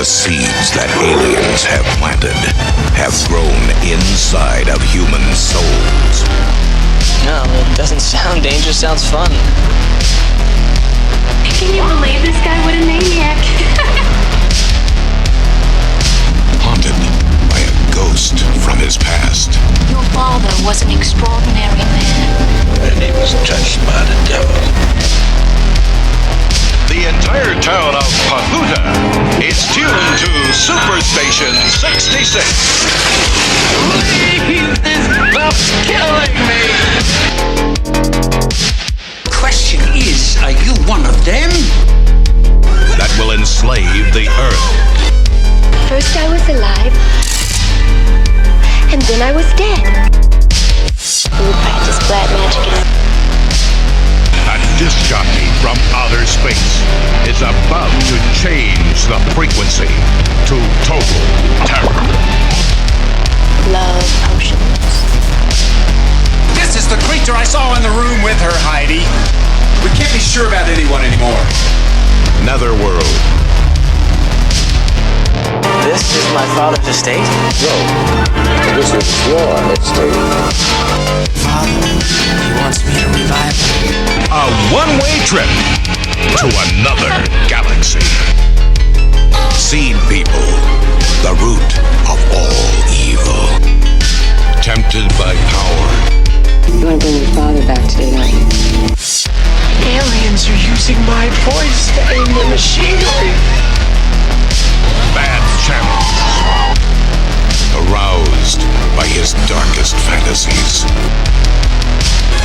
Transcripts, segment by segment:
seeds that aliens have planted have grown inside of human souls. No, it doesn't sound dangerous, sounds fun. Can you believe this guy? What a maniac. Haunted by a ghost from his past. Your father was an extraordinary man. And he was touched by the devil. The entire town of Pahuta is tuned to Superstation 66. Please, this stuff's killing me. Question is, are you one of them? That will enslave the earth. First I was alive, and then I was dead. We practice black magic. A disc jockey from outer space is about to change the frequency to total terror. Love potions. This is the creature I saw in the room with her, Heidi. We can't be sure about anyone anymore. Netherworld. This is my father's estate? No, this is your estate. Father, he wants me to revive him. A one-way trip to another galaxy. Seedpeople, the root of all evil. Tempted by power. You want to bring your father back today, don't you? Aliens are using my voice to aim the machinery. Bad channels. Aroused by his darkest fantasies.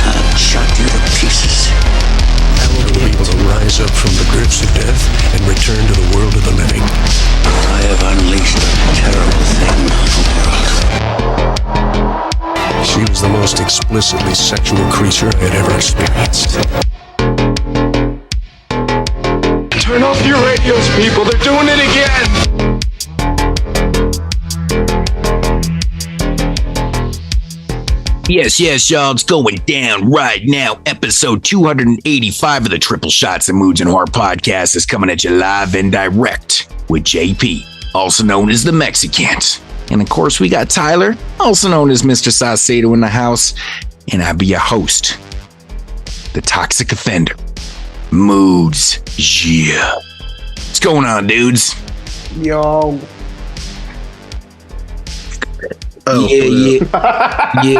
I'll chop you to pieces. I will be able to rise up from the grips of death and return to the world of the living. I have unleashed a terrible thing on the world. She was the most explicitly sexual creature I had ever experienced. Turn off your radios, people. They're doing it again. Yes, y'all, it's going down right now. Episode 285 of the Triple Shots of Moodz and Horror podcast is coming at you live and direct with JP, also known as the Mexicant. And of course, we got Tyler, also known as Mr. Saucedo in the house. And I'll be your host, the Toxic Offender, Moodz. Yeah. What's going on, dudes? Yo. Oh, yeah.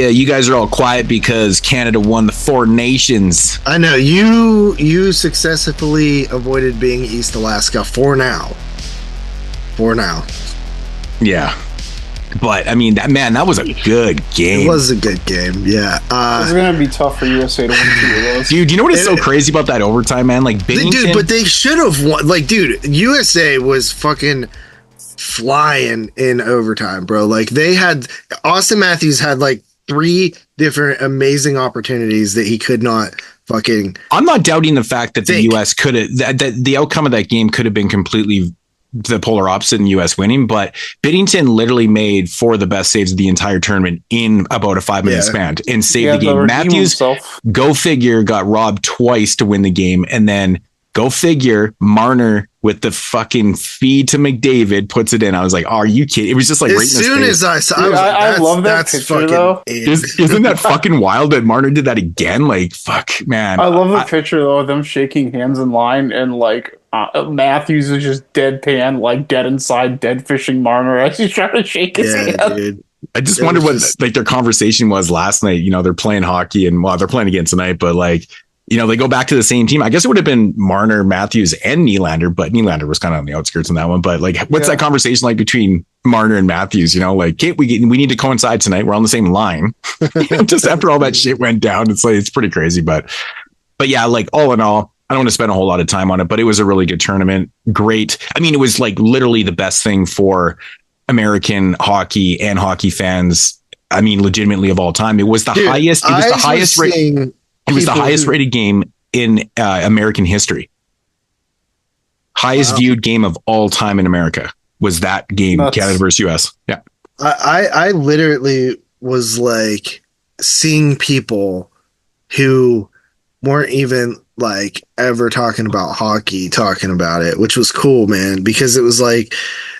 You guys are all quiet because Canada won the Four Nations. I know you successfully avoided being East Alaska for now. Yeah, but I mean that was a good game. It was a good game. Yeah, it's gonna be tough for USA to win 2 of those. Dude, you know what is so crazy about that overtime, man? Like, dude, but they should have won. Like, dude, USA was fucking flying in overtime, bro. Like, Austin Matthews had like 3 different amazing opportunities that he could not fucking. I'm not doubting the fact that the US could have that the outcome of that game could have been completely the polar opposite in US winning, but Biddington literally made 4 of the best saves of the entire tournament in about a 5-minute span and saved the game. Matthews, go figure, got robbed twice to win the game, and then go figure, Marner with the fucking feed to McDavid puts it in. I was like, are you kidding? It was just like as soon as I saw, I love that picture though. Isn't that fucking wild that Marner did that again? Like, fuck, man. I love the picture though of them shaking hands in line, and like Matthews is just deadpan, like dead inside, dead fishing Marner as he's trying to shake his hand. Dude. I just wonder what like their conversation was last night. You know, they're playing hockey and they're playing again tonight, but like, you know, they go back to the same team. I guess it would have been Marner, Matthews, and Nylander, but Nylander was kind of on the outskirts on that one. But like, what's that conversation like between Marner and Matthews? You know, like, Kate, we need to coincide tonight. We're on the same line. Just after all that shit went down, it's pretty crazy. But yeah, like all in all, I don't want to spend a whole lot of time on it, but it was a really good tournament. Great. I mean, it was like literally the best thing for American hockey and hockey fans. I mean, legitimately of all time. It was the highest. It was the highest rated. It was the highest rated game in American history. Highest viewed game of all time in America was that game, Canada versus US. Yeah. I literally was like seeing people who weren't even like ever talking about hockey, talking about it, which was cool, man, because it was like,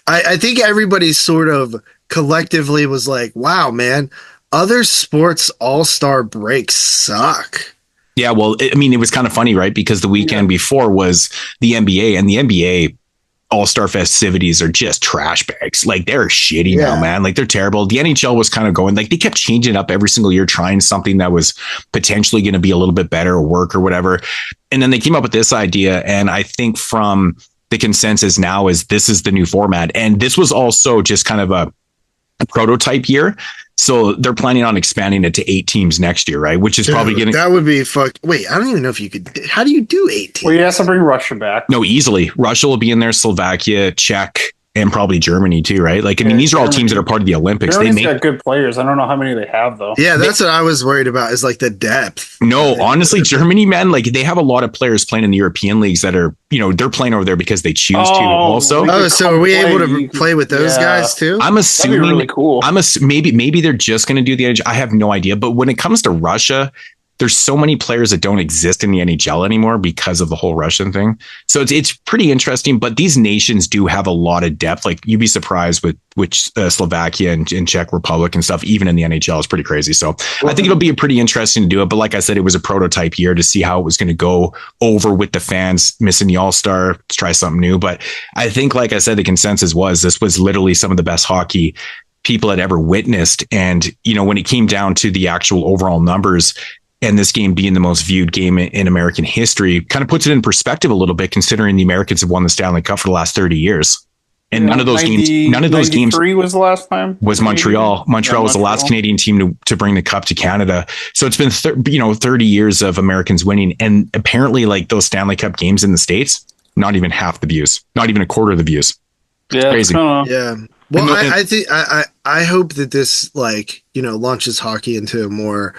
I think everybody sort of collectively was like, wow, man, other sports all-star breaks suck. Yeah, well, I mean, it was kind of funny, right? Because the weekend before was the NBA, and the NBA all-star festivities are just trash bags. Like, they're shitty now, man. Like, they're terrible. The NHL was kind of going, like, they kept changing it up every single year, trying something that was potentially going to be a little bit better or work or whatever. And then they came up with this idea. And I think from the consensus now is this is the new format. And this was also just kind of a prototype year. So they're planning on expanding it to 8 teams next year, right? Which is probably getting... That would be Wait, I don't even know if you could... How do you do 8 teams? Well, you have to bring Russia back. No, easily. Russia will be in there, Slovakia, Czech, and probably Germany too, right? Like, I mean, these are all teams that are part of the Olympics. Germany's got good players. I don't know how many they have, though. Yeah, that's what I was worried about, is like the depth. No, honestly, Germany, man, like, they have a lot of players playing in the European leagues that are, you know, they're playing over there because they choose to also. Oh, so are we able to play with those guys too? I'm assuming... That'd be really cool. Maybe they're just going to do the NHL. I have no idea. But when it comes to Russia, there's so many players that don't exist in the NHL anymore because of the whole Russian thing. So it's pretty interesting. But these nations do have a lot of depth. Like, you'd be surprised with which Slovakia and Czech Republic and stuff, even in the NHL, is pretty crazy. So I think it'll be pretty interesting to do it. But like I said, it was a prototype year to see how it was going to go over with the fans missing the All-Star. Let's try something new. But I think, like I said, the consensus was this was literally some of the best hockey people had ever witnessed. And, you know, when it came down to the actual overall numbers, and this game being the most viewed game in American history, kind of puts it in perspective a little bit, considering the Americans have won the Stanley Cup for the last 30 years. And none of those games was the last time was Montreal. Montreal was the last Canadian team to bring the cup to Canada. So it's been 30 years of Americans winning. And apparently, like, those Stanley Cup games in the States, not even half the views, not even a quarter of the views. Yeah, crazy. Yeah. Well, I think I hope that this, like, you know, launches hockey into a more,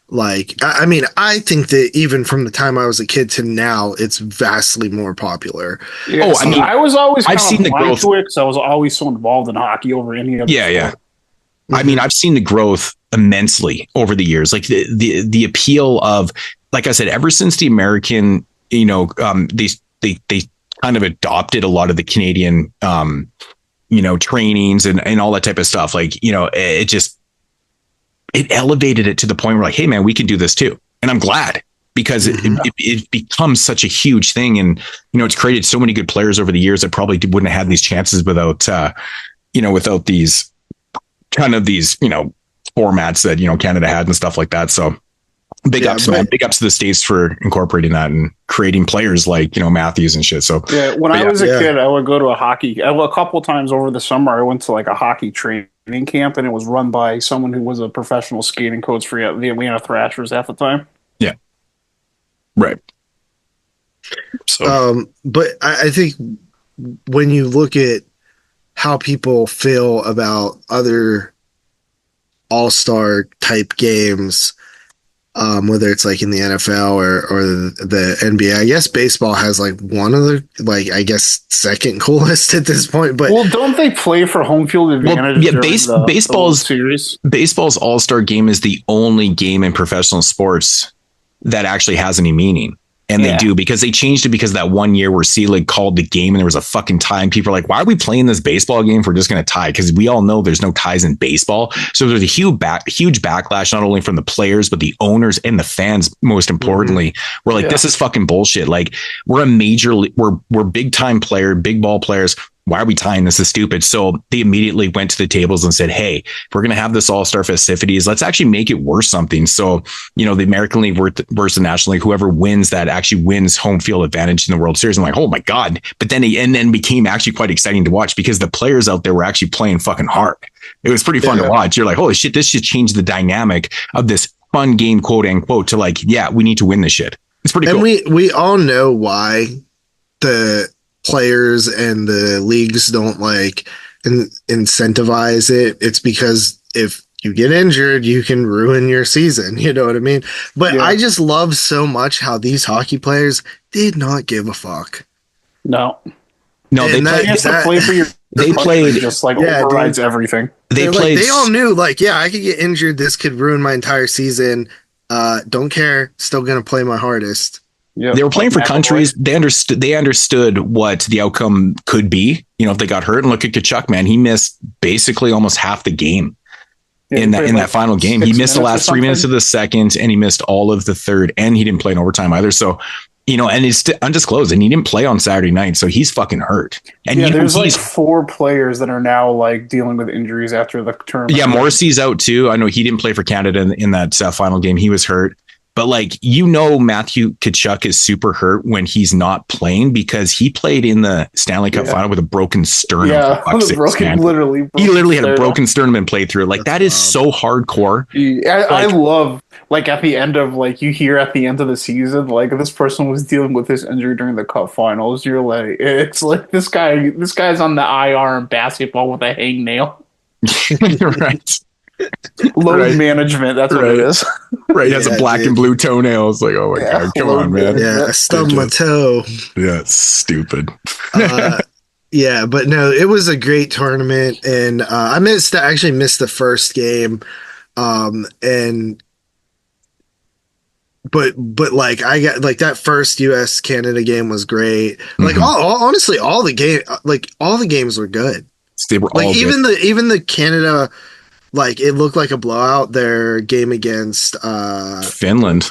like, I mean, I think that even from the time I was a kid to now, it's vastly more popular. Yeah, I mean, I was always I've seen the growth to it because I was always so involved in hockey over any other sport. Mm-hmm. I mean, I've seen the growth immensely over the years. Like, the appeal of, like I said, ever since the American, you know, they kind of adopted a lot of the Canadian, you know, trainings and all that type of stuff. Like, you know, it elevated it to the point where, like, hey, man, we can do this too. And I'm glad, because it becomes such a huge thing. And, you know, it's created so many good players over the years that probably wouldn't have had these chances without, you know, without these kind of these, you know, formats that, you know, Canada had and stuff like that. So big ups, man. Big ups to the States for incorporating that and creating players like, you know, Matthews and shit. So when I was a kid, I would go to a couple times over the summer. I went to like a hockey training camp, and it was run by someone who was a professional skating coach for the Atlanta Thrashers at the time. Yeah. Right. So, but I think when you look at how people feel about other all-star type games, whether it's like in the NFL or the NBA, I guess baseball has like one of the, like, I guess second coolest at this point. But don't they play for home field advantage? Well, yeah, baseball's all-star game is the only game in professional sports that actually has any meaning. And they do, because they changed it because that one year where C-League called the game and there was a fucking tie, and people are like, why are we playing this baseball game if we're just going to tie? Because we all know there's no ties in baseball. So there's a huge backlash, not only from the players, but the owners and the fans, most importantly. We're like, this is fucking bullshit. Like, we're big time big ball players. Why are we tying? This is stupid. So they immediately went to the tables and said, hey, if we're going to have this all-star festivities, let's actually make it worth something. So, you know, the American League versus the National League, whoever wins that actually wins home field advantage in the World Series. I'm like, oh my God. But then then became actually quite exciting to watch, because the players out there were actually playing fucking hard. It was pretty fun to watch. You're like, holy shit, this should change the dynamic of this fun game, quote unquote, to like, yeah, we need to win this shit. It's pretty cool. And we all know why the players and the leagues don't like incentivize it. It's because if you get injured, you can ruin your season. You know what I mean? But I just love so much how these hockey players did not give a fuck. No, they play for your. They played just like overrides everything. They played. They all knew, like, yeah, I could get injured. This could ruin my entire season. Don't care. Still gonna play my hardest. They were playing for countries. They understood what the outcome could be. If they got hurt. And look at Kachuk, man. He missed basically almost half the game in that final game. He missed the last 3 minutes of the second, and he missed all of the third, and he didn't play in overtime either. So, and it's undisclosed, and he didn't play on Saturday night, so he's fucking hurt. And there's like 4 players that are now like dealing with injuries after the tournament. Yeah, Morrissey's out too. I know he didn't play for Canada in that final game. He was hurt. But Matthew Tkachuk is super hurt when he's not playing because he played in the Stanley Cup final with a broken sternum. Yeah, literally. He literally had a broken sternum and played through it. That is so hardcore. I love at the end of you hear at the end of the season this person was dealing with this injury during the Cup finals. You're like, it's like this guy's on the IR in basketball with a hangnail. You're right. Load management, that's what it is. Right, he has a black and blue toenail. It's like, oh my god, come on, man. Yeah, I stubbed my toe. Yeah, it's stupid. Yeah, but no, it was a great tournament, and I missed the first game, and but I got that first US Canada game was great. Honestly, all the games were good. They were all even good. the Canada. It looked like a blowout, their game against Finland.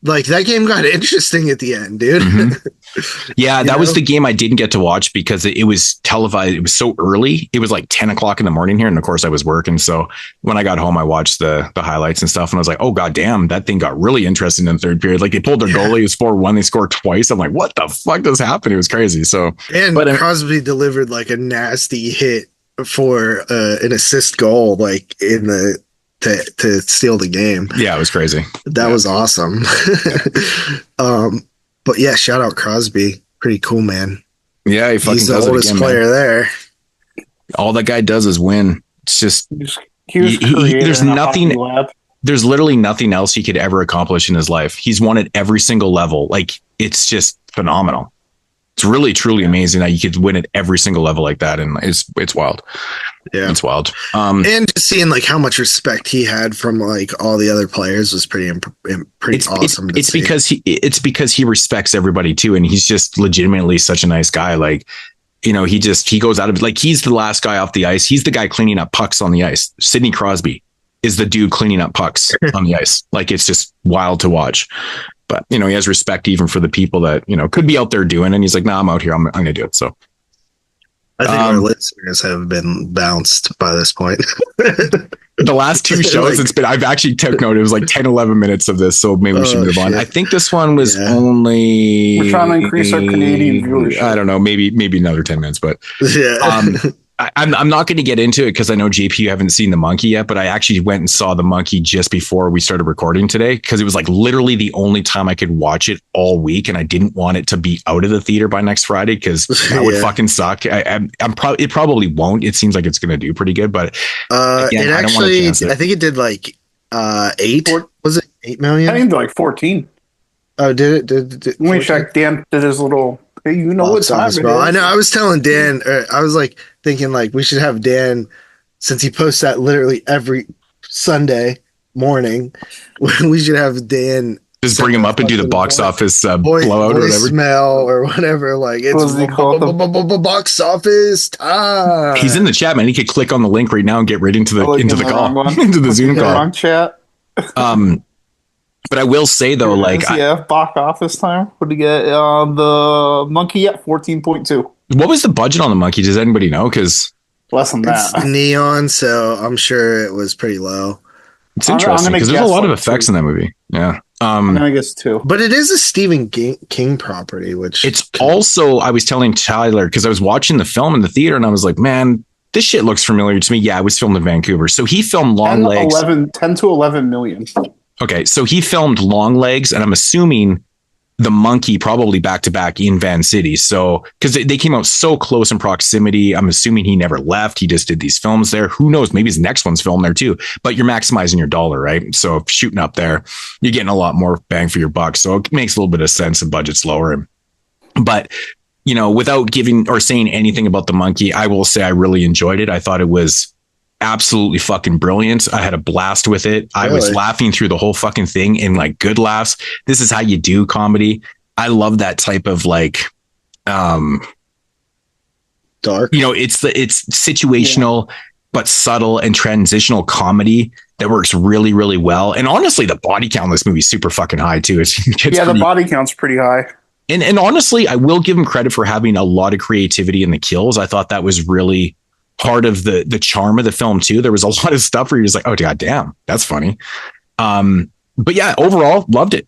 That game got interesting at the end, dude. Mm-hmm. Yeah, that was the game I didn't get to watch because it was televised. It was so early. It was 10 o'clock in the morning here. And of course I was working. So when I got home, I watched the highlights and stuff. And I was like, oh, god damn, that thing got really interesting in the third period. They pulled their goalie, it was 4-1. They scored twice. I'm like, what the fuck just happened? It was crazy. So, Crosby delivered a nasty hit for an assist goal in the to steal the game. Yeah, it was crazy. That was awesome. But yeah, shout out Crosby. Pretty cool, man. Yeah, he's the oldest player there. All that guy does is win. It's just there's nothing. There's literally nothing else he could ever accomplish in his life. He's won at every single level. It's just phenomenal. It's really, truly amazing that you could win at every single level like that. And it's wild. Yeah, it's wild. And just seeing how much respect he had from all the other players was pretty awesome. It's because he respects everybody too. And he's just legitimately such a nice guy. He goes out of he's the last guy off the ice. He's the guy cleaning up pucks on the ice. Sidney Crosby is the dude cleaning up pucks on the ice. It's just wild to watch. But, he has respect even for the people that, could be out there doing. And he's like, nah, I'm out here. I'm going to do it. So I think our listeners have been bounced by this point. The last 2 shows I've actually took note. It was 10, 11 minutes of this. So maybe we should move on. I think this one was only. We're trying to increase our Canadian viewership. I don't know. Maybe another 10 minutes, but I'm not going to get into it because I know JP, you haven't seen The Monkey yet, but I actually went and saw The Monkey just before we started recording today because it was literally the only time I could watch it all week, and I didn't want it to be out of the theater by next Friday because that would fucking suck. It probably won't. It seems like it's going to do pretty good, but again, it actually, I think it did 8. Was it 8 million? I think 14. Oh, did it? Let me check. Dan did his little. Hey, you know what time it is. I know. I was telling Dan. I was thinking we should have Dan, since he posts that literally every Sunday morning. We should have Dan just bring him up and do the box office blowout or whatever. Smell or whatever. It's box office time. He's in the chat, man. He could click on the link right now and get right into the call, into the Zoom call. Wrong chat. But I will say though, box office time. What do you get? The Monkey at 14.2. What was the budget on The Monkey? Does anybody know? Because less than that. It's neon, so I'm sure it was pretty low. It's interesting because there's a lot of effects in that movie. Yeah. I'm gonna guess 2. But it is a Stephen King property, which it's also. I was telling Tyler because I was watching the film in the theater and I was like, man, this shit looks familiar to me. Yeah, it was filmed in Vancouver, so he filmed Longlegs. 10 to 11 million. Okay, so he filmed Longlegs, and I'm assuming The Monkey probably back to back in Van City. So, because they came out so close in proximity, I'm assuming he never left. He just did these films there. Who knows? Maybe his next one's filmed there too. But you're maximizing your dollar, right? So shooting up there, you're getting a lot more bang for your buck. So it makes a little bit of sense. The budget's lower. But, without giving or saying anything about The Monkey, I will say I really enjoyed it. I thought it was absolutely fucking brilliant. I had a blast with it. I was laughing through the whole fucking thing in like good laughs. This is how you do comedy. I love that type of like, dark. It's situational, but subtle and transitional comedy that works really, really well. And honestly, the body count in this movie is super fucking high too. The body count's pretty high. And honestly, I will give him credit for having a lot of creativity in the kills. I thought that was really part of the charm of the film too. There was a lot of stuff where you're just like, oh god damn, that's funny. But yeah, overall, loved it.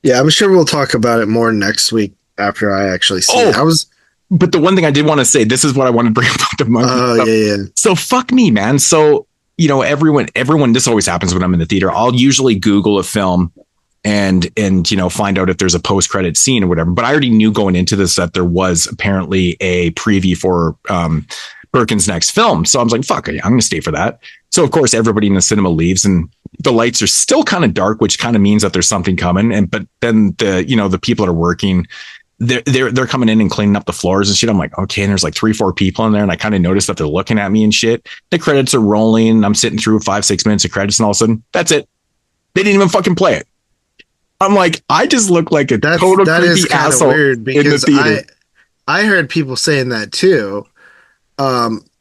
Yeah, I'm sure we'll talk about it more next week after I actually see it. But the one thing I did want to say, this is what I wanted to bring up about the monkey. Yeah. So fuck me, man. So, everyone, this always happens when I'm in the theater. I'll usually Google a film and find out if there's a post-credit scene or whatever. But I already knew going into this that there was apparently a preview for Perkins' next film. So I was like, fuck, I'm going to stay for that. So of course, everybody in the cinema leaves and the lights are still kind of dark, which kind of means that there's something coming. But then the people that are working, they're coming in and cleaning up the floors and shit. I'm like, okay. And there's like 3-4 people in there. And I kind of noticed that they're looking at me and shit. The credits are rolling. I'm sitting through 5-6 minutes of credits and all of a sudden that's it. They didn't even fucking play it. I'm like, I just look like a total creepy asshole weird because in the theater. I heard people saying that too.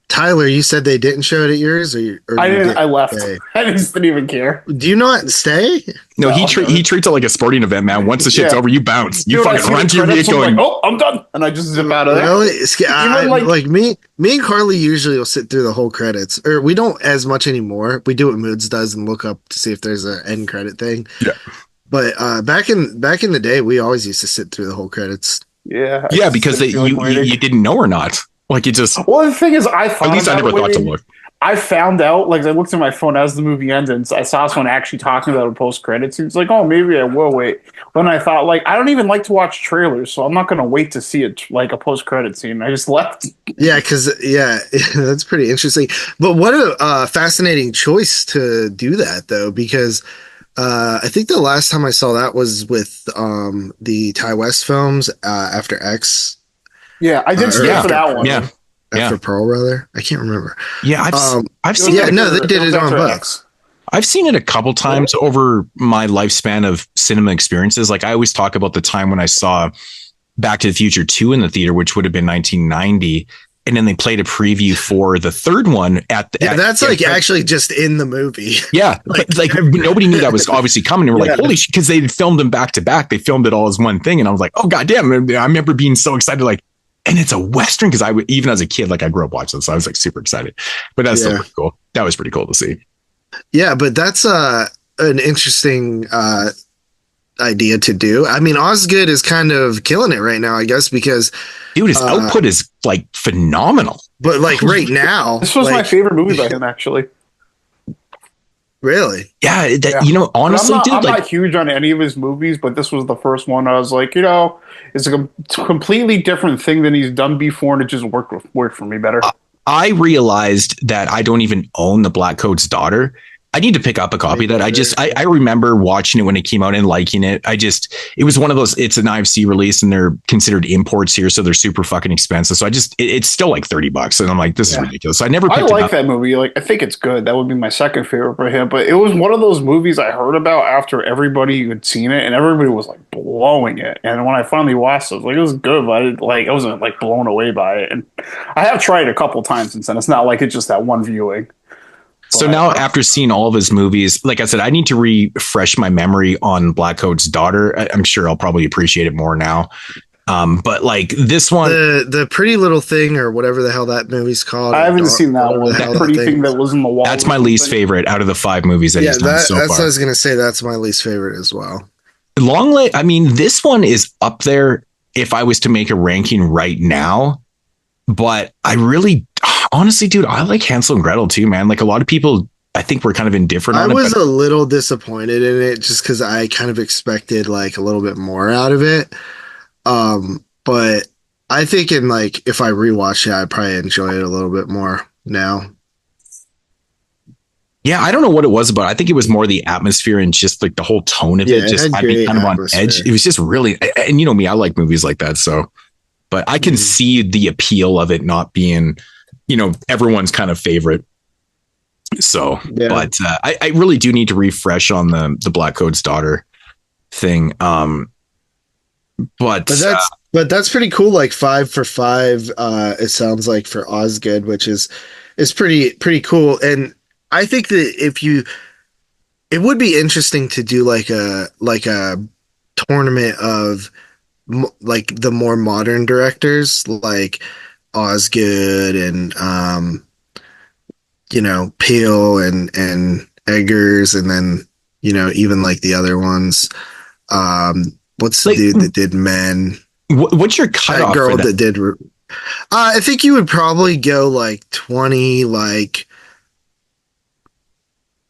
Tyler, you said they didn't show it at yours, or I didn't. I left. Stay? I just didn't even care. Do you not stay? No, he treats it like a sporting event, man. Once the shit's over, you bounce. You fucking run to your vehicle and oh, I'm done, and I just zip out of there. Really? Like me and Carly usually will sit through the whole credits, or we don't as much anymore. We do what Moodz does and look up to see if there's an end credit thing. Yeah. But back in the day, we always used to sit through the whole credits. Yeah. Yeah, because you didn't know or not. Like it just. Well, the thing is, at least I never thought to look. I found out, like, I looked at my phone as the movie ended, and I saw someone actually talking about a post-credits. It's like, oh, maybe I will wait. But then I thought, like, I don't even like to watch trailers, so I'm not going to wait to see it, like, a post-credit scene. I just left. Yeah, because, that's pretty interesting. But what a fascinating choice to do that, though, because I think the last time I saw that was with the Ty West films, After X. Yeah, I did see for that one. Yeah. After Pearl, rather. I can't remember. Yeah, I've seen it. No, they did it on both. I've seen it a couple times over my lifespan of cinema experiences. Like I always talk about the time when I saw Back to the Future 2 in the theater, which would have been 1990. And then they played a preview for the third one that's actually just in the movie. Yeah. like nobody knew that was obviously coming. And we're like, holy shit, because they filmed them back to back. They filmed it all as one thing. And I was like, oh, goddamn. I remember being so excited, like, and it's a Western because even as a kid, like I grew up watching this, so I was like super excited. But that's still pretty cool. That was pretty cool to see. Yeah, but that's an interesting idea to do. I mean, Osgood is kind of killing it right now, I guess, because dude, his output is like phenomenal. But like right now, this was my favorite movie by him, actually. Really? Yeah, honestly, I'm not huge on any of his movies, but this was the first one I was like, it's a completely different thing than he's done before, and it just worked for me better. I realized that I don't even own The Black Coat's Daughter. I need to pick up a copy of that. I remember watching it when it came out and liking it. It was one of those, it's an IFC release and they're considered imports here. So they're super fucking expensive. So it's still like $30 and I'm like, this is ridiculous. So I never picked it up. I like that movie. Like, I think it's good. That would be my second favorite for him, but it was one of those movies I heard about after everybody had seen it and everybody was like blowing it. And when I finally watched it, I was like, it was good, but I wasn't like blown away by it. And I have tried it a couple times since then. It's not like it's just that one viewing. So now after seeing all of his movies, like I said, I need to refresh my memory on Black Coat's Daughter. I'm sure I'll probably appreciate it more now. But like this one, the Pretty Little Thing or whatever the hell that movie's called. I haven't seen that one. That Pretty Thing that was in the wall. That's my least favorite out of the 5 movies that he's done so far. That's what I was going to say. That's my least favorite as well. I mean, this one is up there if I was to make a ranking right now, but I really, honestly, dude, I like Hansel and Gretel too, man. Like a lot of people, I think we're kind of indifferent on it. I was a little disappointed in it just because I kind of expected like a little bit more out of it. But I think if I rewatch it, I'd probably enjoy it a little bit more now. Yeah, I don't know what it was about. I think it was more the atmosphere and just like the whole tone of it just had me kind of on edge. It was just really, and you know me, I like movies like that. So, but I can see the appeal of it not being everyone's kind of favorite. So, yeah. But I really do need to refresh on the Black Coat's daughter thing. But that's pretty cool. Like 5 for 5. It sounds like for Osgood, which is pretty cool. And I think that it would be interesting to do like a tournament of like the more modern directors, like Osgood and Peele and Eggers, and then even like the other ones. What's the dude that did Men? What's your cutoff? That girl that did. I think you would probably go like 20. Like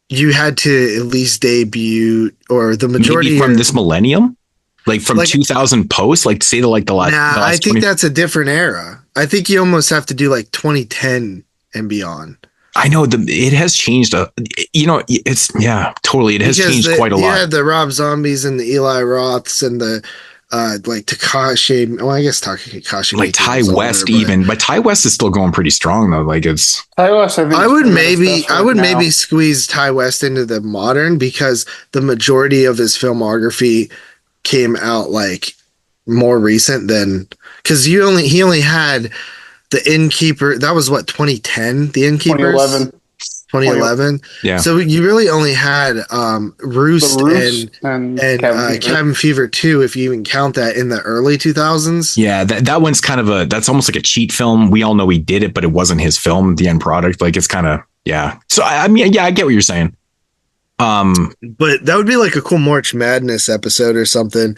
you had to at least debut, or the majority maybe from this millennium, like from 2000 post, like say the last. Nah, I think that's a different era. I think you almost have to do like 2010 and beyond. I know it has changed. It's totally. It has changed quite a lot. You had the Rob Zombies and the Eli Roths and the like Takashi. Well, I guess Takashi, like Ty West, but Ty West is still going pretty strong though. Like it's Ty West. I would maybe squeeze Ty West into the modern, because the majority of his filmography came out like more recent than, because he only had The Innkeeper. That was what, 2010? The Innkeepers? 2011. Yeah. So you really only had Roost and Cabin Fever 2, if you even count that, in the early 2000s. Yeah, that one's kind of that's almost like a cheat film. We all know he did it, but it wasn't his film, the end product. Like it's kind of, yeah. So I mean, yeah, I get what you're saying. But that would be like a cool March Madness episode or something,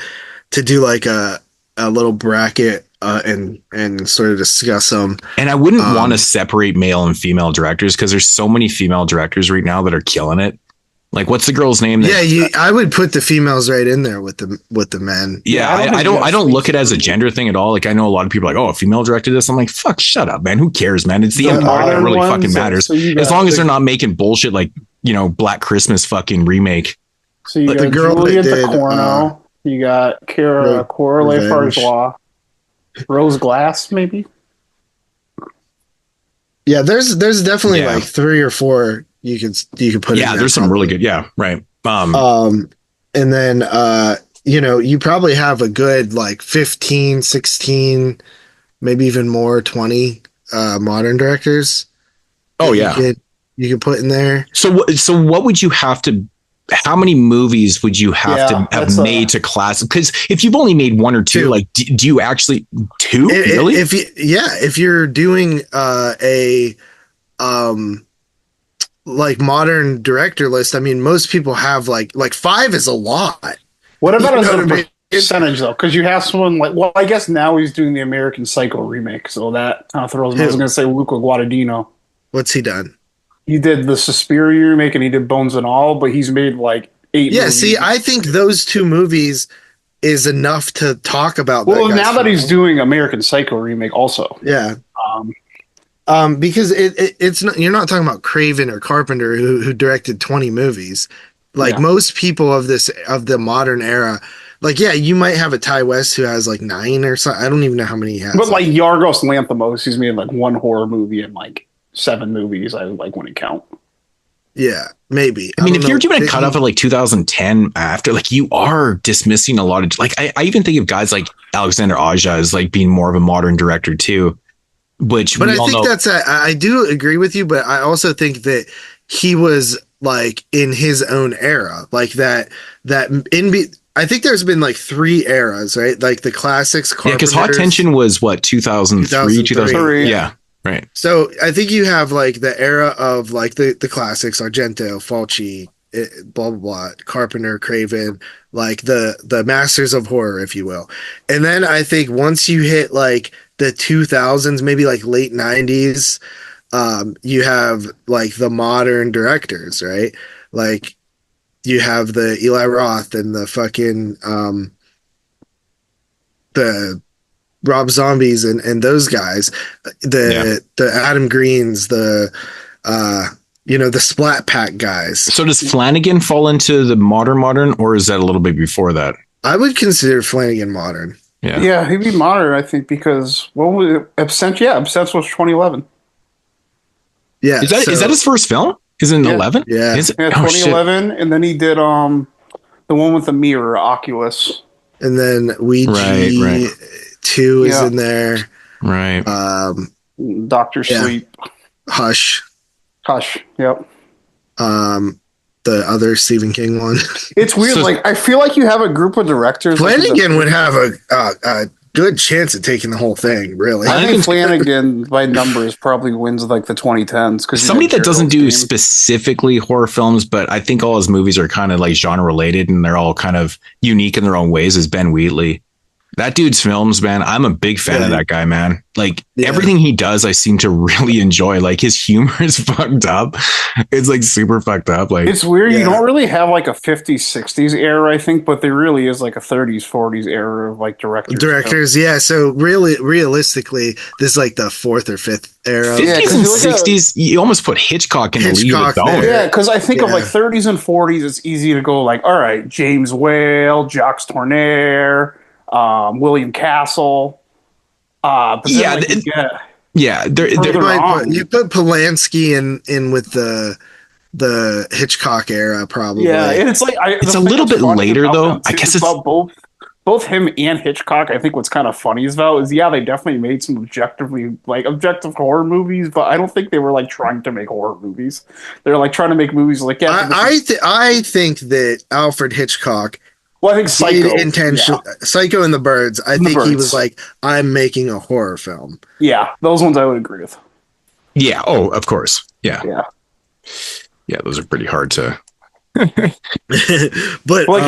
to do like a little bracket and sort of discuss them. And I wouldn't want to separate male and female directors, because there's so many female directors right now that are killing it. Like, what's the girl's name? I would put the females right in there with the men. Yeah, I don't look at it as a gender thing at all. Like, I know a lot of people are like, oh, a female directed this. I'm like, fuck, shut up, man. Who cares, man? It's the end product that really fucking matters. As long as they're not making bullshit like, Black Christmas fucking remake. So you got the girl Julia DeCorno. You got Kara Corley Fargelois. Rose Glass, maybe. Yeah, there's definitely like 3 or 4 you could put. Yeah, there's some really good. Yeah, right. And then you probably have a good like 15, 16, maybe even more, 20 modern directors. Oh yeah, you could put in there. So what would you have to? How many movies would you have to have made to class? Because if you've only made 1 or 2, like, do you actually 2? Really? If you're doing a like modern director list, I mean, most people have like 5 is a lot. What about as a percentage though? Because you have someone like, well, I guess now he's doing the American Psycho remake, so that kind of throws me. I was going to say Luca Guadagnino. What's he done? He did the Suspiria remake and he did Bones and All, but he's made like 8 movies. See, I think those 2 movies is enough to talk about. Well, now that he's doing American Psycho remake also. Yeah. Because it's not, you're not talking about Craven or Carpenter who directed 20 movies. Like most people of the modern era, like, yeah, you might have a Ty West who has like 9 or something. I don't even know how many he has. But like Yorgos Lanthimos, he's made like 1 horror movie and like 7 movies. I like when it count. Yeah, maybe. I mean, if you're doing a cutoff of like 2010 after, like, you are dismissing a lot of, like, I even think of guys like Alexander Aja as like being more of a modern director too. But I think I do agree with you, but I also think that he was like in his own era, like that I think there's been like 3 eras, right? Like the classics. Yeah, because Hot Tension was what, 2003? 2003. Yeah. Right. So I think you have like the era of like the classics, Argento, Fulci, blah, blah, blah, Carpenter, Craven, like the masters of horror, if you will. And then I think once you hit like the 2000s, maybe like late 90s, you have like the modern directors, right? Like you have the Eli Roth and the fucking, the Rob Zombies and those guys, the Adam Greens, the Splat Pack guys. So does Flanagan fall into the modern, or is that a little bit before that? I would consider Flanagan modern. Yeah, he'd be modern, I think, because what was Absence? Yeah, Absence was 2011. Yeah. Is that his first film? Is it in 11? Yeah. Is it? Yeah, 2011, and then he did the one with the mirror, Oculus. And then Ouija 2 is in there. Right. Doctor Sleep. Hush. Yep. The other Stephen King one. It's weird. I feel like you have a group of directors. Flanagan would have a good chance at taking the whole thing. Really, I think Flanagan by numbers probably wins the 2010s because somebody that doesn't do specifically horror films, but I think all his movies are kind of like genre related and they're all kind of unique in their own ways. Is Ben Wheatley. That dude's films, man. I'm a big fan of that guy, man. Everything he does, I seem to really enjoy. His humor is fucked up. It's super fucked up. It's weird. You don't really have a 50s, 60s era, I think, but there really is a 30s, 40s era of directors. Yeah. So really, realistically, this is the fourth or fifth era. 50s and 60s, you almost put Hitchcock in the lead of its own. Yeah, because I think of 30s and 40s, it's easy to go all right, James Whale, Jacques Tourneur, William Castle. You put Polanski in with the Hitchcock era, probably. Yeah, and it's it's a little bit later though. I guess it's about both him and Hitchcock. I think what's kind of funny is they definitely made some objective horror movies, but I don't think they were trying to make horror movies. They're trying to make movies I think that Alfred Hitchcock. Well, I think Psycho. Psycho and the Birds. I think he was I'm making a horror film. Yeah, those ones I would agree with. Yeah. Oh, of course. Yeah. Yeah, those are pretty hard to. But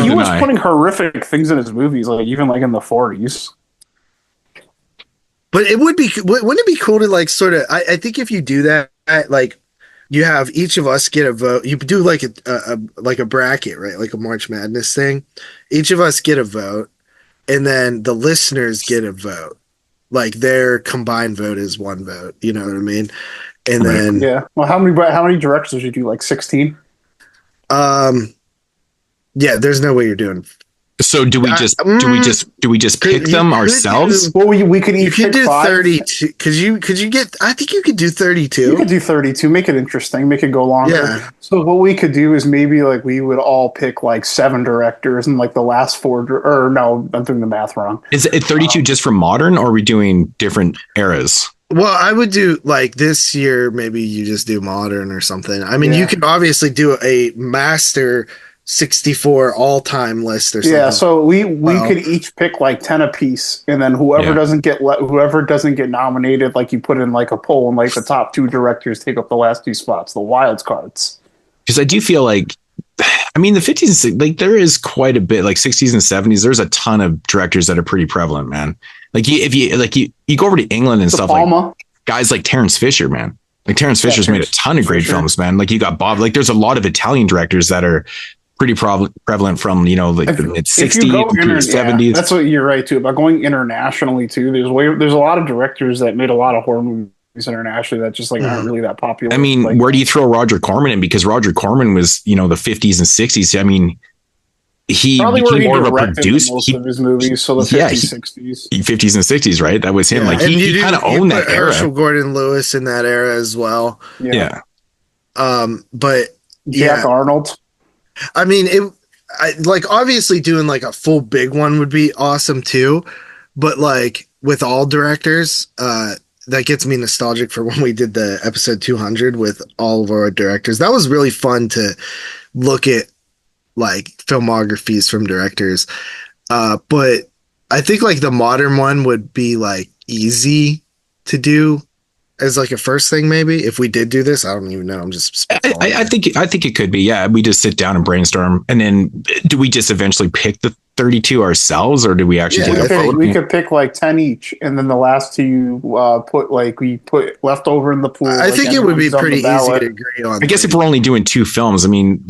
he was putting horrific things in his movies, even in the 40s. But it would be, wouldn't it be cool to sort of? I think if you do that, you have each of us get a vote. You do a bracket, right? Like a March Madness thing. Each of us get a vote, and then the listeners get a vote. Their combined vote is one vote. You know what I mean? And then Well, how many directors did you do? 16? Yeah. There's no way you're doing. So do we just pick them ourselves? We could each do 32. Could you get? I think you could do 32. You could do 32. Make it interesting. Make it go longer. Yeah. So what we could do is maybe we would all pick 7 directors and the last 4. Or no, I'm doing the math wrong. Is it 32 just for modern, or are we doing different eras? Well, I would do this year. Maybe you just do modern or something. I mean, you could obviously do a master 64 all-time list or something. Yeah, so we could each pick 10 apiece, and then whoever doesn't get nominated, you put in a poll, and the top 2 directors take up the last 2 spots, the wild cards. Because I do feel the 50s and there is quite a bit 60s and 70s. There's a ton of directors that are pretty prevalent, man. If you go over to England and stuff, guys like Terrence Fisher, man. Terrence Fisher's made a ton of great films, man. You got Bob. There's a lot of Italian directors that are pretty prevalent from the mid-60s, 70s. That's what you're right too about going internationally too. There's a lot of directors that made a lot of horror movies internationally that just aren't really that popular. I mean, where do you throw Roger Corman in? Because Roger Corman was the 50s and 60s. I mean, he became more of a producer. Most of his movies, so the 50s, 60s, 50s and 60s, right? That was him. He kind of owned that era. Herschel Gordon Lewis in that era as well. Yeah. But Jack Arnold. I mean, obviously doing a full big one would be awesome too, but with all directors, that gets me nostalgic for when we did the episode 200 with all of our directors. That was really fun to look at filmographies from directors. But I think the modern one would be easy to do as a first thing. Maybe if we did do this, I don't even know. I'm just I think it could be. Yeah, we just sit down and brainstorm, and then do we just eventually pick the 32 ourselves, or do we actually take a vote? We could pick 10 each, and then the last 2 we put left over in the pool. I think it would be pretty easy to agree on. I guess if we're only doing 2 films, I mean,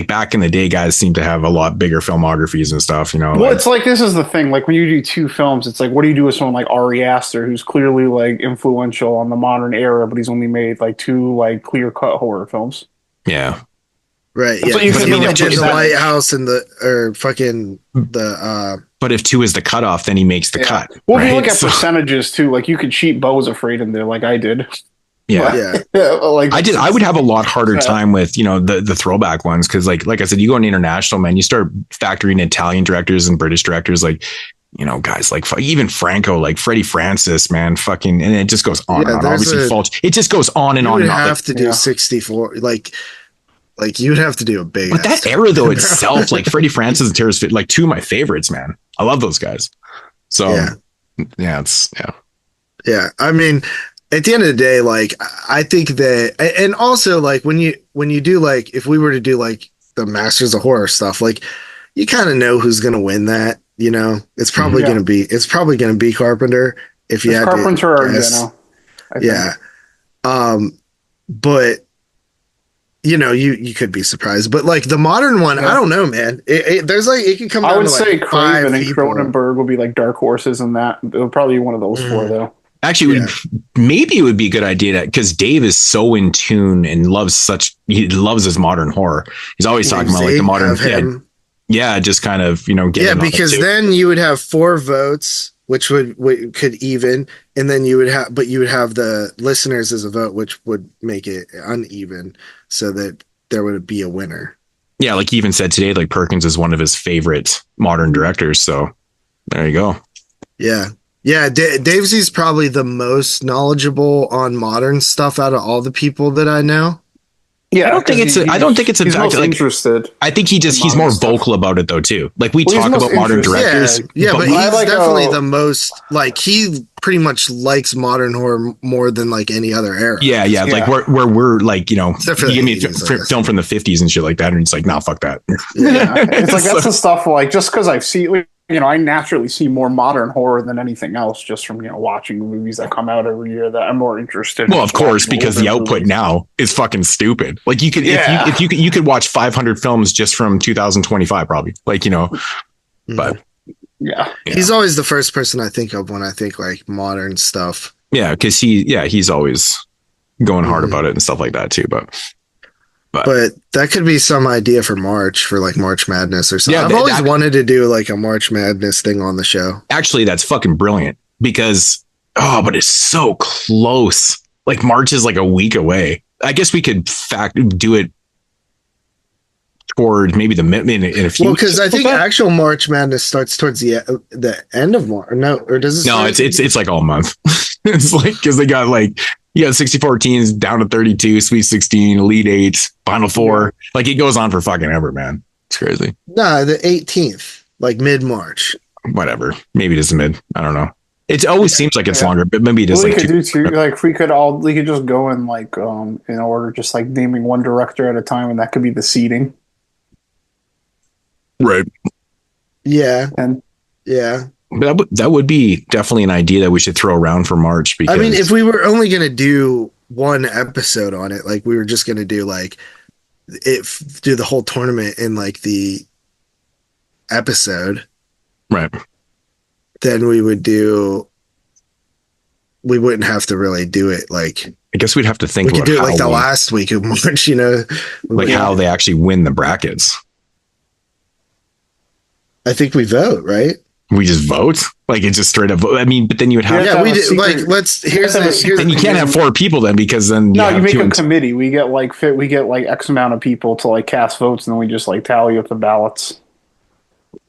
back in the day, guys seem to have a lot bigger filmographies and stuff. Well, it's this is the thing. When you do 2 films, it's what do you do with someone like Ari Aster, who's clearly influential on the modern era, but he's only made 2 clear cut horror films. Yeah. Right. Yeah. You can the Lighthouse and but if 2 is the cutoff, then he makes the cut. Well, if you look at percentages too, you could cheat Beau Was Afraid in there, I did. Yeah. Like I would have a lot harder time with, the throwback ones. Cause like I said, you go on international, man, you start factoring Italian directors and British directors, like, guys like even Franco, like Freddie Francis, man, fucking, and it just goes on and on. Obviously, Fulci. It just goes on and on. You would have to do 64, like you would have to do a big. But that era though itself, like Freddie Francis and Terrence Fit, like two of my favorites, man. I love those guys. So yeah. I mean, at the end of the day, like I think that, and also like when you do like, if we were to do like the Masters of Horror stuff, like you kind of know who's gonna win that. It's probably gonna be Carpenter. If you had Carpenter or but you could be surprised. But like the modern one, I don't know, man. There's like it can come. I would say Craven and Cronenberg will be like dark horses in that. It would probably be one of those four though. Actually, maybe it would be a good idea because Dave is so in tune and he loves his modern horror. He's always talking about like the modern. Yeah, just kind of because then you would have 4 votes, which could even, and then you would have the listeners as a vote, which would make it uneven, so that there would be a winner. Yeah, like he even said today, like Perkins is one of his favorite modern directors. So there you go. Yeah. Davesy's probably the most knowledgeable on modern stuff out of all the people that I know. Yeah, I don't think it's he's most interested. I think he's more vocal about it though too. Like we talk about modern directors. Yeah, but he's definitely the most, like he pretty much likes modern horror more than like any other era. Yeah. Like where we're like, you give me a film from the 50s and shit like that, and it's like, nah, fuck that. Yeah, it's like that's the stuff like just because I've seen. I naturally see more modern horror than anything else just from, watching movies that come out every year that I'm more interested in. Well, of course, because the output now is fucking stupid. Like you could, if you could watch 500 films just from 2025, probably but yeah, he's always the first person I think of when I think like modern stuff. Yeah. Cause he's always going hard about it and stuff like that too. But that could be some idea for March, for like March Madness or something. I've always wanted to do like a March Madness thing on the show. Actually, that's fucking brilliant because, but it's so close. Like March is like a week away. I guess we could do it toward maybe in a few. Well, because I think actual March Madness starts towards the end of March. Or does it? No, it's like all month. It's like because they got like. You got 64 teams down to 32, Sweet 16, Elite 8, Final 4. Like it goes on for fucking ever, man. It's crazy. Nah, the 18th, like mid-March. Whatever. Maybe it is mid. I don't know. It always seems like it's longer, but maybe it is. We could do too. Like we could just go in like in order, just like naming one director at a time, and that could be the seeding. Right. Yeah. And yeah. But that would be definitely an idea that we should throw around for March. Because I mean, if we were only going to do one episode on it, like we were just going to do do the whole tournament in like the episode, right? Then we wouldn't have to really do it. Like, I guess we'd have to think. We could do it like the last week of March, like how they actually win the brackets. I think we vote, right? We just vote, like it's just straight up. I mean, but then you would have. Yeah, we did. Like, then you can't have 4 people then because then you make a committee. We get like X amount of people to like cast votes, and then we just like tally up the ballots.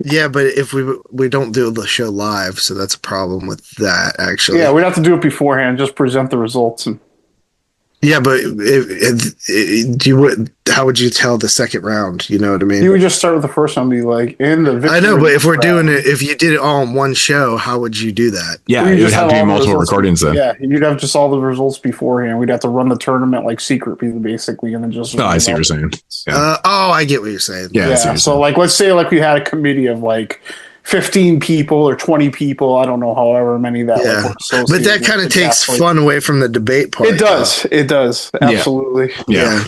Yeah, but if we don't do the show live, so that's a problem with that. Actually, yeah, we'd have to do it beforehand. Just present the results and. Yeah, but how would you tell the second round? You know what I mean? You would just start with the first one and be like, in the victory. I know, but if we're doing it, if you did it all in one show, how would you do that? Yeah, you would have to do multiple recordings then. Yeah, you'd have just all the results beforehand. We'd have to run the tournament like secretly, basically, and then just. Oh, I see what you're saying. Yeah. I get what you're saying. Yeah. So, like, let's say like we had a committee of like 15 people or 20 people. I don't know, however many that. Yeah, but that kind of takes fun away from the debate part. It does. Though. It does. Absolutely. Yeah.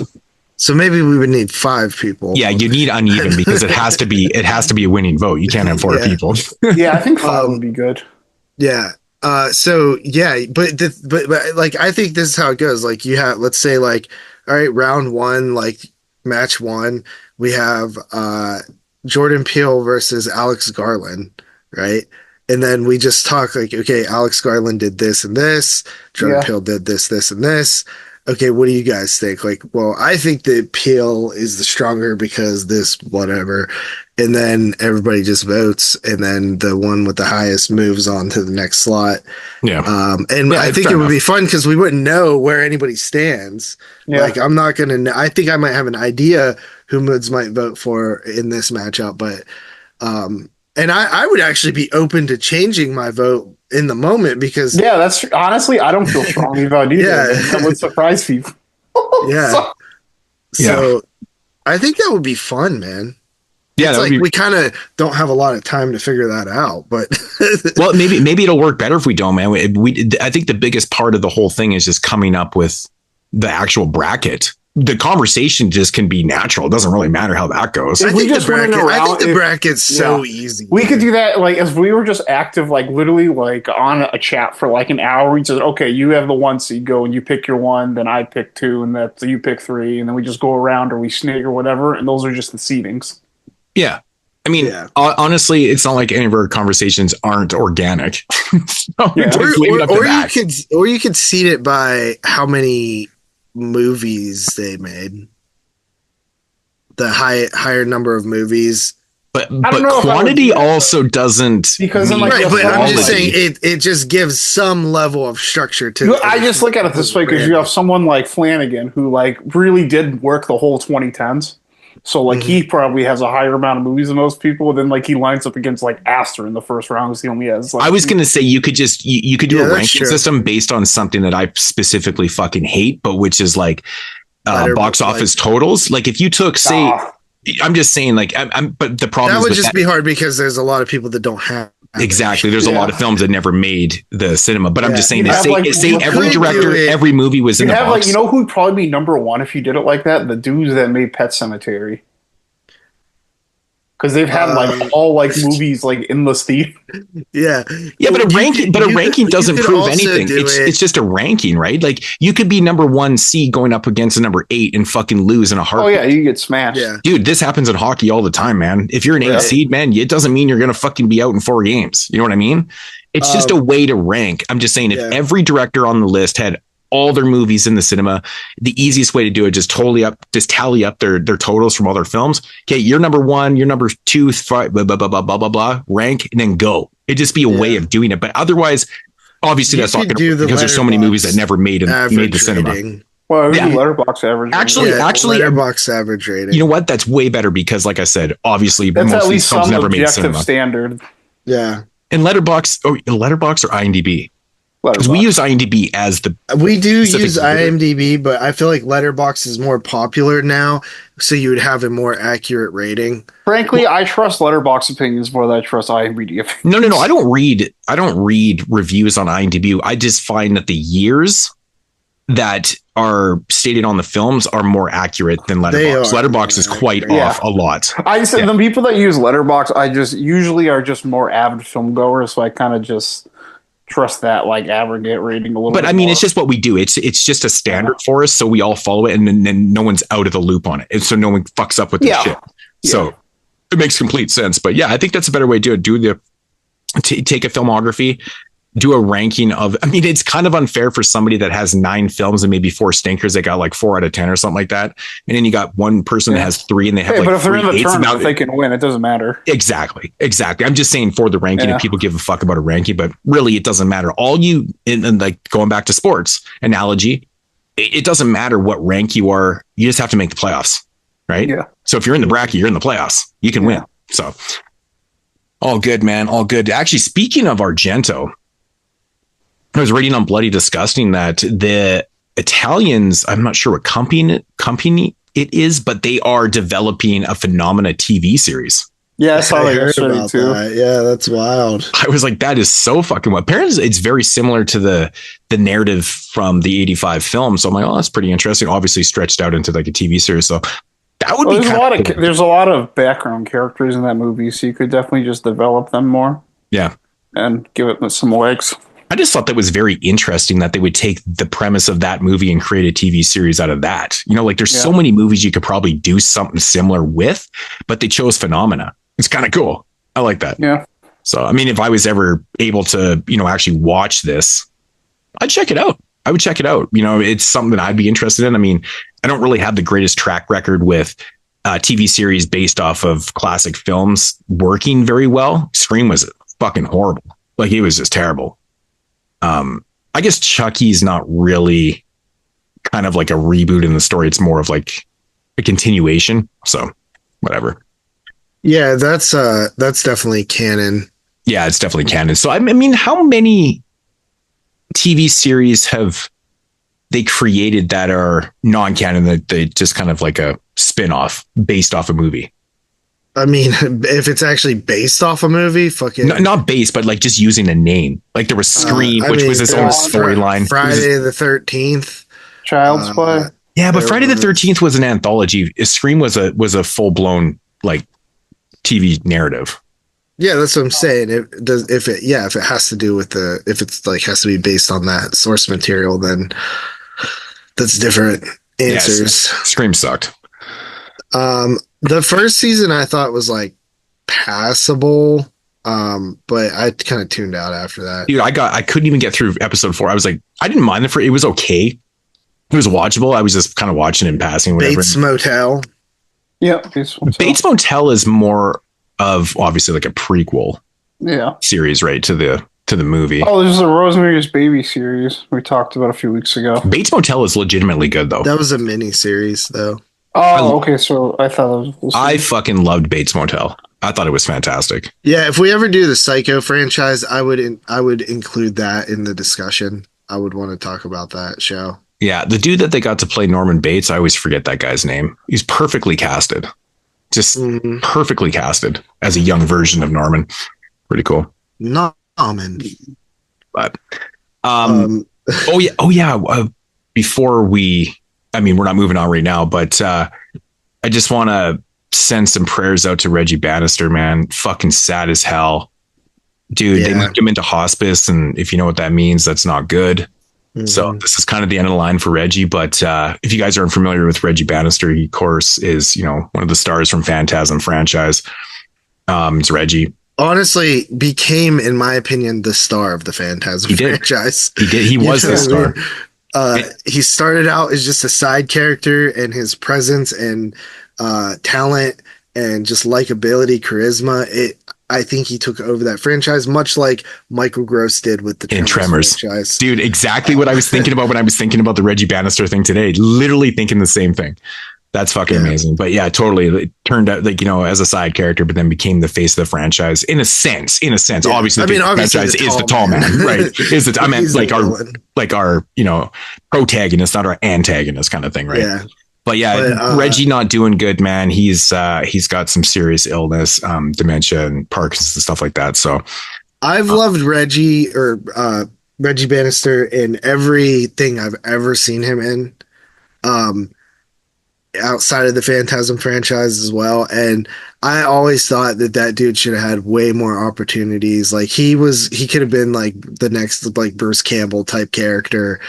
So maybe we would need 5 people. Yeah, you need uneven because it has to be a winning vote. You can't have 4 people. Yeah, I think 5 would be good. Yeah. So yeah, but like I think this is how it goes. Like you have, let's say like, all right, round 1, like match 1, we have Jordan Peele versus Alex Garland, right? And then we just talk like, okay, Alex Garland did this and this, Jordan Peele did this, and this, okay, what do you guys think? Like, well, I think the Peel is the stronger because this whatever, and then everybody just votes, and then the one with the highest moves on to the next slot. Yeah. And I think it would be fun because we wouldn't know where anybody stands. Yeah. Like, I'm not gonna know. I think I might have an idea who Moodz might vote for in this matchup, but and I would actually be open to changing my vote in the moment because that's honestly, I don't feel strongly about either. Yeah. That would surprise people. Yeah. So I think that would be fun, man. Yeah, it's like we kind of don't have a lot of time to figure that out, but well, maybe it'll work better if we don't, man. I think the biggest part of the whole thing is just coming up with the actual bracket. The conversation just can be natural. It doesn't really matter how that goes. I think the bracket's so easy. We could do that, like, if we were just active, like, literally, like, on a chat for, like, an hour. We just, okay, you have the 1 seed, go, and you pick your 1, then I pick 2, and so you pick 3, and then we just go around, or we snake, or whatever, and those are just the seedings. Yeah. I mean, honestly, it's not like any of our conversations aren't organic. So or you could seed it by how many movies they made, the higher number of movies, but quantity also doesn't, because but I'm just saying it just gives some level of structure to it. I just look at it this way, because you have someone like Flanagan who, like, really did work the whole 2010s, so, like, he probably has a higher amount of movies than most people. Then, like, he lines up against, like, Astor in the first round because he only has, like, I was gonna say you could just you could do a ranking system based on something that I specifically fucking hate, but which is like box office totals. Like, if you took, say, I'm just saying, like, but the problem that is would just be hard because there's a lot of people that don't have. Exactly. There's a lot of films that never made the cinema, but I'm just saying, say like, every director, every movie was in the box. Like, you know who'd probably be number 1 if you did it like that? The dudes that made Pet Sematary. Because they've had like all like movies like in the theater. Yeah, but a ranking doesn't prove anything. It's just a ranking, right? Like, you could be number 1 seed going up against a number 8 and fucking lose in a heartbeat. Oh yeah, you get smashed. Yeah. Dude, this happens in hockey all the time, man. If you're an 8 seed, man, it doesn't mean you're gonna fucking be out in 4 games. You know what I mean? It's just a way to rank. I'm just saying, if every director on the list had all their movies in the cinema, the easiest way to do it, just tally up their totals from all their films. Okay, you're number 1, you're number 2, 5, blah, blah, blah, blah, blah, blah, blah, rank, and then go. It'd just be a way of doing it. But otherwise, obviously, that's not going to work because there's so many movies that never made the cinema. Well, Letterboxd average. Actually, Letterboxd average rating. You know what? That's way better because, like I said, obviously, that's most at least films some never made objective cinema. Standard. Yeah. And Letterboxd or IMDb. Because we use IMDb as the. We do use IMDb, but I feel like Letterboxd is more popular now, so you would have a more accurate rating. Frankly, I trust Letterboxd opinions more than I trust IMDb opinions. No. I don't read reviews on IMDb. I just find that the years that are stated on the films are more accurate than Letterboxd. Letterboxd is quite off a lot. I said the people that use Letterboxd, I just usually are just more avid film goers, so I kind of just trust that like aggregate rating a little bit. But I mean, it's just what we do. It's just a standard for us, so we all follow it, and then no one's out of the loop on it, and so no one fucks up with the shit. So it makes complete sense. But yeah, I think that's a better way to do it. Take a filmography, do a ranking of. I mean, it's kind of unfair for somebody that has 9 films and maybe 4 stinkers. They got like 4 out of 10 or something like that, and then you got one person that has 3 and they have like. But if they're in the 3 tournament, if they can win, it doesn't matter. Exactly. I'm just saying for the ranking, if people give a fuck about a ranking, but really it doesn't matter. All you and like going back to sports analogy, it doesn't matter what rank you are. You just have to make the playoffs, right? Yeah. So if you're in the bracket, you're in the playoffs. You can win. So all good, man. All good. Actually, speaking of Argento, I was reading on Bloody Disgusting that the Italians, I'm not sure what company it is, but they are developing a Phenomena TV series. Yeah, I saw that yesterday too. That. Yeah, that's wild. I was like, that is so fucking wild. Apparently, it's very similar to the narrative from the 85 film. So I'm like, oh, that's pretty interesting. Obviously stretched out into like a TV series. So that would be there's a lot of background characters in that movie, so you could definitely just develop them more. Yeah. And give it some legs. I just thought that was very interesting that they would take the premise of that movie and create a TV series out of that. You know, like there's so many movies you could probably do something similar with, but they chose Phenomena. It's kind of cool. I like that. Yeah. So, I mean, if I was ever able to, actually watch this, I'd check it out. would check it out. You know, it's something that I'd be interested in. I mean, I don't really have the greatest track record with TV series based off of classic films working very well. Scream was fucking horrible. Like, it was just terrible. I guess Chucky's not really kind of like a reboot in the story. It's more of like a continuation. So whatever. Yeah, that's definitely canon. Yeah, it's definitely canon. So I mean, how many TV series have they created that are non-canon, that they just kind of like a spin-off based off a movie? I mean, if it's actually based off a movie, fucking not based, but like just using a name. Like there was Scream, which was its own storyline. Friday the 13th, Child's Play. Yeah, but Friday the 13th was an anthology. Scream was a full-blown like TV narrative. Yeah, that's what I'm saying. If it has to do with if it's like has to be based on that source material, then that's different answers. Yeah, Scream sucked. The first season I thought was like passable, but I kind of tuned out after that. Dude, I couldn't even get through episode 4. I was like, I didn't mind it was okay. It was watchable. I was just kind of watching it in passing. Whatever. Bates Motel. Yep. Bates Motel is more of obviously like a prequel series, right, to the movie. Oh, there's a Rosemary's Baby series we talked about a few weeks ago. Bates Motel is legitimately good though. That was a mini series though. Oh, okay. So I thought it was. I fucking loved Bates Motel. I thought it was fantastic. Yeah, if we ever do the Psycho franchise, I would include that in the discussion. I would want to talk about that show. Yeah, the dude that they got to play Norman Bates, I always forget that guy's name. He's perfectly casted. Just perfectly casted as a young version of Norman. Pretty cool. Norman. But before we're not moving on right now, but I just want to send some prayers out to Reggie Banister, man. Fucking sad as hell. Dude, they moved him into hospice, and if you know what that means, that's not good. So this is kind of the end of the line for Reggie. But if you guys aren't familiar with Reggie Banister, he, of course, is, one of the stars from Phantasm franchise. It's Reggie. Honestly, became, in my opinion, the star of the Phantasm franchise. He did. He was the star. He started out as just a side character, and his presence and talent and just likability, charisma, I think he took over that franchise, much like Michael Gross did with the Tremors franchise. Dude, exactly what I was thinking about when I was thinking about the Reggie Banister thing today. Literally thinking the same thing. That's fucking amazing. But yeah, totally. It turned out like, as a side character, but then became the face of the franchise in a sense. Yeah. Obviously, the franchise is the tall man, right? I meant like our protagonist, not our antagonist kind of thing, right? Yeah. But Reggie not doing good, man. He's got some serious illness, dementia and Perkins and stuff like that. So I've loved Reggie Banister in everything I've ever seen him in, outside of the Phantasm franchise as well. And I always thought that dude should have had way more opportunities. Like he could have been like the next like Bruce Campbell type character.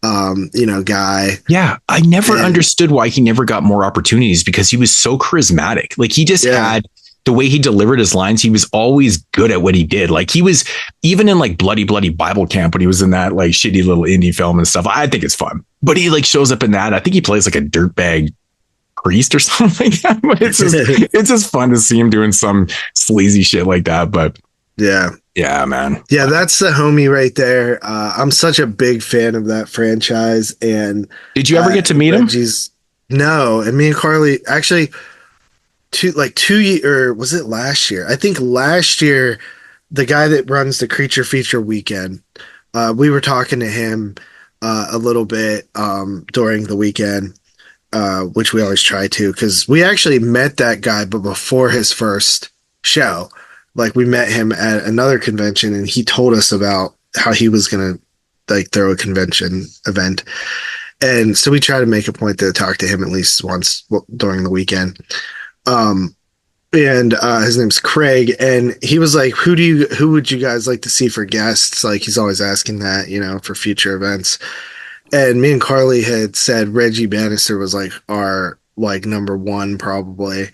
Guy. Yeah, I never understood why he never got more opportunities, because he was so charismatic. Like he just had the way he delivered his lines. He was always good at what he did. Like he was even in like Bloody Bible Camp when he was in that like shitty little indie film and stuff. I think it's fun, but he like shows up in that. I think he plays like a dirtbag priest or something like that. But it's just fun to see him doing some sleazy shit like that. But yeah, man. Yeah, that's the homie right there. I'm such a big fan of that franchise. And did you ever get to meet him? No, and me and Carly actually 2 years, or was it last year? I think last year, the guy that runs the Creature Feature weekend, we were talking to him a little bit during the weekend, which we always try to, because we actually met that guy, but before his first show. Like we met him at another convention, and he told us about how he was going to like throw a convention event. And so we try to make a point to talk to him at least once during the weekend. And his name's Craig, and he was like, who would you guys like to see for guests? Like he's always asking that, for future events. And me and Carly had said Reggie Banister was like our like number one probably.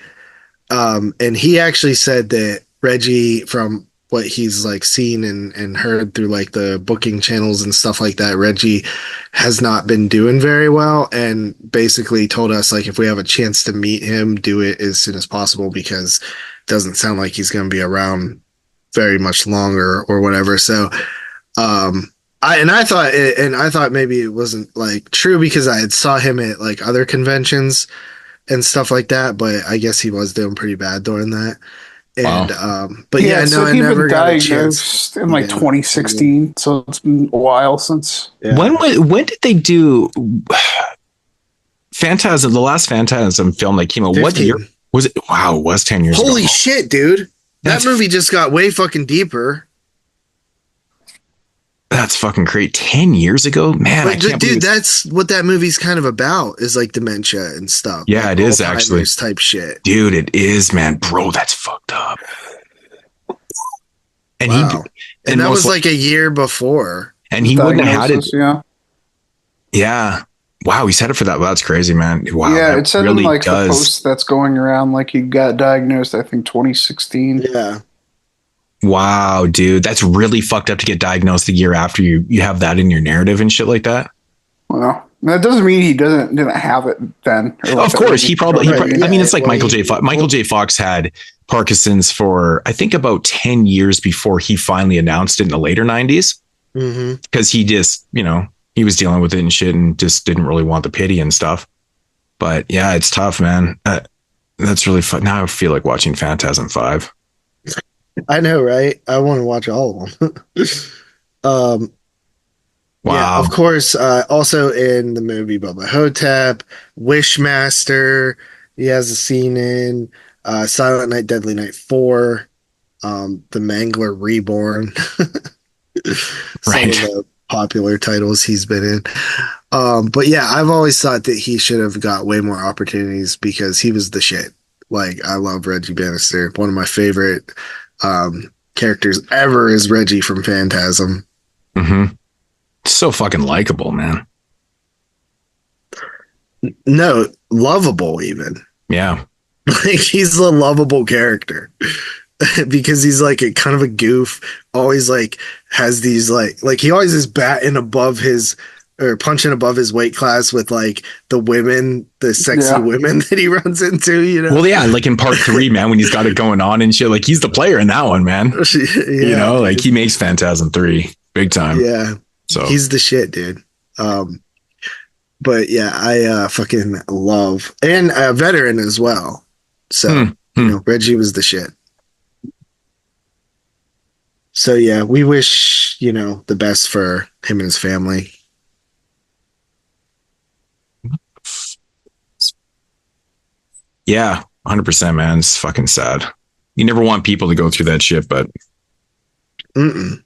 And he actually said that Reggie from what he's like seen and heard through like the booking channels and stuff like that, Reggie has not been doing very well, and basically told us like if we have a chance to meet him, do it as soon as possible because it doesn't sound like he's going to be around very much longer or whatever. So I thought maybe it wasn't like true because I had saw him at like other conventions and stuff like that, but I guess he was doing pretty bad during that. And but yeah, so no, I he never been got a chance diagnosed in like 2016, so it's been a while since. Yeah. When did they do Phantasm? The last Phantasm film that came out, 15. what year was it? Wow, it was 10 years ago. Holy shit, dude! That movie just got way fucking deeper. That's fucking great. 10 years ago, man. But, I can't dude, that's what that movie's kind of about, is like dementia and stuff. Yeah, like it is actually Alzheimer's type shit. Dude, it is, man. Bro, that's fucked up. And wow. And that was like a year before. And he wouldn't have had it. Yeah. Yeah. Wow, he's headed for that. Well, that's crazy, man. Wow. Yeah, it said really in like the post that's going around, like he got diagnosed, I think 2016. Yeah. Wow, dude, that's really fucked up to get diagnosed the year after you have that in your narrative and shit like that. Well, that doesn't mean he didn't have it then. Of course, he probably. Yeah, I mean, it's like Michael J. Fox. Michael J. Fox had Parkinson's for I think about 10 years before he finally announced it in the later 90s. Because he just, he was dealing with it and shit and just didn't really want the pity and stuff. But yeah, it's tough, man. That's really fun. Now I feel like watching Phantasm 5. I know, right? I want to watch all of them. Wow. Yeah, of course. Also in the movie Bubba Hotep, Wishmaster, he has a scene in Silent Night, Deadly Night 4, The Mangler Reborn. Some of the popular titles he's been in. But yeah, I've always thought that he should have got way more opportunities because he was the shit. Like, I love Reggie Banister. One of my favorite characters ever is Reggie from Phantasm. So fucking likable, man. No, lovable even. Yeah. Like, he's a lovable character because he's like a kind of a goof, always like has these like he always is batting above his or punching above his weight class with like the women, the sexy women that he runs into, Well, yeah, like in part 3, man, when he's got it going on and shit, like he's the player in that one, man. Like he makes Phantasm 3 big time. Yeah. So he's the shit, dude. But yeah, I fucking love and a veteran as well. So Reggie was the shit. So yeah, we wish, the best for him and his family. Yeah, 100%, man. It's fucking sad. You never want people to go through that shit, but no,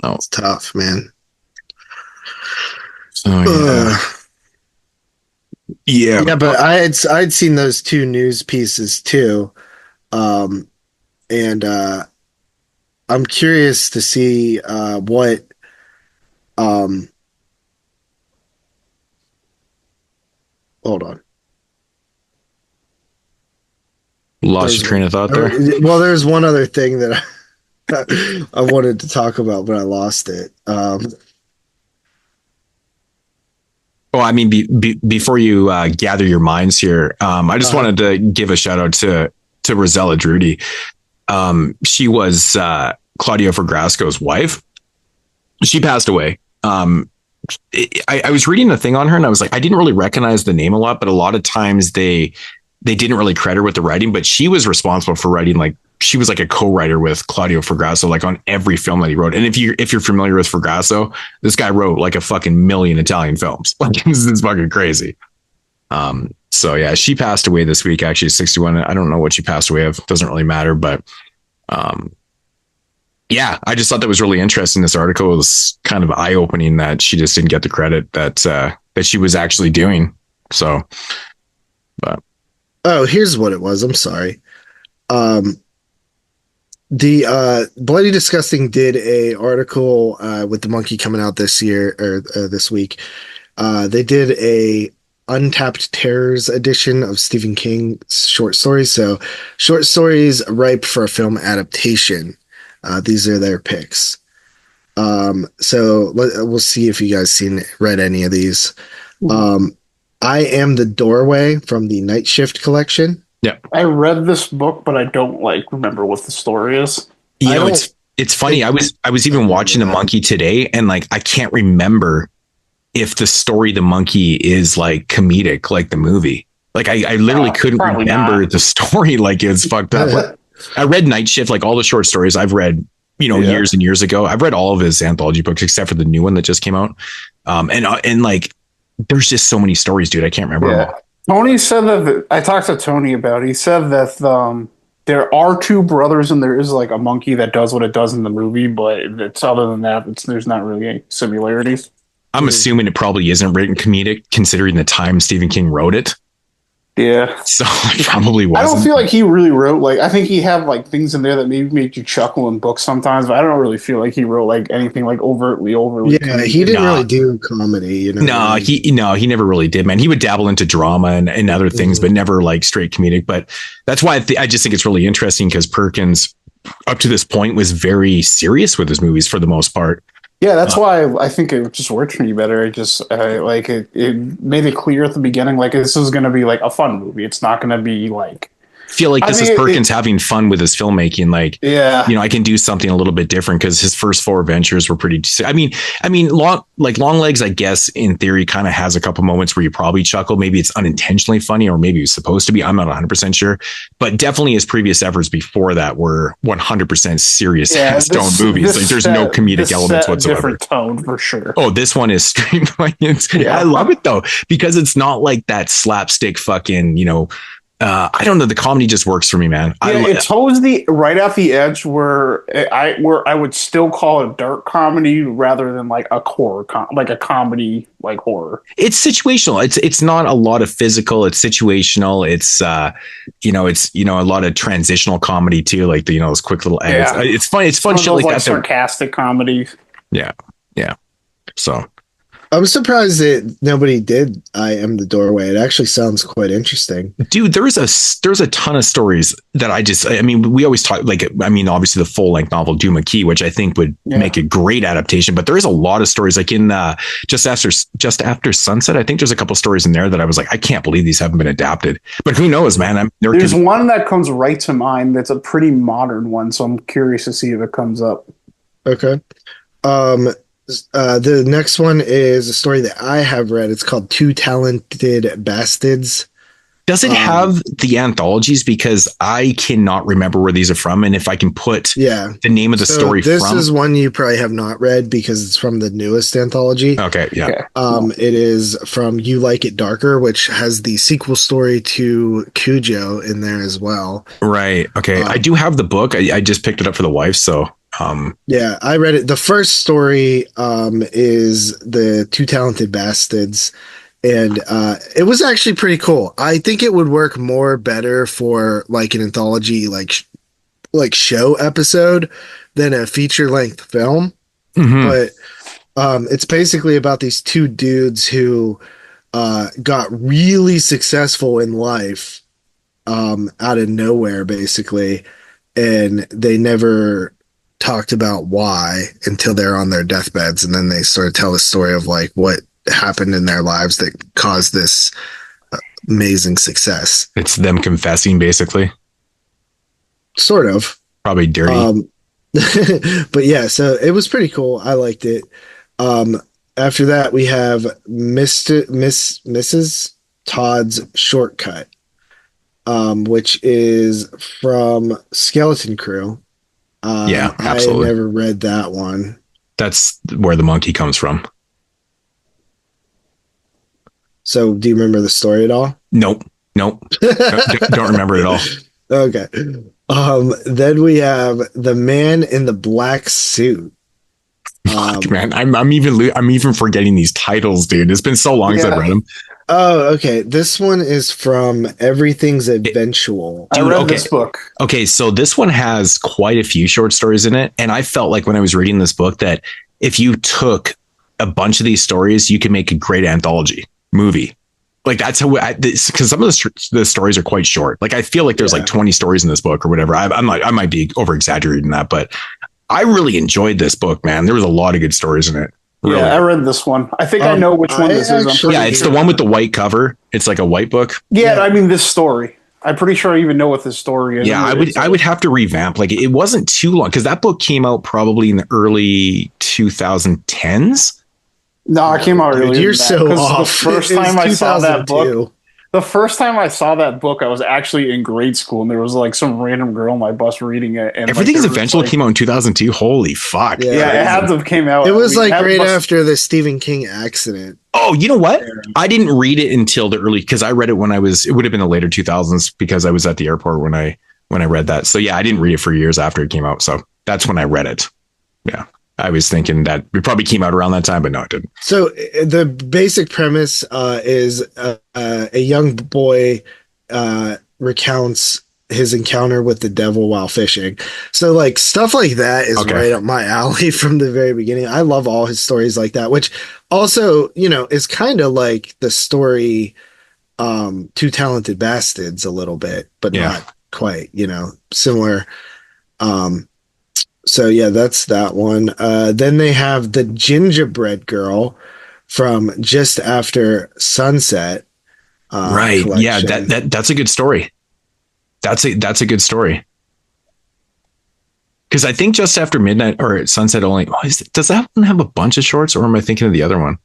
it's tough, man. So yeah, but I'd seen those 2 news pieces too, and I'm curious to see what. Hold on. Lost your train of thought there. Well, there's one other thing that I wanted to talk about, but I lost it. Well, I mean, before you gather your minds here, I just wanted to give a shout out to Rossella Drudi. She was Claudio Frograsco's wife. She passed away. I was reading a thing on her and I was like, I didn't really recognize the name a lot, but a lot of times they didn't really credit her with the writing, but she was responsible for writing, like she was like a co-writer with Claudio Fragasso, like on every film that he wrote. And if you're familiar with Fragasso, this guy wrote like a fucking million Italian films. Like it's fucking crazy. So yeah, she passed away this week, actually 61. I don't know what she passed away of. Doesn't really matter, but yeah, I just thought that was really interesting. This article was kind of eye-opening that she just didn't get the credit that she was actually doing. So, but. Oh, here's what it was. I'm sorry. The Bloody Disgusting did a article with the monkey coming out this year or this week. They did a Untapped Terrors edition of Stephen King's short stories. So short stories ripe for a film adaptation. These are their picks. We'll see if you guys read any of these. I Am the Doorway from the Night Shift collection. Yeah, I read this book, but I don't remember what the story is. It's funny. I was even watching The Monkey today, and I can't remember if the story The Monkey is comedic like the movie. I literally couldn't remember the story. It's fucked up. I read Night Shift, all the short stories I've read, years and years ago. I've read all of his anthology books except for the new one that just came out. There's just so many stories, dude. I can't remember them all. Tony said that I talked to Tony about it. He said that there are two brothers and there is a monkey that does what it does in the movie, but other than that, there's not really any similarities. I'm assuming it probably isn't written comedic considering the time Stephen King wrote it. Yeah. So it probably wasn't. I don't feel like he really wrote I think he had things in there that maybe make you chuckle in books sometimes, but I don't really feel like he wrote anything overtly. Yeah, comedic. He didn't really do comedy, No, he never really did, man. He would dabble into drama and other things, but never straight comedic. But that's why I just think it's really interesting because Perkins up to this point was very serious with his movies for the most part. Yeah, that's why I think it just worked for me better. It made it clear at the beginning, this is going to be a fun movie. It's not going to be feel like this is Perkins having fun with his filmmaking. I can do something a little bit different because his first four ventures were pretty. Long Legs, I guess in theory, kind of has a couple moments where you probably chuckle. Maybe it's unintentionally funny, or maybe it's supposed to be. I'm not 100% sure, but definitely his previous efforts before that were 100% serious tone movies. There's no comedic elements whatsoever. Different tone for sure. Oh, this one is streamlined. I love it though because it's not that slapstick fucking I don't know. The comedy just works for me, man. It toes right off the edge where I would still call it dark comedy rather than a horror, a comedy horror. It's situational. It's not a lot of physical. It's situational. It's a lot of transitional comedy too. Those quick little edits. It's fun. It's fun shit like that. Sarcastic comedy. Yeah. So. I'm surprised that nobody did I Am the Doorway. It actually sounds quite interesting. Dude, there's a ton of stories that we always talk obviously the full length novel Doom McKee, which I think would make a great adaptation, but there is a lot of stories in Just After Sunset. I think there's a couple stories in there that I was I can't believe these haven't been adapted, but who knows, man. There's one that comes right to mind. That's a pretty modern one. So I'm curious to see if it comes up. Okay. The next one is a story that I have read. It's called Two Talented Bastards. Does it have the anthologies? Because I cannot remember where these are from. And if I can put the name of the story this is one you probably have not read because it's from the newest anthology. Okay, yeah. It is from You Like It Darker, which has the sequel story to Cujo in there as well. Right. Okay. I do have the book. I just picked it up for the wife, so... I read it. The first story is the Two Talented Bastards, and it was actually pretty cool. I think it would work better for an anthology show episode than a feature length film. But it's basically about these two dudes who got really successful in life out of nowhere, basically, and they never talked about why until they're on their deathbeds, and then they sort of tell the story of what happened in their lives that caused this amazing success. It's them confessing, basically. Sort of. Probably dirty. But yeah, so it was pretty cool. I liked it. After that, we have Mrs. Todd's Shortcut, which is from Skeleton Crew. Absolutely. I never read that one. That's where the monkey comes from. So, do you remember the story at all? Nope. don't remember it at all. Okay. Then we have The Man in the Black Suit. Fuck, man, I'm even forgetting these titles, dude. It's been so long since I've read them. Oh, okay. This one is from Everything's Eventual. I read this book. Okay, so this one has quite a few short stories in it, and I felt like when I was reading this book that if you took a bunch of these stories, you could make a great anthology movie. That's how, because some of the stories are quite short. I feel like there's 20 stories in this book or whatever. I might be over exaggerating that, but I really enjoyed this book, man. There was a lot of good stories in it. Really. Yeah, I read this one. I think I know which one this is. Yeah, it's the one with the white cover. It's like a white book. Yeah, I mean this story. I'm pretty sure I even know what this story is. Yeah, I would have to revamp. Like it wasn't too long because that book came out probably in the early 2010s. No, it came out earlier. You're so off. The first time I saw that book, I was actually in grade school, and there was like some random girl on my bus reading it. And Everything's Eventual came out in 2002. Holy fuck! Yeah, it had to have came out. It was like right after the Stephen King accident. Oh, you know what? I didn't read it until the early because I read it when it would have been the later 2000s because I was at the airport when I read that. So yeah, I didn't read it for years after it came out. So that's when I read it. Yeah. I was thinking that it probably came out around that time, but no, it didn't. So the basic premise is a young boy recounts his encounter with the devil while fishing. So like stuff like that is right up my alley from the very beginning. I love all his stories like that, which also, is kind of like the story Two Talented Bastards a little bit, but not quite, similar. So yeah, that's that one. Then they have the Gingerbread Girl from Just After Sunset. Right. Collection. Yeah, that's a good story. That's a good story. Because I think Just After Midnight or Sunset only does that one have a bunch of shorts, or am I thinking of the other one?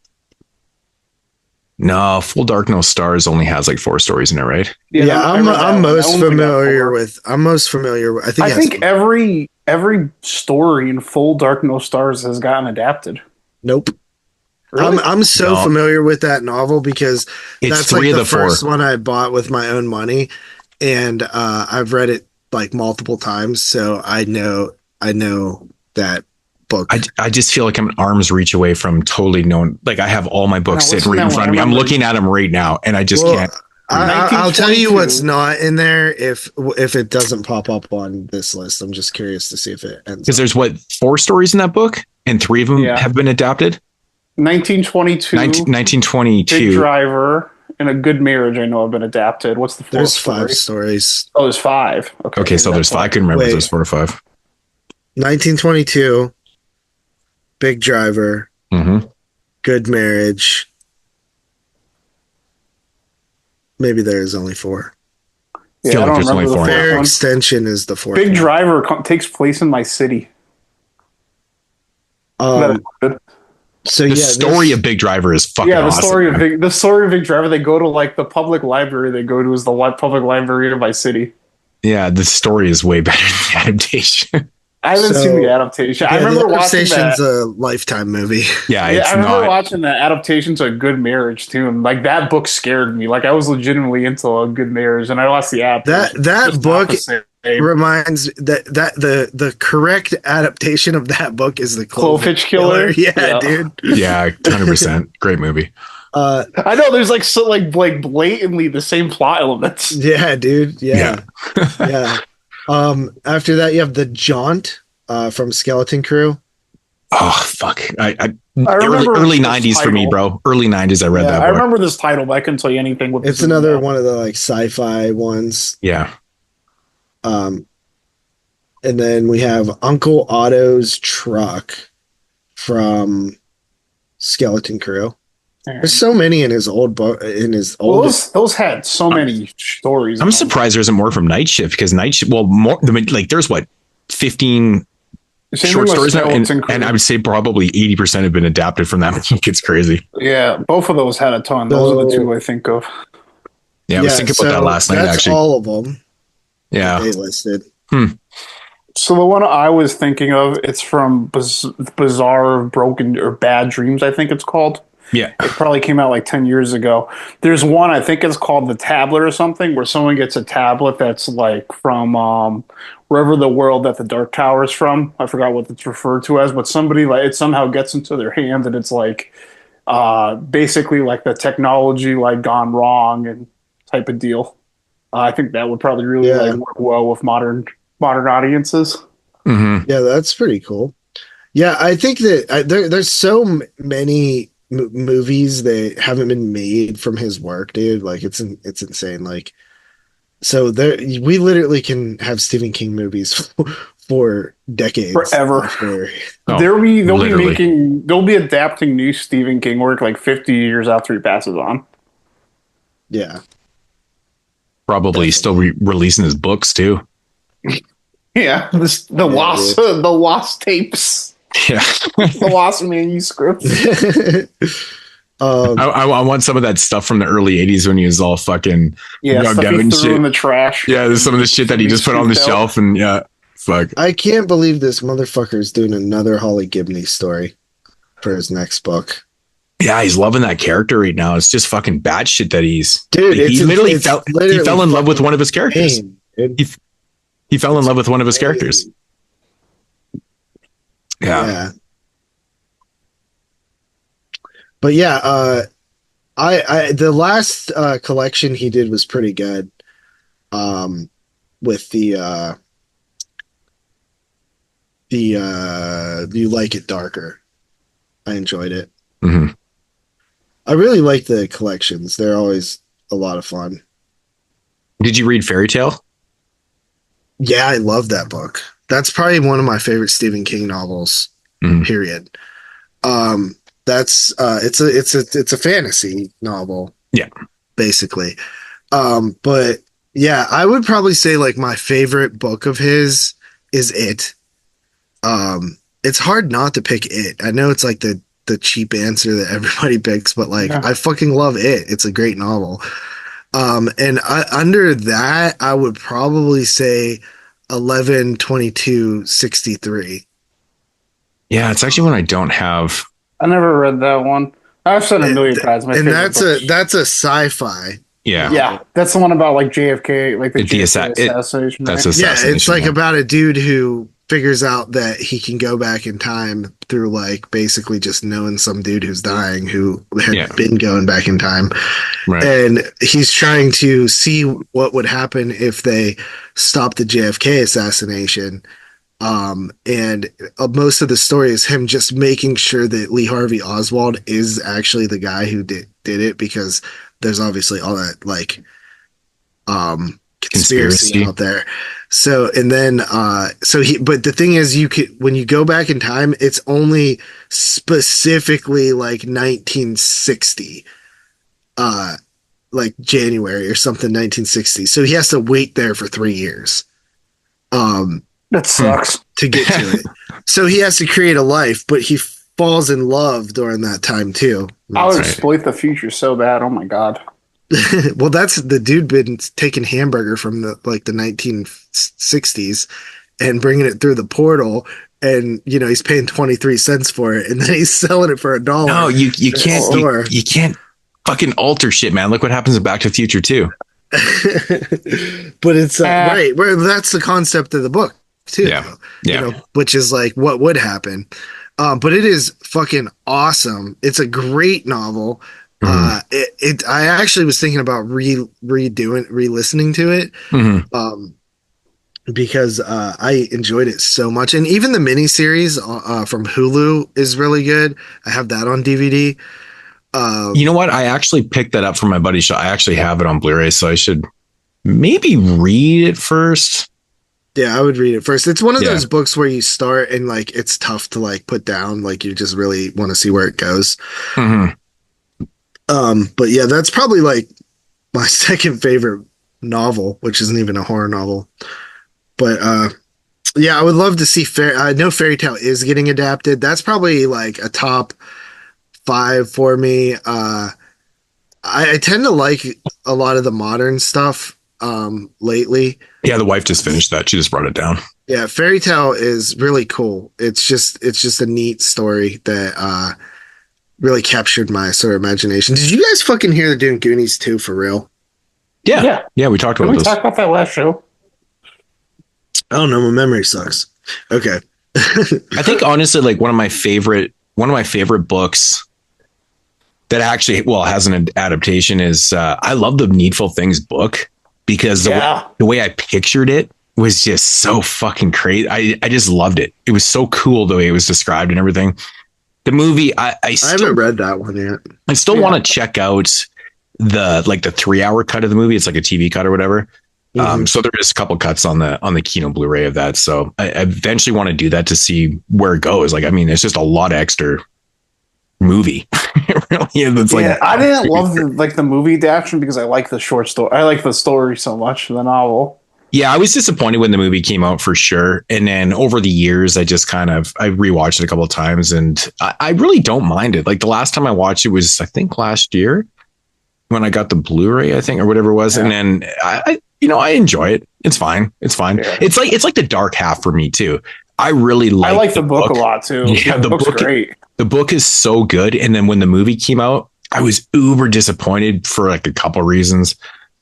No, Full Dark No Stars only has like 4 stories in it, right? Yeah, I'm most familiar with. I think every story in Full Dark No Stars has gotten adapted. Nope. Really? I'm so familiar with that novel because that's like the first one I bought with my own money, and I've read it like multiple times, so I know that book. I just feel like I'm an arm's reach away from totally knowing. Like I have all my books sitting right in front of me. I'm looking at them right now, and I just can't. I'll tell you what's not in there if it doesn't pop up on this list. I'm just curious to see if it ends. Because there's 4 stories in that book, and 3 of them have been adapted. 1922. Big Driver and A Good Marriage. I know have been adapted. What's the 4th? There's 5 stories. Oh, there's 5. Okay, so there's 5. I couldn't remember if there's 4 or 5. 1922. Big Driver. Mm-hmm. Good Marriage. Maybe there is only 4. Yeah, I don't remember the Fair Extension is the 4th. Big Driver takes place in my city. So the story of Big Driver is fucking awesome. The story of Big Driver. They go to like the public library. They go to is the public library in my city. Yeah, the story is way better than the adaptation. I haven't seen the adaptation. I remember watching that. It's a Lifetime movie. Yeah, I remember watching the adaptation to A Good Marriage too, and like that book scared me. Like I was legitimately into A Good Marriage, and I lost the app. That book reminds the correct adaptation of that book is the Clovitch Killer. Yeah, dude. Yeah, 100%. Great movie. I know there's like blatantly the same plot elements. Yeah, dude. Yeah. Yeah. After that, you have The Jaunt from Skeleton Crew. Oh fuck! I remember early 90s for me, bro. Early 90s, I read that. I remember this title, but I couldn't tell you anything. It's another one of the like sci-fi ones. Yeah. And then we have Uncle Otto's Truck from Skeleton Crew. There's so many in his old book. Those had so many stories. I'm surprised there isn't more from Night Shift because Night Shift. Well, more like there's 15 short stories now, and I would say probably 80% have been adapted from that. It's crazy. Yeah, both of those had a ton. Those are the 2 I think of. Yeah, I was thinking about that last night. Actually, all of them. Yeah, they listed. So the one I was thinking of, it's from Bizarre Broken or Bad Dreams, I think it's called. Yeah. It probably came out like 10 years ago. There's one, I think it's called The Tablet or something, where someone gets a tablet that's like from wherever the world that the Dark Tower is from. I forgot what it's referred to as, but somebody like it somehow gets into their hands and it's like basically like the technology like gone wrong and type of deal. I think that would probably really like work well with modern audiences. Mm-hmm. Yeah, that's pretty cool. Yeah, I think that there's so many movies that haven't been made from his work, dude. Like it's insane. Like, so we literally can have Stephen King movies for decades, forever. Oh, They'll be adapting new Stephen King work like 50 years after he passes on. Yeah, probably still releasing his books too. Yeah, the lost tapes. Yeah, the lost manuscripts. I want some of that stuff from the early 80s when he was all fucking stuff he threw shit in the trash. Yeah, there's some of the shit that he just put on the shelf, and fuck. I can't believe this motherfucker is doing another Holly Gibney story for his next book. Yeah, he's loving that character right now. It's just fucking bad shit that he's... Dude, he literally fell in love with one of his characters. He fell in love with one of his characters. Yeah. But yeah, I the last collection he did was pretty good. With the You Like It Darker. I enjoyed it. Mm-hmm. I really like the collections. They're always a lot of fun. Did you read Fairy Tale? Yeah, I love that book. That's probably one of my favorite Stephen King novels. Period. That's it's a fantasy novel. Yeah, basically. But yeah, I would probably say like my favorite book of his is It. It's hard not to pick It. I know it's like the cheap answer that everybody picks, but like I fucking love It. It's a great novel. And under that, I would probably say 11/22/63. Yeah, it's actually one I don't have. I never read that one. I've said a million times. And that's a sci-fi. Yeah, that's the one about like JFK, like the JFK assassination. That's assassination. Yeah, it's like about a dude who figures out that he can go back in time through like basically just knowing some dude who's dying who had been going back in time. Right. And he's trying to see what would happen if they stopped the JFK assassination. And most of the story is him just making sure that Lee Harvey Oswald is actually the guy who did it, because there's obviously all that like conspiracy out there. So and then but the thing is, you could, when you go back in time, it's only specifically like 1960 like January or something, 1960. So he has to wait there for 3 years. That sucks. To get to it. So he has to create a life, but he falls in love during that time too. I would exploit the future so bad. Oh my God. Well, that's the dude been taking hamburger from the 1960s and bringing it through the portal, and he's paying 23 cents for it, and then he's selling it for $1. No, you can't. You can't fucking alter shit, man. Look what happens in Back to the Future too. But it's right. Where that's the concept of the book too. Yeah. Which is like what would happen. But it is fucking awesome. It's a great novel. I actually was thinking about re-listening to it. Because I enjoyed it so much. And even the miniseries from Hulu is really good. I have that on DVD. You know what? I actually picked that up from my buddy's shop. I actually have it on Blu-ray, so I should maybe read it first. Yeah, I would read it first. It's one of those books where you start and like it's tough to like put down. Like you just really want to see where it goes. But yeah, that's probably like my second favorite novel, which isn't even a horror novel. But yeah, I would love to see I know Fairy Tale is getting adapted. That's probably like a top 5 for me. I tend to like a lot of the modern stuff lately. Yeah, the wife just finished that. She just brought it down. Yeah, Fairy Tale is really cool. It's just a neat story that really captured my sort of imagination. Did you guys fucking hear they're doing Goonies 2 for real? Yeah, we talked about this. Did we talk about that last show? I don't know. My memory sucks. Okay. I think honestly, like one of my favorite books that actually has an adaptation is I love the Needful Things book, because the way I pictured it was just so fucking crazy. I just loved it. It was so cool the way it was described and everything. The movie, I haven't read that one yet. I still want to check out the 3-hour cut of the movie. It's like a TV cut or whatever. So there is a couple cuts on the Kino Blu-ray of that. So I eventually want to do that to see where it goes. Like, I mean, it's just a lot of extra movie. It really is. It's I didn't love the movie adaptation because I like the short story. I like the story so much, the novel. Yeah, I was disappointed when the movie came out for sure. And then over the years, I just I rewatched it a couple of times and I really don't mind it. Like the last time I watched it was, I think last year when I got the Blu-ray, I think, or whatever it was. Yeah. And then I enjoy it. It's fine. It's fine. Yeah. It's like the dark half for me too. I really like the book a lot too. Yeah, the book's great. The book is so good. And then when the movie came out, I was uber disappointed for like a couple reasons.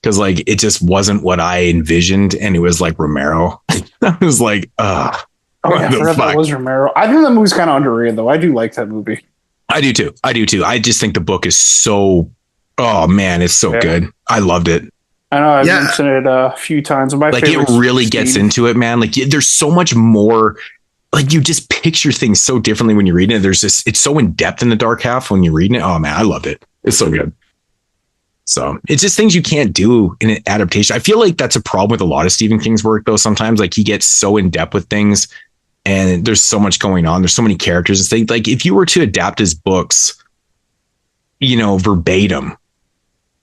Because like it just wasn't what I envisioned, and it was like Romero. I was like, I forgot that was Romero. I think that movie's kind of underrated, though. I do like that movie. I do too. I just think the book is so. Oh man, it's so good. I loved it. I know I've mentioned it a few times. It really gets into it, man. Like there's so much more. Like you just picture things so differently when you're reading it. It's so in depth in the dark half when you're reading it. Oh man, I loved it. It's so good. So it's just things you can't do in an adaptation. I feel like that's a problem with a lot of Stephen King's work, though. Sometimes like he gets so in depth with things and there's so much going on. There's so many characters and things. Like if you were to adapt his books, verbatim.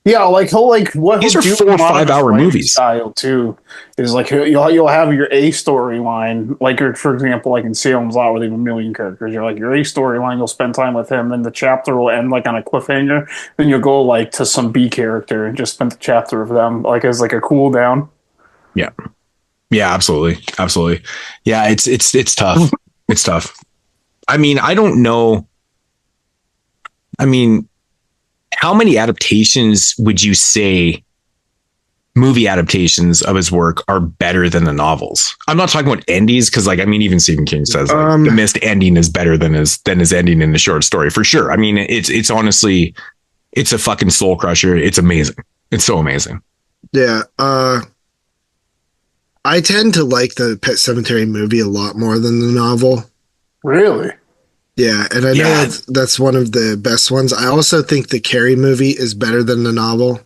Yeah, like these are 4 or 5 hour movies. Style too is like you'll have your A storyline, like for example, like in Salem's Lot where they have 1 million characters. You're like your A storyline, you'll spend time with him, then the chapter will end like on a cliffhanger. Then you'll go like to some B character and just spend the chapter of them like as like a cool down. Yeah, absolutely. Yeah, it's tough. It's tough. I mean, I don't know. I mean, how many adaptations would you say movie adaptations of his work are better than the novels? I'm not talking about endings because, even Stephen King says the missed ending is better than his ending in the short story for sure. I mean, it's honestly, it's a fucking soul crusher. It's amazing. It's so amazing. Yeah. I tend to like the Pet Sematary movie a lot more than the novel. Really? Yeah, and I know that's one of the best ones. I also think the Carrie movie is better than the novel.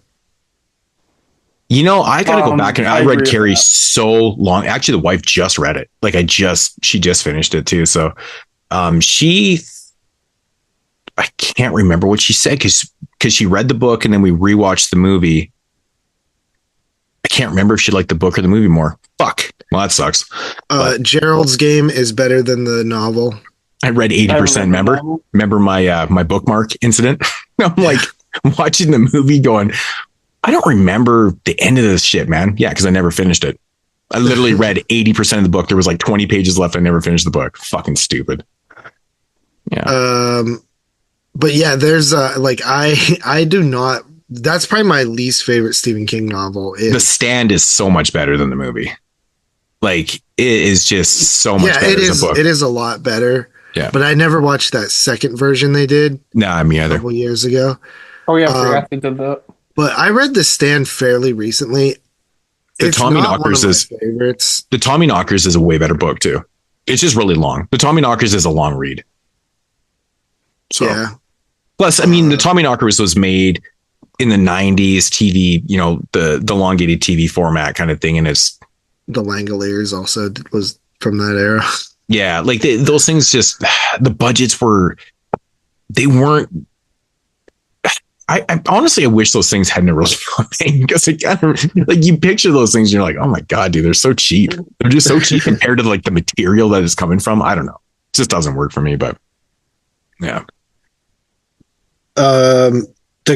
I gotta go back and I read Carrie so long. Actually, the wife just read it. She just finished it too. So, I can't remember what she said because she read the book and then we rewatched the movie. I can't remember if she liked the book or the movie more. Fuck. Well, that sucks. Gerald's Game is better than the novel. I read 80%. Remember my bookmark incident? I'm watching the movie going, I don't remember the end of this shit, man. Yeah, because I never finished it. I literally read 80% of the book. There was 20 pages left. I never finished the book. Fucking stupid. Yeah. But yeah, there's I do not. That's probably my least favorite Stephen King novel. The Stand is so much better than the movie. It is just so much better than the book. It is a lot better. Yeah. But I never watched that second version they did. Nah, me either. A couple years ago. Oh yeah, I forgot they did that. But I read The Stand fairly recently. The Tommyknockers is a way better book too. It's just really long. The Tommyknockers is a long read. So, yeah. Plus, the Tommyknockers was made in the 90s TV, the elongated TV format kind of thing, and it's the Langoliers also was from that era. Yeah, those things just the budgets they weren't. I honestly, I wish those things hadn't really come in because it kind of you picture those things, and you're like, oh my god, dude, they're so cheap. They're just so cheap compared to the material that is coming from. I don't know, it just doesn't work for me. But yeah, the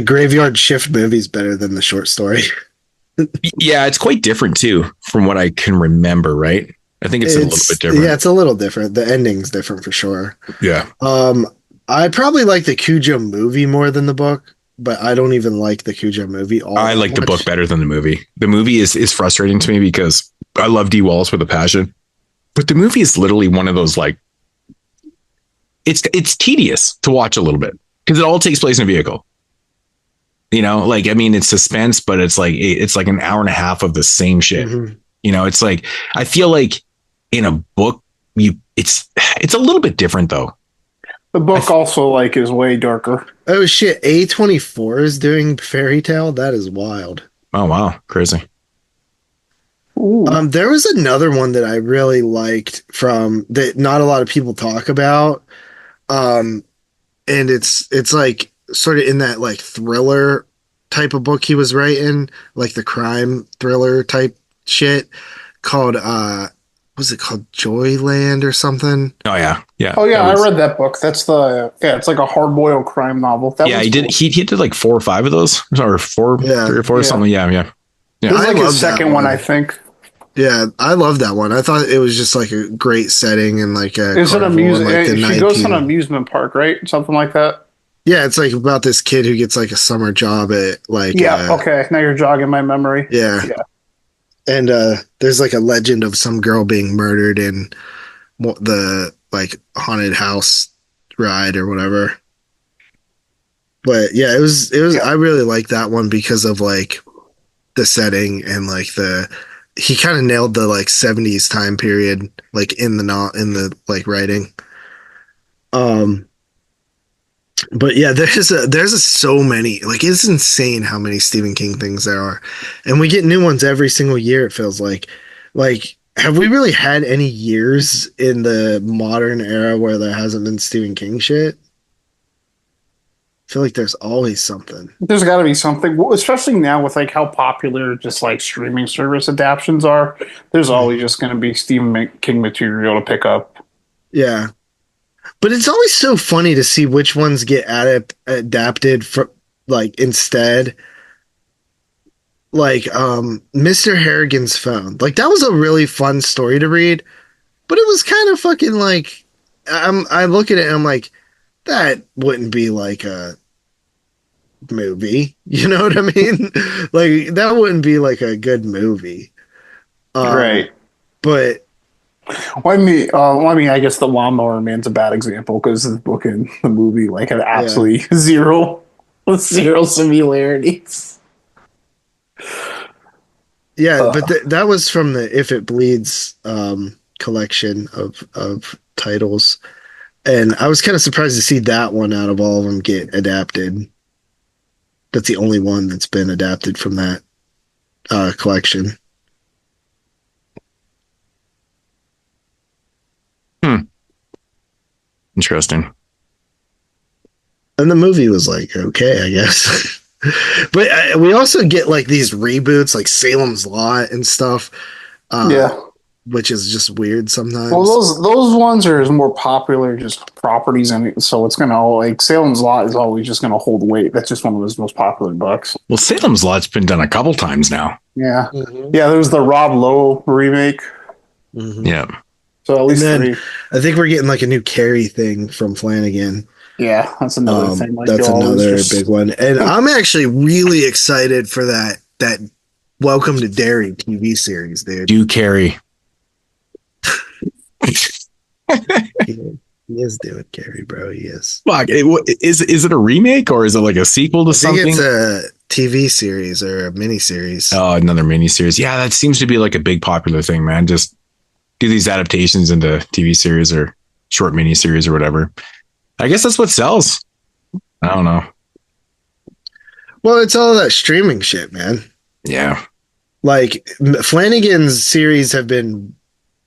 Graveyard Shift movie is better than the short story. Yeah, it's quite different too, from what I can remember. Right. I think it's a little bit different. Yeah, it's a little different. The ending's different for sure. Yeah. I probably like the Cujo movie more than the book, but I don't even like the Cujo movie. I like the book better than the movie. The movie is frustrating to me because I love Dee Wallace with a passion, but the movie is literally one of those it's tedious to watch a little bit because it all takes place in a vehicle. It's suspense, but it's like an hour and a half of the same shit. Mm-hmm. It's I feel like in a book, it's a little bit different though. The book also is way darker. Oh shit! A24 is doing Fairy Tale. That is wild. Oh wow, crazy. There was another one that I really liked from that not a lot of people talk about. And it's like sort of in that like thriller type of book he was writing, like the crime thriller type shit called what was it called, Joyland or something? Oh yeah. I read that book. That's it's like a hard-boiled crime novel. He did like 4 or 5 of those, or 3 or 4 or something. Yeah. This is like his second one, I think. Yeah, I love that one. I thought it was just like a great setting and like it's an amusement. She goes to an amusement park, right? Something like that. Yeah, it's like about this kid who gets like a summer job at like. Yeah. Okay. Now you're jogging my memory. Yeah. And there's like a legend of some girl being murdered in the like haunted house ride or whatever. But yeah, it was. I really like that one because of like the setting and like he kind of nailed the like 70s time period like in the like writing. But yeah, there's so many, like it's insane how many Stephen King things there are, and we get new ones every single year. It feels like have we really had any years in the modern era where there hasn't been Stephen King shit? I feel like there's always something. There's got to be something, especially now with like how popular just like streaming service adaptions are. There's always just going to be Stephen King material to pick up. Yeah. But it's always so funny to see which ones get adapted for like instead. Like Mr. Harrigan's Phone. Like that was a really fun story to read, but it was kind of fucking like I look at it and I'm like, that wouldn't be like a movie. You know what I mean? Like that wouldn't be like a good movie. Right. But I mean, I guess the Lawnmower Man's a bad example because the book and the movie like have absolutely zero similarities. Yeah, but that was from the If It Bleeds collection of titles, and I was kind of surprised to see that one out of all of them get adapted. That's the only one that's been adapted from that collection. Interesting. And the movie was like, okay, I guess. But we also get like these reboots like Salem's Lot and stuff. Which is just weird sometimes. Well, those ones are more popular just properties, and so it's gonna like Salem's Lot is always just gonna hold weight. That's just one of his most popular books. Well, Salem's Lot's been done a couple times now. Yeah, yeah. There was the Rob Lowe remake. Mm-hmm. Yeah. So at least I think we're getting like a new Carrie thing from Flanagan. Yeah, that's another thing. Like that's another big one, and I'm actually really excited for that Welcome to Derry TV series, dude. Do Carrie. He is doing Carrie, bro. He is. Fuck, is it a remake or is it like a sequel to something? It's a TV series or a mini series. Oh, another mini series. Yeah, that seems to be like a big popular thing, man. Just do these adaptations into TV series or short mini series or whatever. I guess that's what sells. I don't know. Well, it's all that streaming shit, man. Yeah. Like Flanagan's series have been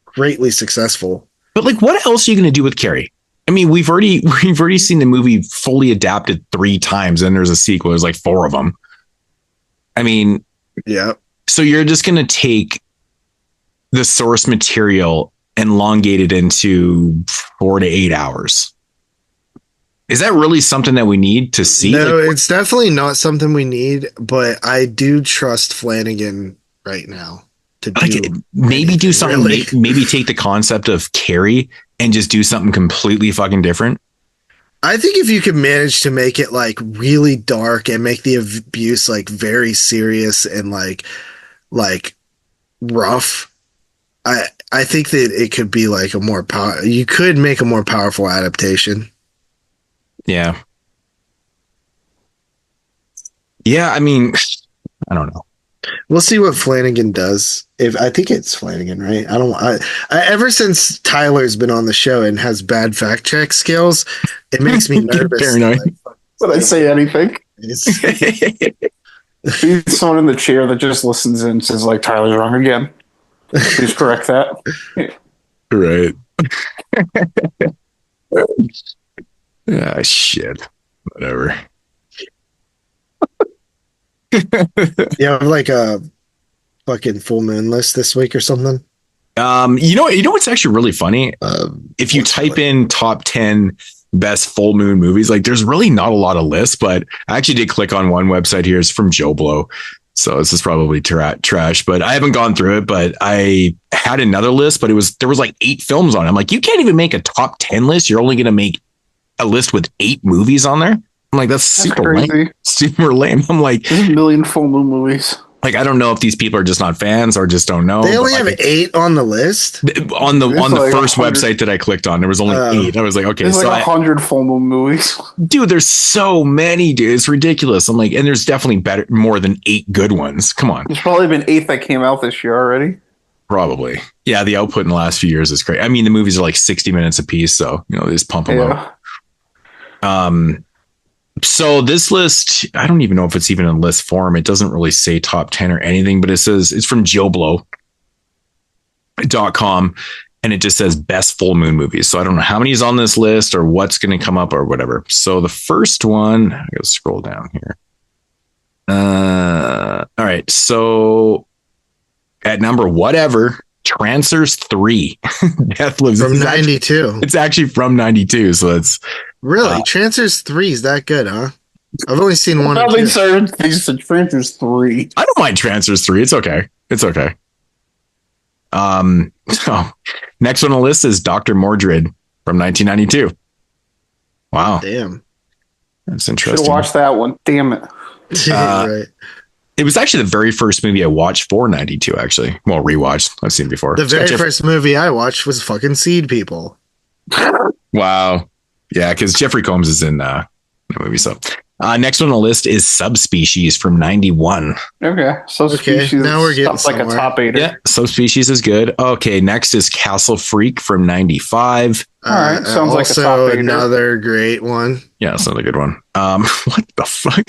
greatly successful. But like, what else are you going to do with Carrie? I mean, we've already seen the movie fully adapted 3 times, and there's a sequel. There's like 4 of them. I mean, yeah. So you're just going to take the source material and elongate it into 4 to 8 hours. Is that really something that we need to see? No, it's definitely not something we need, but I do trust Flanagan right now to do something. Really. Maybe take the concept of Carrie and just do something completely fucking different. I think if you could manage to make it like really dark and make the abuse like very serious and like rough, I think that it could be like you could make a more powerful adaptation. Yeah. Yeah, I mean, I don't know. We'll see what Flanagan does. I think it's Flanagan, right? I ever since Tyler's been on the show and has bad fact check skills, it makes me nervous. Paranoid. Did I say anything? He's someone in the chair that just listens and says like, Tyler's wrong again. Please correct that. Right. Ah, shit. Whatever. You have like a fucking full moon list this week or something? You know what's actually really funny? If you type in top 10 best full moon movies, like there's really not a lot of lists, but I actually did click on one website here. It's from Joe Blow. So this is probably trash, but I haven't gone through it, but I had another list, but there was like 8 films on it. I'm like, you can't even make a top 10 list. You're only going to make a list with 8 movies on there. I'm like, that's super lame. Super lame. I'm like, there's a million full moon movies. Like, I don't know if these people are just not fans or just don't know. They only have 8 on the list. On the like first website that I clicked on, there was only 8. I was like, okay, there's so like 100 full moon movies. Dude, there's so many, dude. It's ridiculous. I'm like, and there's definitely more than 8 good ones. Come on. There's probably been 8 that came out this year already. Probably. Yeah, the output in the last few years is great. I mean, the movies are like 60 minutes a piece, so they just pump them out. So this list, I don't even know if it's even in list form. It doesn't really say top 10 or anything, but it says it's from JoeBlow.com and it just says best full moon movies. So I don't know how many is on this list or what's going to come up or whatever. So the first one, I gotta scroll down here. All right. So at number whatever, Trancers 3. Death Lives from 92. It's actually from 92. So it's really Trancers 3 is that good, huh? I've only seen one. Trancers 3. I don't mind Trancers 3. It's okay. It's okay. So next on the list is Dr. Mordred from 1992. Wow. Damn. That's interesting. Should watch that one. Damn it. Right. It was actually the very first movie I watched for 92, actually. Well, rewatched. I've seen it before. The very first movie I watched was fucking Seedpeople. Wow. Yeah, because Jeffrey Combs is in the movie. So next on the list is Subspecies from 91. Okay. Subspecies. Now we're getting like a top 8. Yeah, Subspecies is good. Okay, next is Castle Freak from 95. All right. Sounds like a top also another great one. Yeah, it's another good one. What the fuck?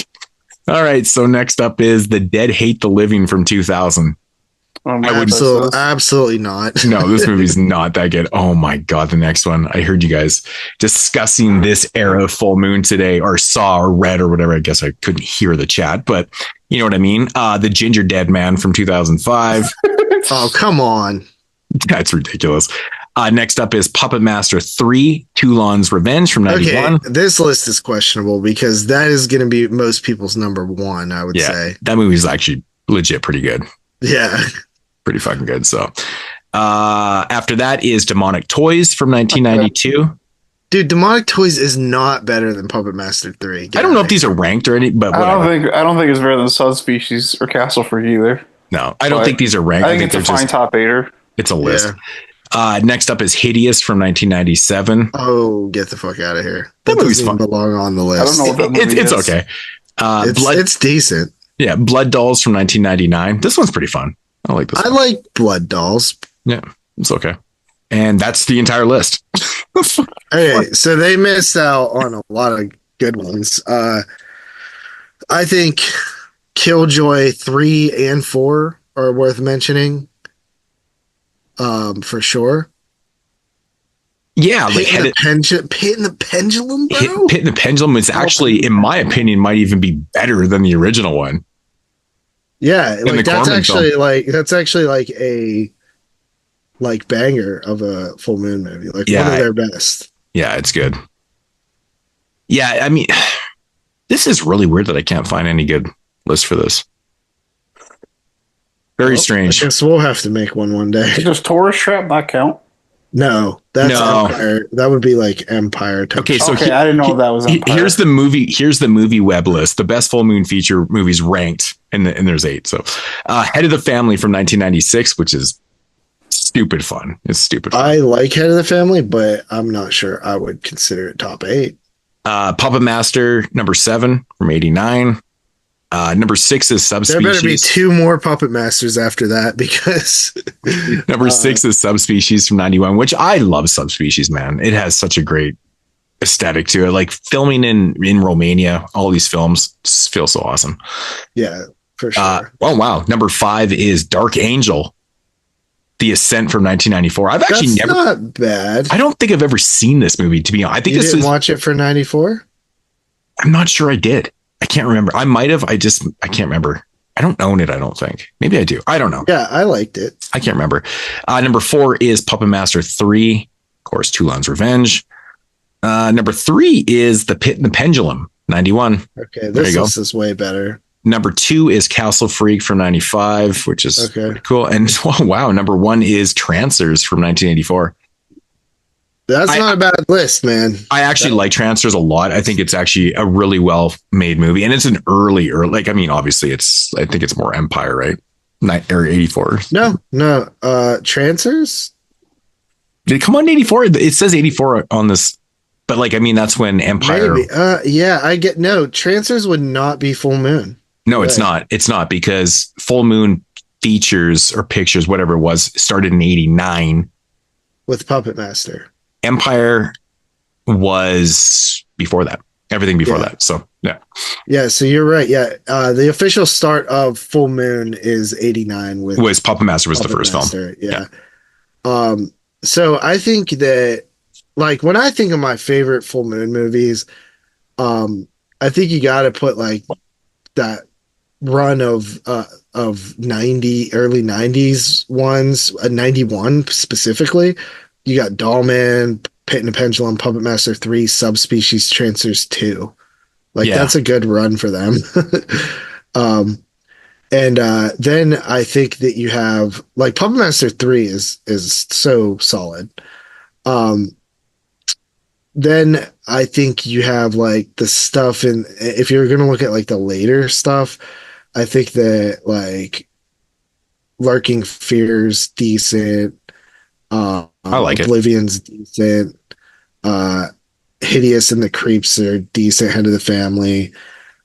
All right, so next up is The Dead Hate the Living from 2000. Absolutely not. No, this movie's not that good. Oh my God, the next one. I heard you guys discussing this era of full moon today, or saw or read or whatever. I guess I couldn't hear the chat, but you know what I mean? The Ginger Dead Man from 2005. Oh, come on. That's ridiculous. Next up is Puppet Master 3, Toulon's Revenge from 91. Okay, this list is questionable because that is going to be most people's number 1, I would say. That movie's actually legit pretty good. Yeah. Pretty fucking good. So after that is Demonic Toys from 1992. Dude, Demonic Toys is not better than Puppet Master 3. I don't know if these are ranked or anything, but whatever. I don't think it's better than Subspecies or Castle Freak either. No, I don't think these are ranked. I think it's a fine top 8er. It's a list. Next up is Hideous from 1997. Oh, get the fuck out of here. That movie's fun. Belong on the list. I don't know what that movie it's is. Okay. It's decent. Yeah, Blood Dolls from 1999. This one's pretty fun. I like this one. I like Blood Dolls. Yeah, it's okay. And that's the entire list. Okay, so they missed out on a lot of good ones. I think Killjoy 3 and 4 are worth mentioning. For sure. Yeah, Pit in the Pendulum, bro. Pit in the Pendulum is actually, in my opinion, might even be better than the original one. Yeah, like that's actually like a banger of a full moon movie. Like one of their best. Yeah, it's good. Yeah, I mean, this is really weird that I can't find any good list for this. Very strange. I guess we'll have to make one day. Does Tourist Trap not count? No, that's Empire. That would be like Empire. Okay, so I didn't know that was Empire. Here's the movie web list. The best full moon feature movies ranked, and there's 8. So, Head of the Family from 1996, which is stupid fun. It's stupid fun. I like Head of the Family, but I'm not sure I would consider it top 8. Puppet Master number 7 from 89. Number 6 is Subspecies. There better be 2 more Puppet Masters after that because number 6 is Subspecies from 91, which I love. Subspecies, man. It has such a great aesthetic to it. Like filming in Romania, all these films feel so awesome. Yeah, for sure. Oh wow. Number 5 is Dark Angel The Ascent from 1994. I've actually That's not bad. I don't think I've ever seen this movie, to be honest. I think you didn't watch it for 94? I'm not sure I did. I can't remember. I might have. I can't remember. I don't own it, I don't think. Maybe I do. I don't know. Yeah, I liked it. I can't remember. Number 4 is Puppet Master 3. Of course, Toulon's Revenge. Number 3 is The Pit and the Pendulum, 91. Okay, this is way better. Number 2 is Castle Freak from 95, which is pretty cool. And wow, number 1 is Trancers from 1984. That's not a bad list, man. I actually like Trancers a lot. I think it's actually a really well made movie, and it's an early, like, I mean, obviously I think it's more Empire, right? Or 84. No. Trancers? Did it come on in 84? It says 84 on this, but like, I mean, that's when Empire. Maybe. Trancers would not be Full Moon. No, it's not. It's not, because Full Moon features or pictures, whatever it was, started in 89 with Puppet Master. Empire was before that. Everything before that. So yeah. Yeah. So you're right. Yeah. The official start of Full Moon is 89 was Puppet Master was the first film. Yeah. So I think that, like, when I think of my favorite Full Moon movies, I think you got to put like that run of early 90s ones, 91 specifically. You got Dollman, Pit and the Pendulum, Puppet Master 3, Subspecies, Trancers 2. Like, that's a good run for them. And then I think that you have, like, Puppet Master 3 is so solid. Then I think you have, like, the stuff, and if you're going to look at, like, the later stuff, I think that, like, Lurking Fear's decent. I like Oblivion's decent. Hideous and the Creeps are decent. Head of the Family.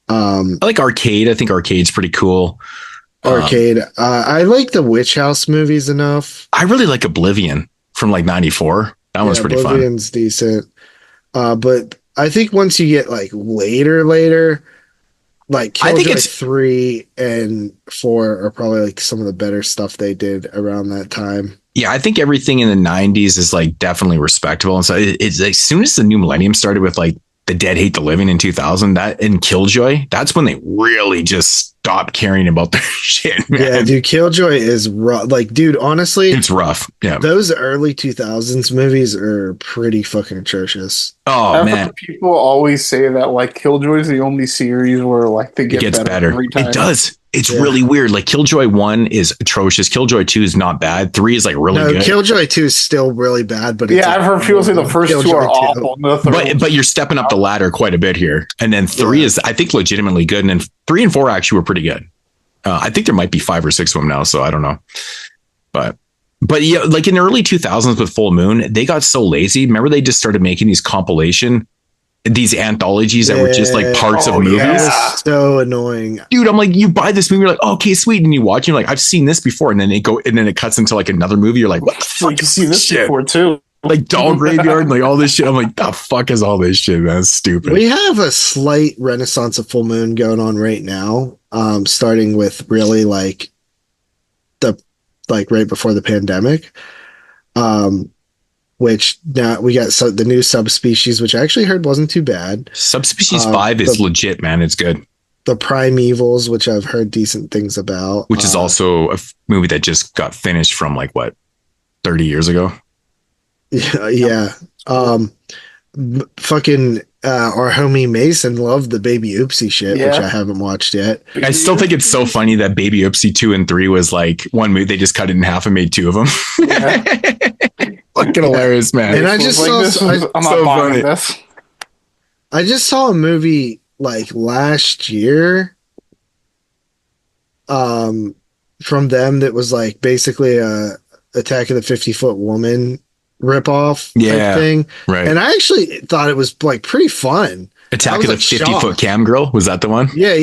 I like Arcade. I think Arcade's pretty cool. Arcade. I like the Witch House movies enough. I really like Oblivion from like 94. That one's pretty fun. Oblivion's decent. But I think once you get like later, like Killjoy 3 and 4 are probably like some of the better stuff they did around that time. Yeah, I think everything in the 90s is like definitely respectable. And so it's as soon as the new millennium started with like The Dead Hate the Living in 2000, that and Killjoy, that's when they really just stopped caring about their shit, man. Yeah, dude, Killjoy is rough. Like, dude, honestly, it's rough. Yeah, those early 2000s movies are pretty fucking atrocious. Oh, man. People always say that like Killjoy is the only series where like they get better every time. It does. It's really weird. Like Killjoy 1 is atrocious. Killjoy 2 is not bad. 3 is like really good. Killjoy 2 is still really bad, but I've heard people say the first Killjoy 2 are awful. But you're stepping up the ladder quite a bit here. And then 3 is, I think, legitimately good. And then 3 and 4 actually were pretty good. I think there might be 5 or 6 of them now, so I don't know. But yeah, like in the early 2000s with Full Moon, they got so lazy. Remember, they just started making these anthologies that were just like parts of movies. Yeah. So annoying, dude. I'm like, you buy this movie, you're like, okay, sweet, and you watch, you're like, I've seen this before, and then it cuts into like another movie. You're like, what the fuck? You've seen this before too. Like Doll Graveyard and like all this shit. I'm like, the fuck is all this shit, man? That's stupid. We have a slight renaissance of Full Moon going on right now, starting with really like right before the pandemic. Which now we got the new Subspecies, which I actually heard wasn't too bad. Subspecies 5 is legit, man. It's good. The Primevals, which I've heard decent things about. Which is also a movie that just got finished from like, what, 30 years ago? Yeah. Fucking our homie Mason loved the Baby Oopsie shit, which I haven't watched yet. I still think it's so funny that Baby Oopsie 2 and 3 was like one movie. They just cut it in half and made 2 of them. Fucking hilarious, man. And I just saw a movie like last year from them that was like basically a Attack of the 50-Foot Woman ripoff type thing. Right. And I actually thought it was like pretty fun. Attack of the 50-Foot Cam Girl. Was that the one? Yeah.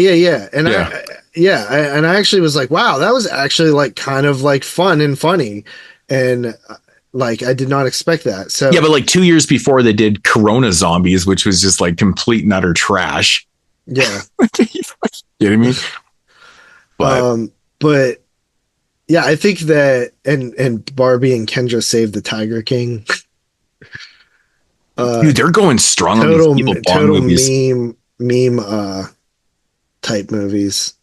And I actually was like, wow, that was actually like kind of like fun and funny. And like, I did not expect that. So yeah, but like 2 years before they did Corona Zombies, which was just like complete and utter trash. Yeah. You know what I mean? But Yeah, I think that and Barbie and Kendra Save the Tiger King. Dude, they're going strong on these Evil Bong movies. Meme type movies.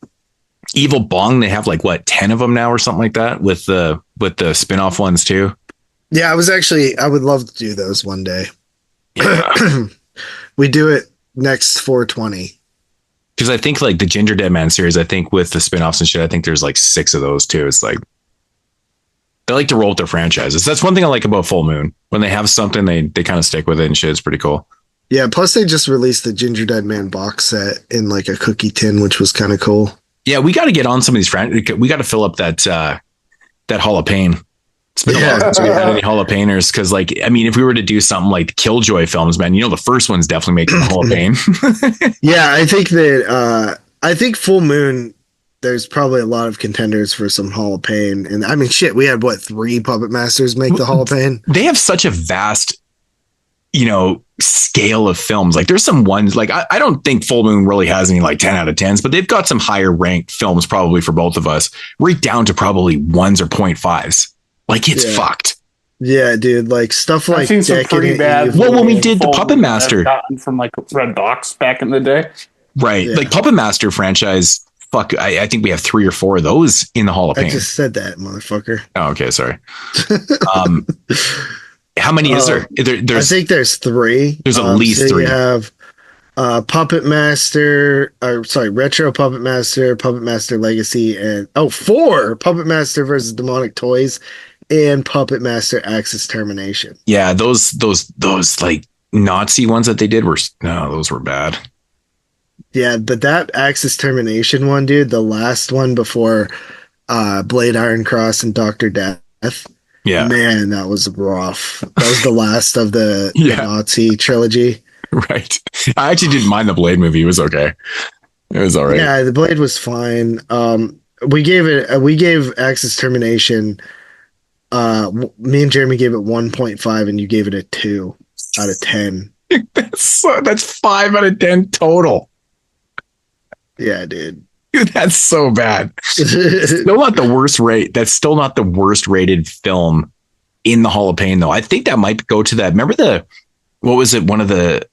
Evil Bong, they have like what 10 of them now or something like that with the spin-off ones too. Yeah, I would love to do those one day. Yeah. We do it next 420. Because I think like the Ginger Dead Man series, I think with the spin-offs and shit, I think there's like 6 of those too. It's like they like to roll with their franchises. That's one thing I like about Full Moon. When they have something, they kind of stick with it and shit. It's pretty cool. Yeah, plus they just released the Ginger Dead Man box set in like a cookie tin, which was kind of cool. Yeah, we got to get on some of these we got to fill up that Hall of Pain. It's been a while since we had any Hall of Painters, because like, I mean, if we were to do something like the Killjoy films, man, you know, the first one's definitely making the Hall of Pain. Yeah, I think that I think Full Moon, there's probably a lot of contenders for some Hall of Pain. And I mean, shit, we had 3 Puppet Masters make the Hall of Pain. They have such a vast, you know, scale of films. Like there's some ones like I don't think Full Moon really has any like 10 out of 10s, but they've got some higher ranked films probably for both of us, right down to probably 1s or 0.5s. Like it's fucked. Yeah, dude. Like stuff like I've seen some pretty bad. Well, when we did the Puppet Master from like Red Box back in the day, right? Yeah. Like Puppet Master franchise. Fuck, I think we have 3 or 4 of those in the Hall of Fame. I just said that, motherfucker. Oh, okay, sorry. How many is there? I think there's 3. There's at least 3. You have Puppet Master, Retro Puppet Master Legacy, and 4 Puppet Master versus Demonic Toys, and Puppet Master Axis Termination. Yeah, those like Nazi ones that they did those were bad. Yeah, but that Axis Termination one, dude, the last one before Blade Iron Cross and Dr. Death. Yeah, man, that was rough. That was the last of the Nazi trilogy. Right. I actually didn't mind the Blade movie. It was okay. It was all right. Yeah, the Blade was fine. We gave Axis Termination. Me and Jeremy gave it 1.5, and you gave it a 2 out of 10. That's 5 out of 10 total. Yeah, dude. Dude, that's so bad. Still not the worst rate. That's still not the worst rated film in the Hall of Fame, though. I think that might go to that. Remember what was it? One of the,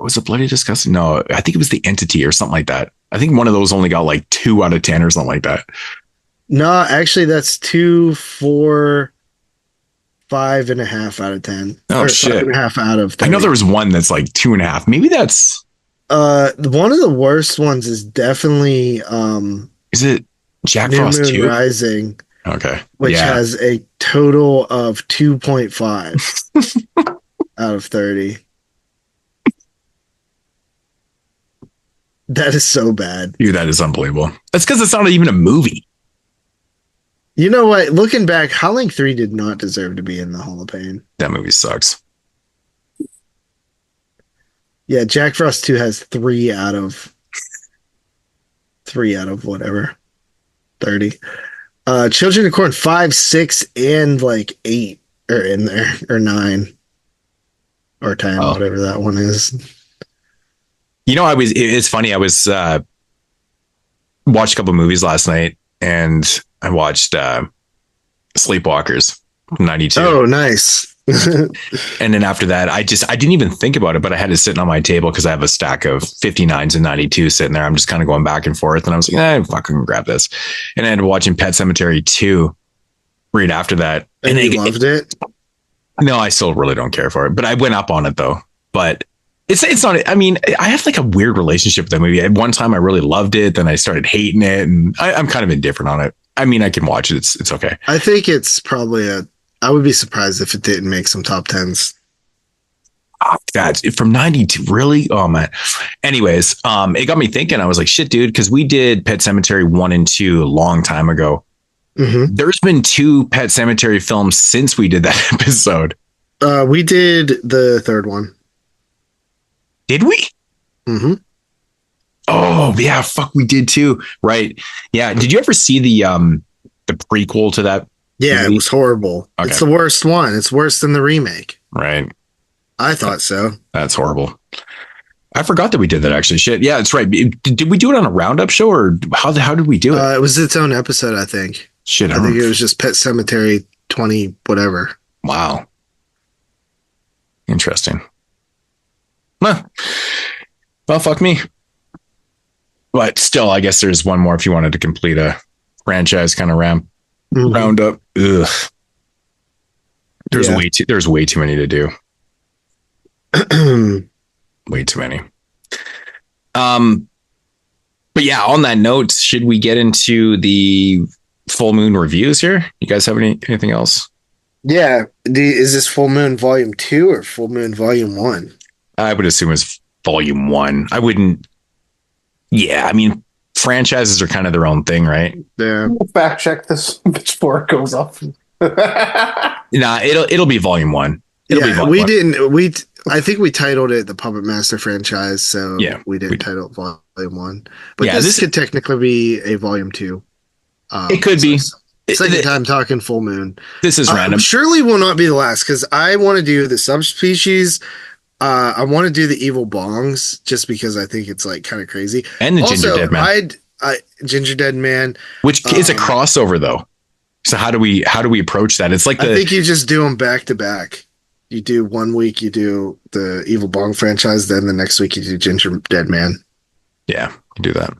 was it Bloody Disgusting? No, I think it was The Entity or something like that. I think one of those only got like 2 out of 10 or something like that. No, actually that's 2, 4, 5.5 out of 10. Oh, shit. 5.5 out of 10. I know there was one that's like 2.5. Maybe that's. One of the worst ones is definitely, is it Jack New Frost Moon 2? Rising. Okay. Which has a total of 2.5 out of 30. That is so bad. Dude, that is unbelievable. That's because it's not even a movie. You know what? Looking back, Howling 3 did not deserve to be in the Hall of Fame. That movie sucks. Yeah, Jack Frost 2 has 3 out of whatever. 30. Children of Corn 5, 6, and like 8 are in there, or 9. Or 10, whatever that one is. You know, it's funny. I was watched a couple movies last night, and I watched Sleepwalkers 92. Oh, nice. And then after that, I didn't even think about it, but I had it sitting on my table because I have a stack of 59s and 92 sitting there. I'm just kind of going back and forth, and I was like, fucking grab this. And I ended up watching Pet Sematary 2 right after that. And you loved it? No, I still really don't care for it, but I went up on it though. But it's not, I mean, I have like a weird relationship with that movie. At one time I really loved it, then I started hating it, and I'm kind of indifferent on it. I mean, I can watch it. It's okay. I think it's probably I would be surprised if it didn't make some top 10s. Oh, that's from 92. Really? Oh man. Anyways, it got me thinking. I was like, shit, dude, because we did Pet Sematary 1 and 2 a long time ago. Mm-hmm. There's been 2 Pet Sematary films since we did that episode. We did the 3rd one. Did we? Mm-hmm. Oh yeah, fuck, we did too. Right? Yeah. Did you ever see the prequel to that? Yeah, movie? It was horrible. Okay. It's the worst one. It's worse than the remake. Right. I thought so. That's horrible. I forgot that we did that actually. Shit. Yeah, that's right. Did we do it on a roundup show, or how did we do it? It was its own episode, I think. Shit. I think it was just Pet Cemetery 20 whatever. Wow. Interesting. Well, fuck me. But still, I guess there's one more if you wanted to complete a franchise kind of roundup. Ugh. There's way too many to do. Way too many. But yeah, on that note, should we get into the Full Moon reviews here? You guys have anything else? Yeah. Is this Full Moon Volume 2 or Full Moon Volume 1? I would assume it's Volume 1. I wouldn't. Yeah, I mean, franchises are kind of their own thing, right? Yeah. We'll fact check this before it goes up. Nah, it'll be Volume 1. It'll be Volume 1. I think we titled it the Puppet Master franchise, so yeah, we didn't title it Volume 1. But yeah, this could technically be a Volume 2. It could be. Second time talking Full Moon. This is random. Surely will not be the last, because I want to do the subspecies. I want to do the evil bongs just because I think it's like kind of crazy. And the Ginger Dead Man. Ginger Dead Man. Which is a crossover though. So how do we approach that? It's like I think you just do them back to back. You do 1 week, you do the Evil Bong franchise, then the next week you do Ginger Dead Man. Yeah, you do that.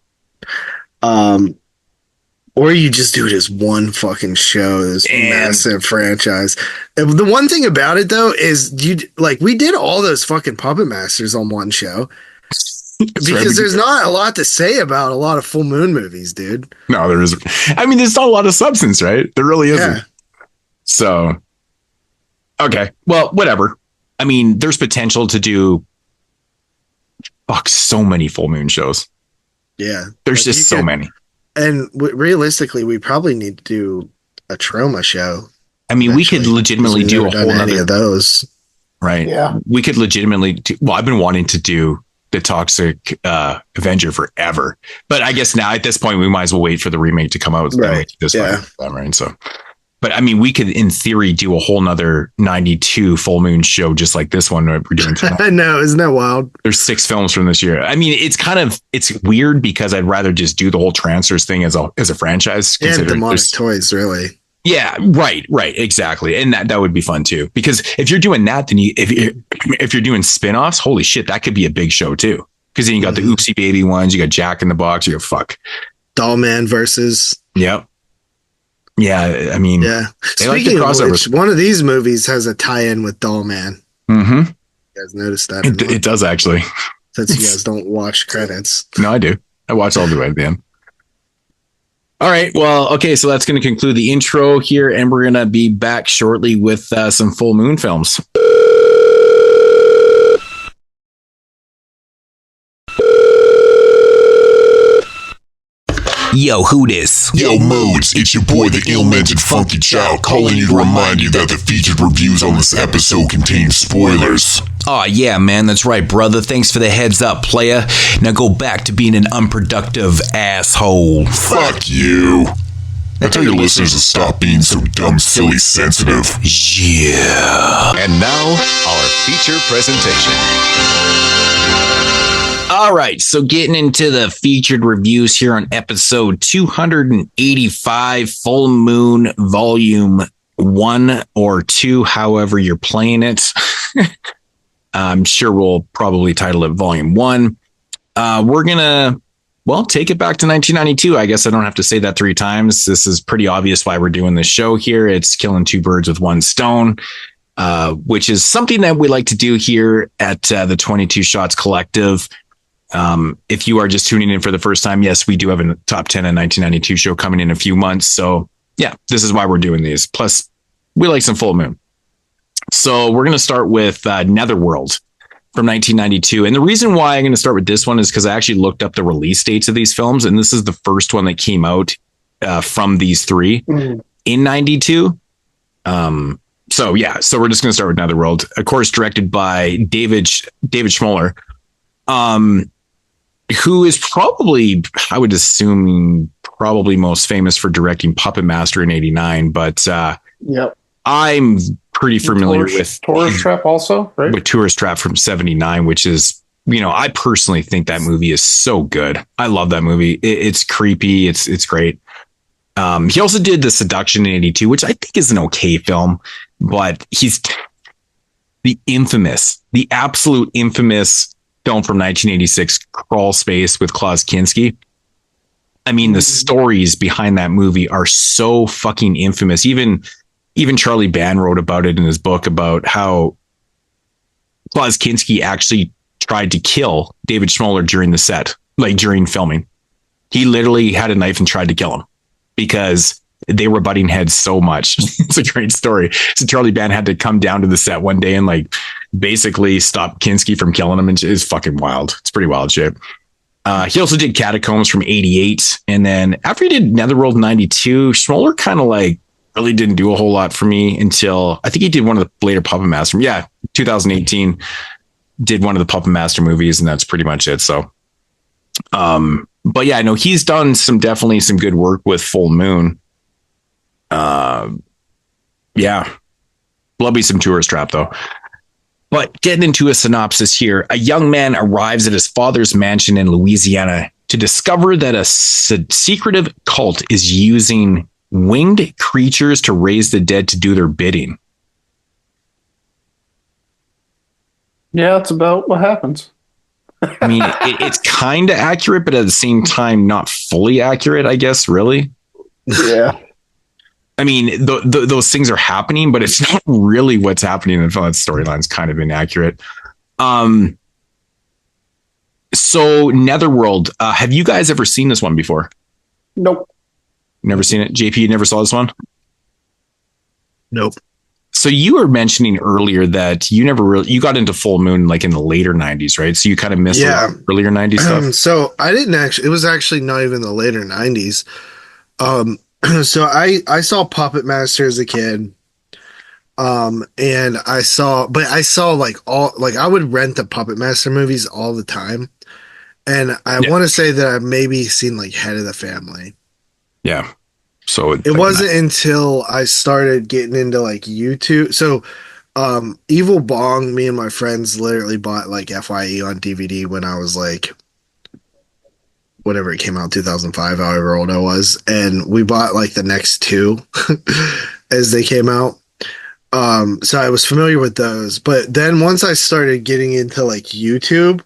Or you just do it as one fucking show, this massive franchise. The one thing about it though is we did all those fucking Puppet Masters on one show. Because there's not a lot to say about a lot of Full Moon movies, dude. No, there isn't. I mean, there's not a lot of substance, right? There really isn't. Yeah. So, okay. Well, whatever. I mean, there's potential to do so many Full Moon shows. Yeah. There's just so many. And realistically, we probably need to do a trauma show. I mean, we could legitimately do a whole nother of those. Right. Yeah. We could legitimately I've been wanting to do the Toxic Avenger forever, but I guess now at this point we might as well wait for the remake to come out. Right. Right. So, but I mean, we could in theory do a whole nother 92 Full Moon show just like this one we're doing tonight. I know, isn't that wild? There's 6 films from this year. I mean, it's weird because I'd rather just do the whole Transfers thing as a franchise. And Demonic Toys, really. Yeah, right, exactly, and that would be fun too. Because if you're doing that, then if you're doing spin-offs, holy shit, that could be a big show too. Because then you got the Oopsie Baby ones, you got Jack in the Box, you got Doll Man versus. Yep. Yeah, I mean, yeah. Speaking of which, one of these movies has a tie-in with Doll Man. Mm-hmm. You guys noticed that? It does actually. Since you guys don't watch credits. No, I do. I watch all the way at the end. All right. Well, okay. So that's going to conclude the intro here, and we're going to be back shortly with some Full Moon films. Yo, who this? Yo, Moodz, it's your boy, the ill-mannered funky child, calling you to remind you that the featured reviews on this episode contain spoilers. Aw, yeah, man, that's right, brother. Thanks for the heads up, playa. Now go back to being an unproductive asshole. Fuck you. I tell your listeners to stop being so dumb, silly, sensitive. Yeah. And now, our feature presentation. All right, so getting into the featured reviews here on episode 285, Full Moon Volume 1 or 2, however you're playing it. I'm sure we'll probably title it Volume 1. We're going to, take it back to 1992. I guess I don't have to say that 3 times. This is pretty obvious why we're doing this show here. It's killing 2 birds with 1 stone, which is something that we like to do here at the 22 Shots Collective. If you are just tuning in for the first time, yes, we do have a top 10 in 1992 show coming in a few months. So yeah, this is why we're doing these. Plus we like some Full Moon. So we're going to start with Netherworld from 1992. And the reason why I'm going to start with this one is because I actually looked up the release dates of these films. And this is the first one that came out from these 3 in 92. So yeah, so we're just going to start with Netherworld, of course, directed by David Schmoller. Who is probably, I would assume, probably most famous for directing Puppet Master in 89. But yep, I'm pretty familiar with Tourist Trap also, right? With Tourist Trap from 79, which is, I personally think that movie is so good. I love that movie. It's creepy. It's great. He also did The Seduction in 82, which I think is an okay film, but he's the absolute infamous film from 1986, Crawl Space with Klaus Kinski. I mean, the stories behind that movie are so fucking infamous. Even Charlie Band wrote about it in his book about how Klaus Kinski actually tried to kill David Schmoller during the set, like during filming. He literally had a knife and tried to kill him because they were butting heads so much. It's a great story. So Charlie Band had to come down to the set one day and like basically stop Kinski from killing him. And it's fucking wild. It's pretty wild shit. He also did Catacombs from 88. And then after he did Netherworld 92, Schmoller kind of like really didn't do a whole lot for me until I think he did one of the later Puppet Master. Yeah, 2018 did one of the Puppet Master movies, and that's pretty much it. So, but yeah, I know he's done definitely some good work with Full Moon. Yeah, love me some Tourist Trap though. But getting into a synopsis here, a young man arrives at his father's mansion in Louisiana to discover that a secretive cult is using winged creatures to raise the dead to do their bidding. Yeah, that's about what happens. I mean, it's kind of accurate, but at the same time, not fully accurate, I guess, really. Yeah. I mean, those things are happening, but it's not really what's happening in the film. That storyline's kind of inaccurate. So Netherworld, have you guys ever seen this one before? Nope. Never seen it? JP, you never saw this one? Nope. So you were mentioning earlier that you got into Full Moon like in the later 90s, right? So you kind of missed earlier 90s stuff. So I didn't actually, it was actually not even the later 90s. So I saw Puppet Master as a kid. And I saw like I would rent the Puppet Master movies all the time. And I want to say that I've maybe seen like Head of the Family. Yeah. So it wasn't until I started getting into like YouTube. So Evil Bong, me and my friends literally bought like FYE on DVD when I was like, whenever it came out, 2005, however old I was. And we bought like the next two as they came out. So I was familiar with those. But then once I started getting into like YouTube,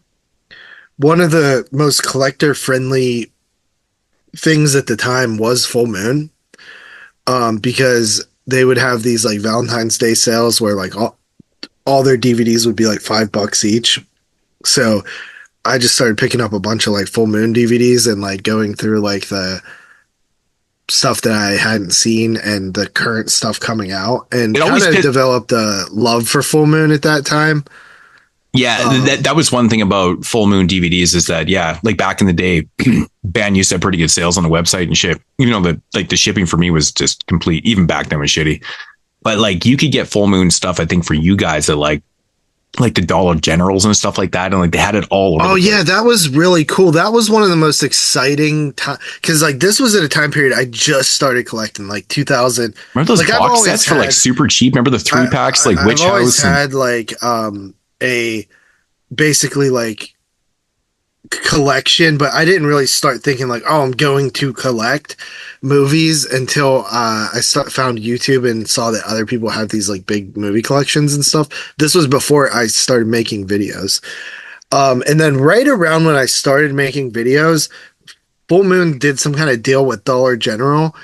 one of the most collector friendly things at the time was Full Moon, because they would have these like Valentine's Day sales where like all their DVDs would be like $5 each. So I just started picking up a bunch of like Full Moon DVDs and like going through like the stuff that I hadn't seen and the current stuff coming out, and kind of developed a love for Full Moon at that time. Yeah, that was one thing about Full Moon DVDs is that, yeah, like back in the day, Band used to have pretty good sales on the website and ship. Even though the shipping for me was just complete, even back then was shitty. But like you could get Full Moon stuff, I think, for you guys at like the Dollar Generals and stuff like that, and like they had it all over. Oh yeah, that was really cool. That was one of the most exciting time, because like this was at a time period I just started collecting, like 2000. Remember those box sets for like super cheap? Remember the 3-packs, like Witch House? I've always had like a basically like collection, but I didn't really start thinking like, oh, I'm going to collect movies until I found YouTube and saw that other people have these like big movie collections and stuff. This was before I started making videos. And then right around when I started making videos, Full Moon did some kind of deal with Dollar General,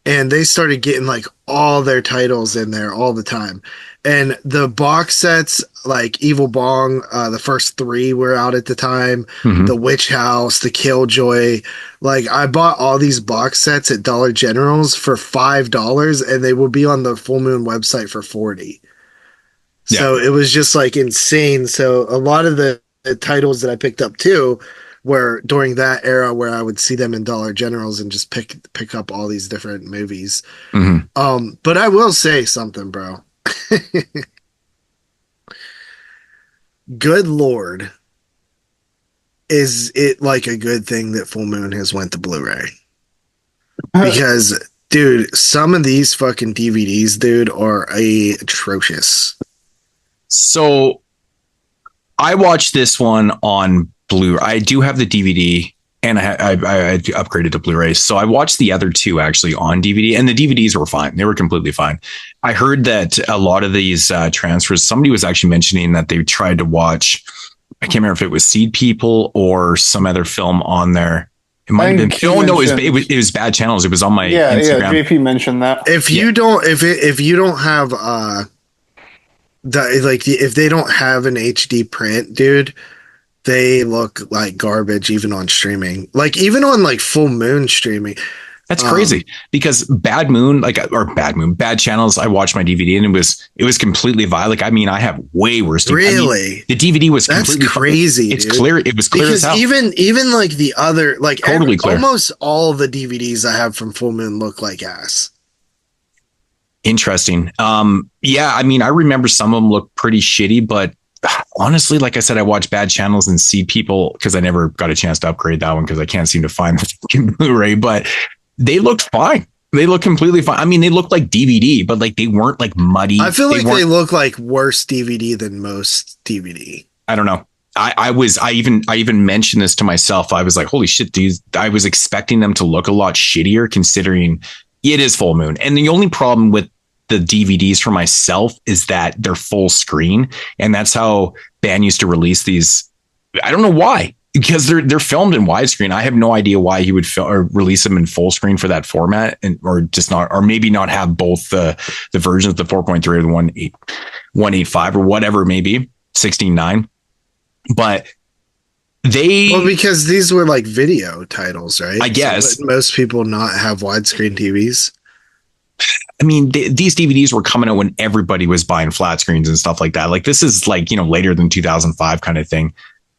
and they started getting like all their titles in there all the time. And the box sets, like Evil Bong, the first 3 were out at the time. Mm-hmm. The Witch House, the Killjoy. Like I bought all these box sets at Dollar General's for $5, and they would be on the Full Moon website for $40. Yeah. So it was just like insane. So a lot of the titles that I picked up too were during that era where I would see them in Dollar General's and just pick up all these different movies. Mm-hmm. But I will say something, bro. Good Lord, is it like a good thing that Full Moon has went to Blu-ray? Because dude, some of these fucking DVDs, dude, are atrocious. So I watched this one on Blu-ray. I do have the DVD. And I upgraded to Blu-ray. So I watched the other two actually on DVD, and the DVDs were fine. They were completely fine. I heard that a lot of these transfers, somebody was actually mentioning that they tried to watch, I can't remember if it was Seedpeople or some other film on there. It might have been. Oh no, it was Bad Channels. It was on my Instagram. Yeah. JP mentioned that. If you don't have if they don't have an HD print, dude, they look like garbage even on streaming. Like even on like Full Moon streaming. That's crazy because Bad Channels, I watched my DVD and it was completely vile. Like, I mean, I have way worse. Really? The DVD was completely crazy. It's clear. It was clear because as hell. even like the other, like totally clear. Almost all the DVDs I have from Full Moon look like ass. Interesting. Yeah, I mean, I remember some of them look pretty shitty, but honestly, like I said, I watched Bad Channels and Seedpeople because I never got a chance to upgrade that one because I can't seem to find the fucking Blu-ray, but they looked fine. They look completely fine. I mean, they looked like DVD, but like they weren't like muddy. I feel like they look like worse DVD than most DVD. I don't know. I even mentioned this to myself. I was like, holy shit, dude. I was expecting them to look a lot shittier considering it is Full Moon. And the only problem with the DVDs for myself is that they're full screen. And that's how Ban used to release these. I don't know why. Because they're filmed in widescreen. I have no idea why he would release them in full screen for that format, or just not, or maybe not have both the versions, the 4.3 or the 1.85 or whatever, maybe 16:9. But because these were like video titles, right? I guess so most people not have widescreen TVs. I mean, these DVDs were coming out when everybody was buying flat screens and stuff like that. Like this is like, later than 2005 kind of thing.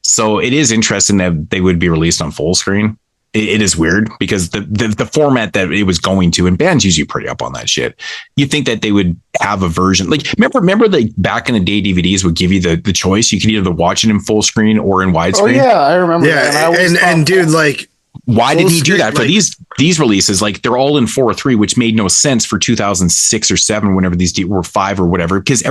So it is interesting that they would be released on full screen. It is weird because the format that it was going to, and Ban's usually pretty up on that shit. You think that they would have a version like remember like back in the day DVDs would give you the choice. You could either watch it in full screen or in widescreen. Oh yeah, I remember. Yeah, that. And dude, like, why did he do that for these releases? Like they're all in 4:3, which made no sense for 2006 or 7, whenever these were 5 or whatever, because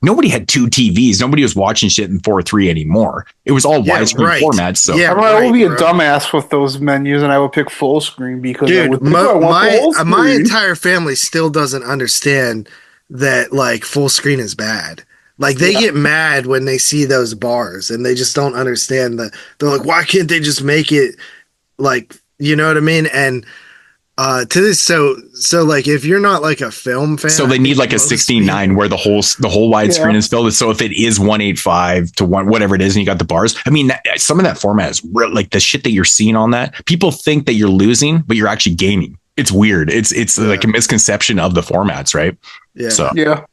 nobody had two TVs. Nobody was watching shit in 4:3 anymore. It was all widescreen formats. So I would be a dumbass with those menus, and I would pick full screen because my entire family still doesn't understand that like full screen is bad. Like they get mad when they see those bars, and they just don't understand that. They're like, why can't they just make it like, you know what I mean? And to this, so like if you're not like a film fan, so they need like a 16:9 where the whole widescreen is filled. So if it is 1.85 to 1, whatever it is, and you got the bars, I mean, some of that format is real, like the shit that you're seeing on that. People think that you're losing, but you're actually gaining. It's weird. It's like a misconception of the formats, right? Yeah. So yeah,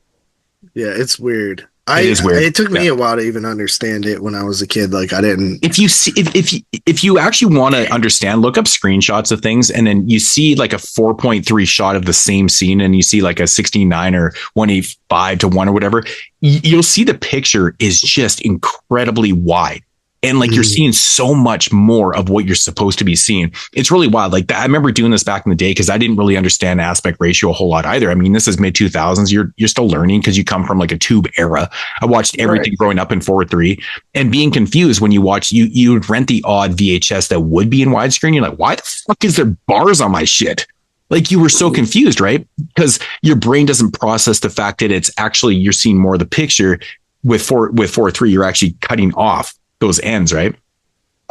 it's weird. It is weird. It took me a while to even understand it when I was a kid. Like I didn't. If you actually want to understand, look up screenshots of things, and then you see like a 4.3 shot of the same scene, and you see like a 16:9 or 1.85 to 1 or whatever. You'll see the picture is just incredibly wide. And like you're seeing so much more of what you're supposed to be seeing. It's really wild. Like I remember doing this back in the day because I didn't really understand aspect ratio a whole lot either. I mean, this is mid 2000s. You're still learning because you come from like a tube era. I watched everything growing up in 4:3 and being confused when you watch, you would rent the odd VHS that would be in widescreen. You're like, why the fuck is there bars on my shit? Like you were so confused, right? Because your brain doesn't process the fact that it's actually, you're seeing more of the picture with 4:3. You're actually cutting off those ends, right?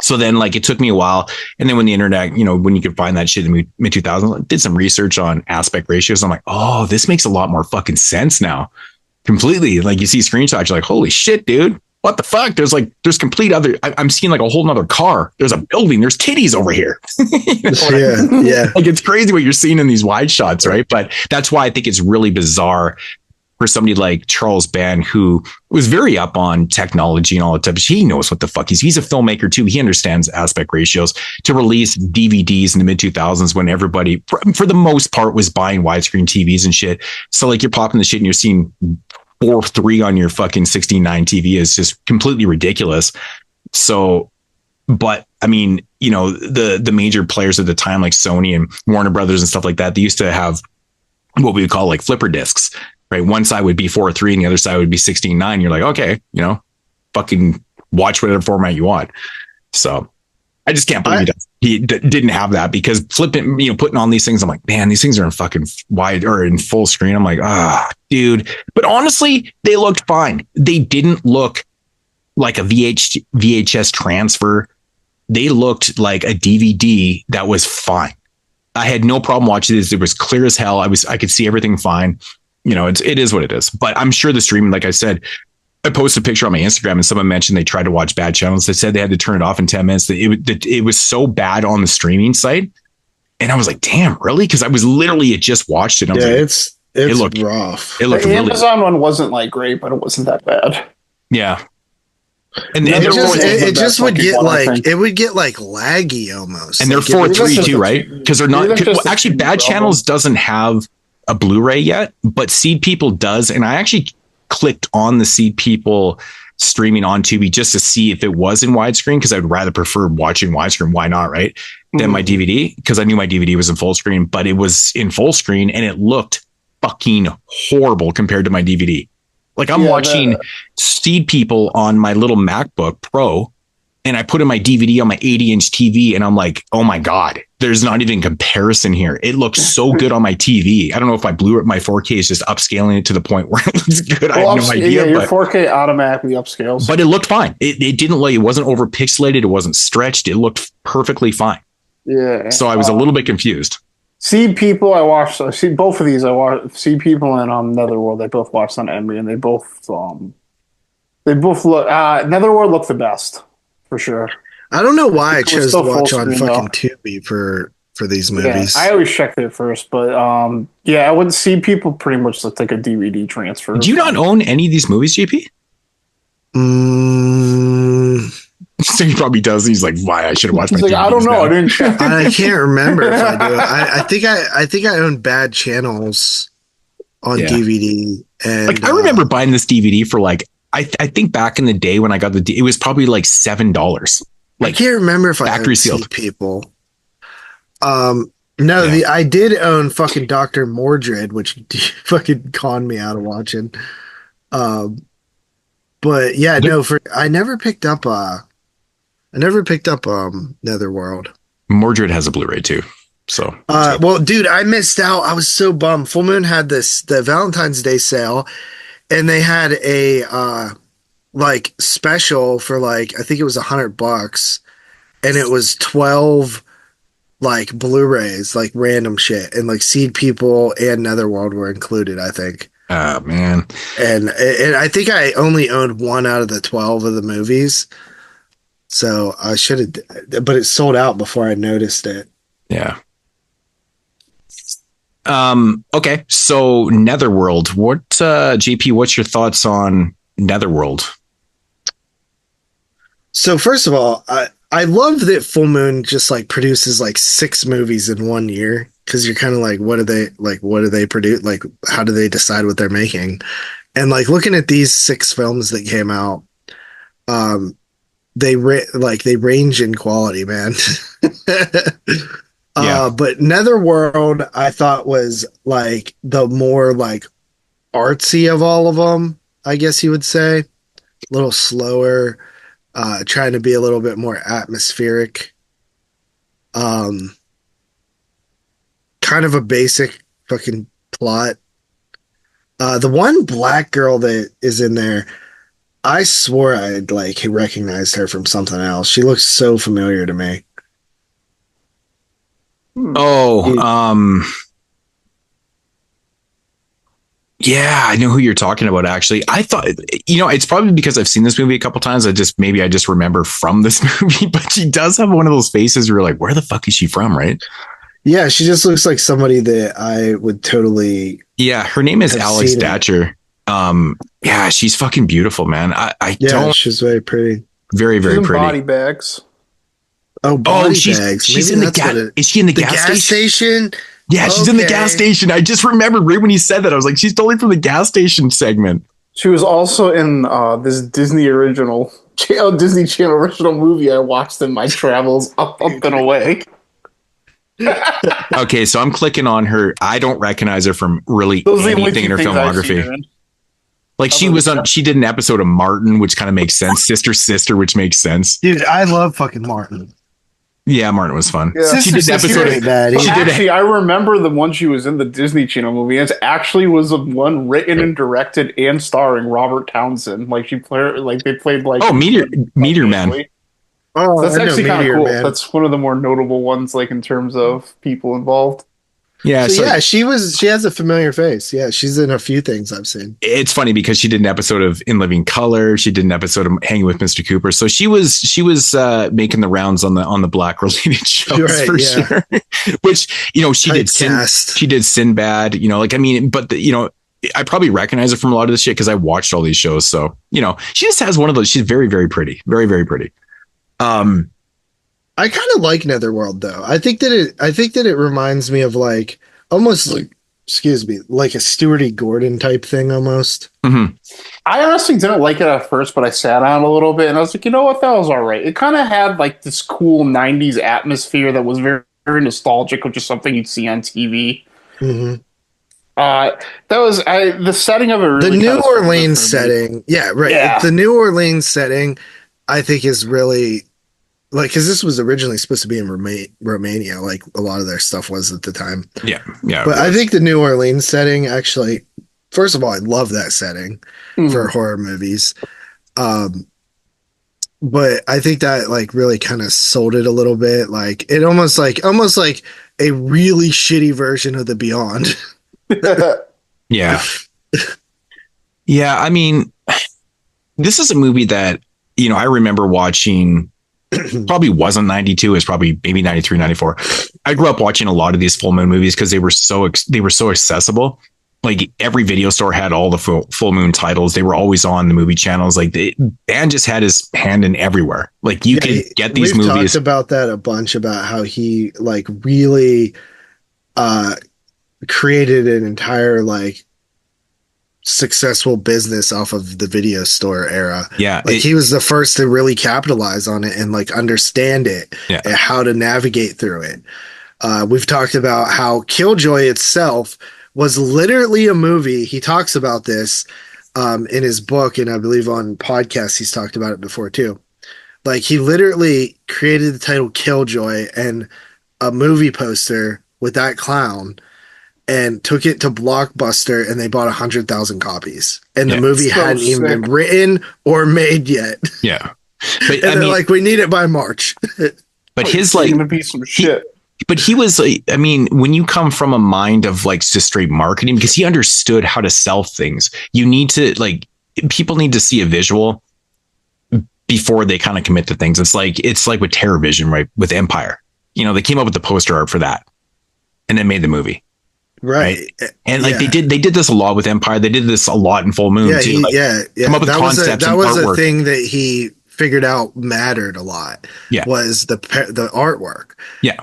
So then like it took me a while, and then when the internet, when you could find that shit in the mid 2000s, I did some research on aspect ratios. I'm like, oh, this makes a lot more fucking sense now. Completely. Like you see screenshots, you're like, holy shit, dude, what the fuck? There's complete other, I'm seeing like a whole nother car. There's a building, there's titties over here. Yeah. Like it's crazy what you're seeing in these wide shots, right? But that's why I think it's really bizarre for somebody like Charles Ban, who was very up on technology and all that type of shit. He knows what the fuck he's a filmmaker too. He understands aspect ratios, to release DVDs in the mid 2000s when everybody, for the most part, was buying widescreen TVs and shit. So like you're popping the shit and you're seeing 4:3 on your fucking 16:9 TV is just completely ridiculous. So, but I mean, the major players at the time, like Sony and Warner Brothers and stuff like that, they used to have what we would call like flipper discs. Right. One side would be 4:3 and the other side would be 16:9. You're like, okay, fucking watch whatever format you want. So I just can't believe he didn't have that, because flipping, putting on these things, I'm like, man, these things are in fucking wide or in full screen. I'm like, dude. But honestly, they looked fine. They didn't look like a VHS transfer. They looked like a DVD that was fine. I had no problem watching this. It was clear as hell. I could see everything fine. It is what it is. But I'm sure the streaming, like I said, I posted a picture on my Instagram and someone mentioned they tried to watch bad channels. They said they had to turn it off in 10 minutes. It was so bad on the streaming site. And I was like, damn, really? Because I was literally had just watched it. And I was it looked rough. It looked the really Amazon one wasn't like great, but it wasn't that bad. Yeah. And it just would get like, it would get like laggy almost. And they're 4:3 too, right? Because they're not actually bad channels doesn't have a Blu-ray yet, but Seedpeople does. And I actually clicked on the Seedpeople streaming on Tubi just to see if it was in widescreen, because I'd rather prefer watching widescreen. Why not, right? Than my DVD, because I knew my DVD was in full screen, but it was in full screen and it looked fucking horrible compared to my DVD. Like I'm watching Seedpeople on my little MacBook Pro, and I put in my DVD on my 80-inch TV, and I'm like, oh my God, there's not even comparison here. It looks so good on my TV. I don't know if my 4K is just upscaling it to the point where it looks good. I have no idea. Yeah, your 4K automatically upscales. But it looked fine. It didn't it wasn't over pixelated. It wasn't stretched. It looked perfectly fine. Yeah. So I was a little bit confused. Seedpeople, I watched. I see both of these. I watched Seedpeople and Netherworld. I both watched on Emmy, and they both look. Netherworld looked the best for sure. I don't know why I chose to watch on fucking Tubi for these movies. Yeah, I always checked it first, but I wouldn't see people pretty much look like a DVD transfer. Do you not own any of these movies, JP? So he probably does. He's like, why I should have watched my I don't know. Now. I didn't check. I can't remember if I do. I think I own bad channels on DVD. And like I remember buying this DVD for like I think back in the day when I got it was probably like $7. Like I can't remember if I owned sealed People. I did own fucking Dr. Mordred, which fucking conned me out of watching. But yeah, I never picked up Netherworld. Mordred has a Blu-ray too. So well, dude, I missed out. I was so bummed. Full Moon had the Valentine's Day sale, and they had a like special for like I think it was $100, and it was 12 like Blu-rays, like random shit, and like Seedpeople and Netherworld were included, I think. Oh man. And I think I only owned one out of the 12 of the movies. So I should have, but it sold out before I noticed it. Yeah. Okay. So Netherworld, what, JP, what's your thoughts on Netherworld? So first of all, I love that Full Moon just like produces like 6 movies in 1 year. Cause you're kind of like, what do they produce? Like, how do they decide what they're making? And like looking at these 6 films that came out, they range in quality, man. But Netherworld, I thought was like the more like artsy of all of them, I guess you would say. A little slower, trying to be a little bit more atmospheric. Kind of a basic fucking plot. The one black girl that is in there, I swore I'd like recognized her from something else. She looks so familiar to me. Yeah, I know who you're talking about. Actually, I thought, it's probably because I've seen this movie a couple times. I just remember from this movie, but she does have one of those faces where you're like, where the fuck is she from? Right. Yeah, she just looks like somebody that I would totally. Yeah, her name is Alex Datcher. Yeah, she's fucking beautiful, man. She's very pretty. Very, very pretty. Body bags. Bags. She's in the gas. Is she in the gas station? Yeah, she's in the gas station. I just remembered right when he said that. I was like, she's totally from the gas station segment. She was also in this Disney Channel original movie I watched in my travels up and away. Okay, so I'm clicking on her. I don't recognize her from really anything in her filmography. Like she did an episode of Martin, which kind of makes sense. Sister, which makes sense. Dude, I love fucking Martin. Yeah, Martin was fun. Yeah. She did an episode. Actually, I remember the one she was in the Disney Channel movie. It actually was the one written and directed and starring Robert Townsend. Like they played like Meteor Man. Oh, that's actually kind of cool. Man. That's one of the more notable ones, like in terms of people involved. Yeah, so she has a familiar face. Yeah, she's in a few things I've seen. It's funny because she did an episode of In Living Color. She did an episode of Hanging with Mr. Cooper. So she was making the rounds on the Black related shows for sure. Which she did Sinbad. I probably recognize her from a lot of this shit because I watched all these shows. So she just has one of those. She's very, very pretty, very, very pretty. I kind of like Netherworld though. I think that it reminds me of like almost like like a Stuart E. Gordon type thing almost. Mm-hmm. I honestly didn't like it at first, but I sat on it a little bit and I was like, you know what, that was all right. It kind of had like this cool 90s atmosphere that was very, very nostalgic, which is something you'd see on TV. Mm-hmm. The setting of it really the New Orleans setting. Yeah, right. Yeah. The New Orleans setting I think is really like, because this was originally supposed to be in Romania, like a lot of their stuff was at the time. Yeah. But I think the New Orleans setting actually, first of all, I love that setting for horror movies. But I think that like really kind of sold it a little bit. Like it almost like a really shitty version of The Beyond. Yeah. Yeah. I mean, this is a movie that, I remember watching. Probably wasn't 92. It was probably maybe 93, 94. I grew up watching a lot of these full moon movies because they were so accessible. Like every video store had all the full moon titles. They were always on the movie channels. Like Dan just had his hand in everywhere. Like you could get these movies. We've talked about that a bunch, about how he like really created an entire like successful business off of the video store era. Yeah. Like he was the first to really capitalize on it and like understand it and how to navigate through it. We've talked about how Killjoy itself was literally a movie. He talks about this in his book, and I believe on podcasts he's talked about it before too. Like he literally created the title Killjoy and a movie poster with that clown and took it to Blockbuster, and they bought 100,000 copies. And the movie hadn't even been written or made yet. Yeah. But and they're like, we need it by March. But his like, gonna be some shit. But he was like, I mean, when you come from a mind of like just straight marketing, because he understood how to sell things, you need to like, people need to see a visual before they kind of commit to things. It's like with TerrorVision, right? With Empire, they came up with the poster art for that and then made the movie. Right. And like they did this a lot with Empire. They did this a lot in Full Moon too. Come up with concepts. That was a thing that he figured out mattered a lot. Yeah. Was the artwork. Yeah.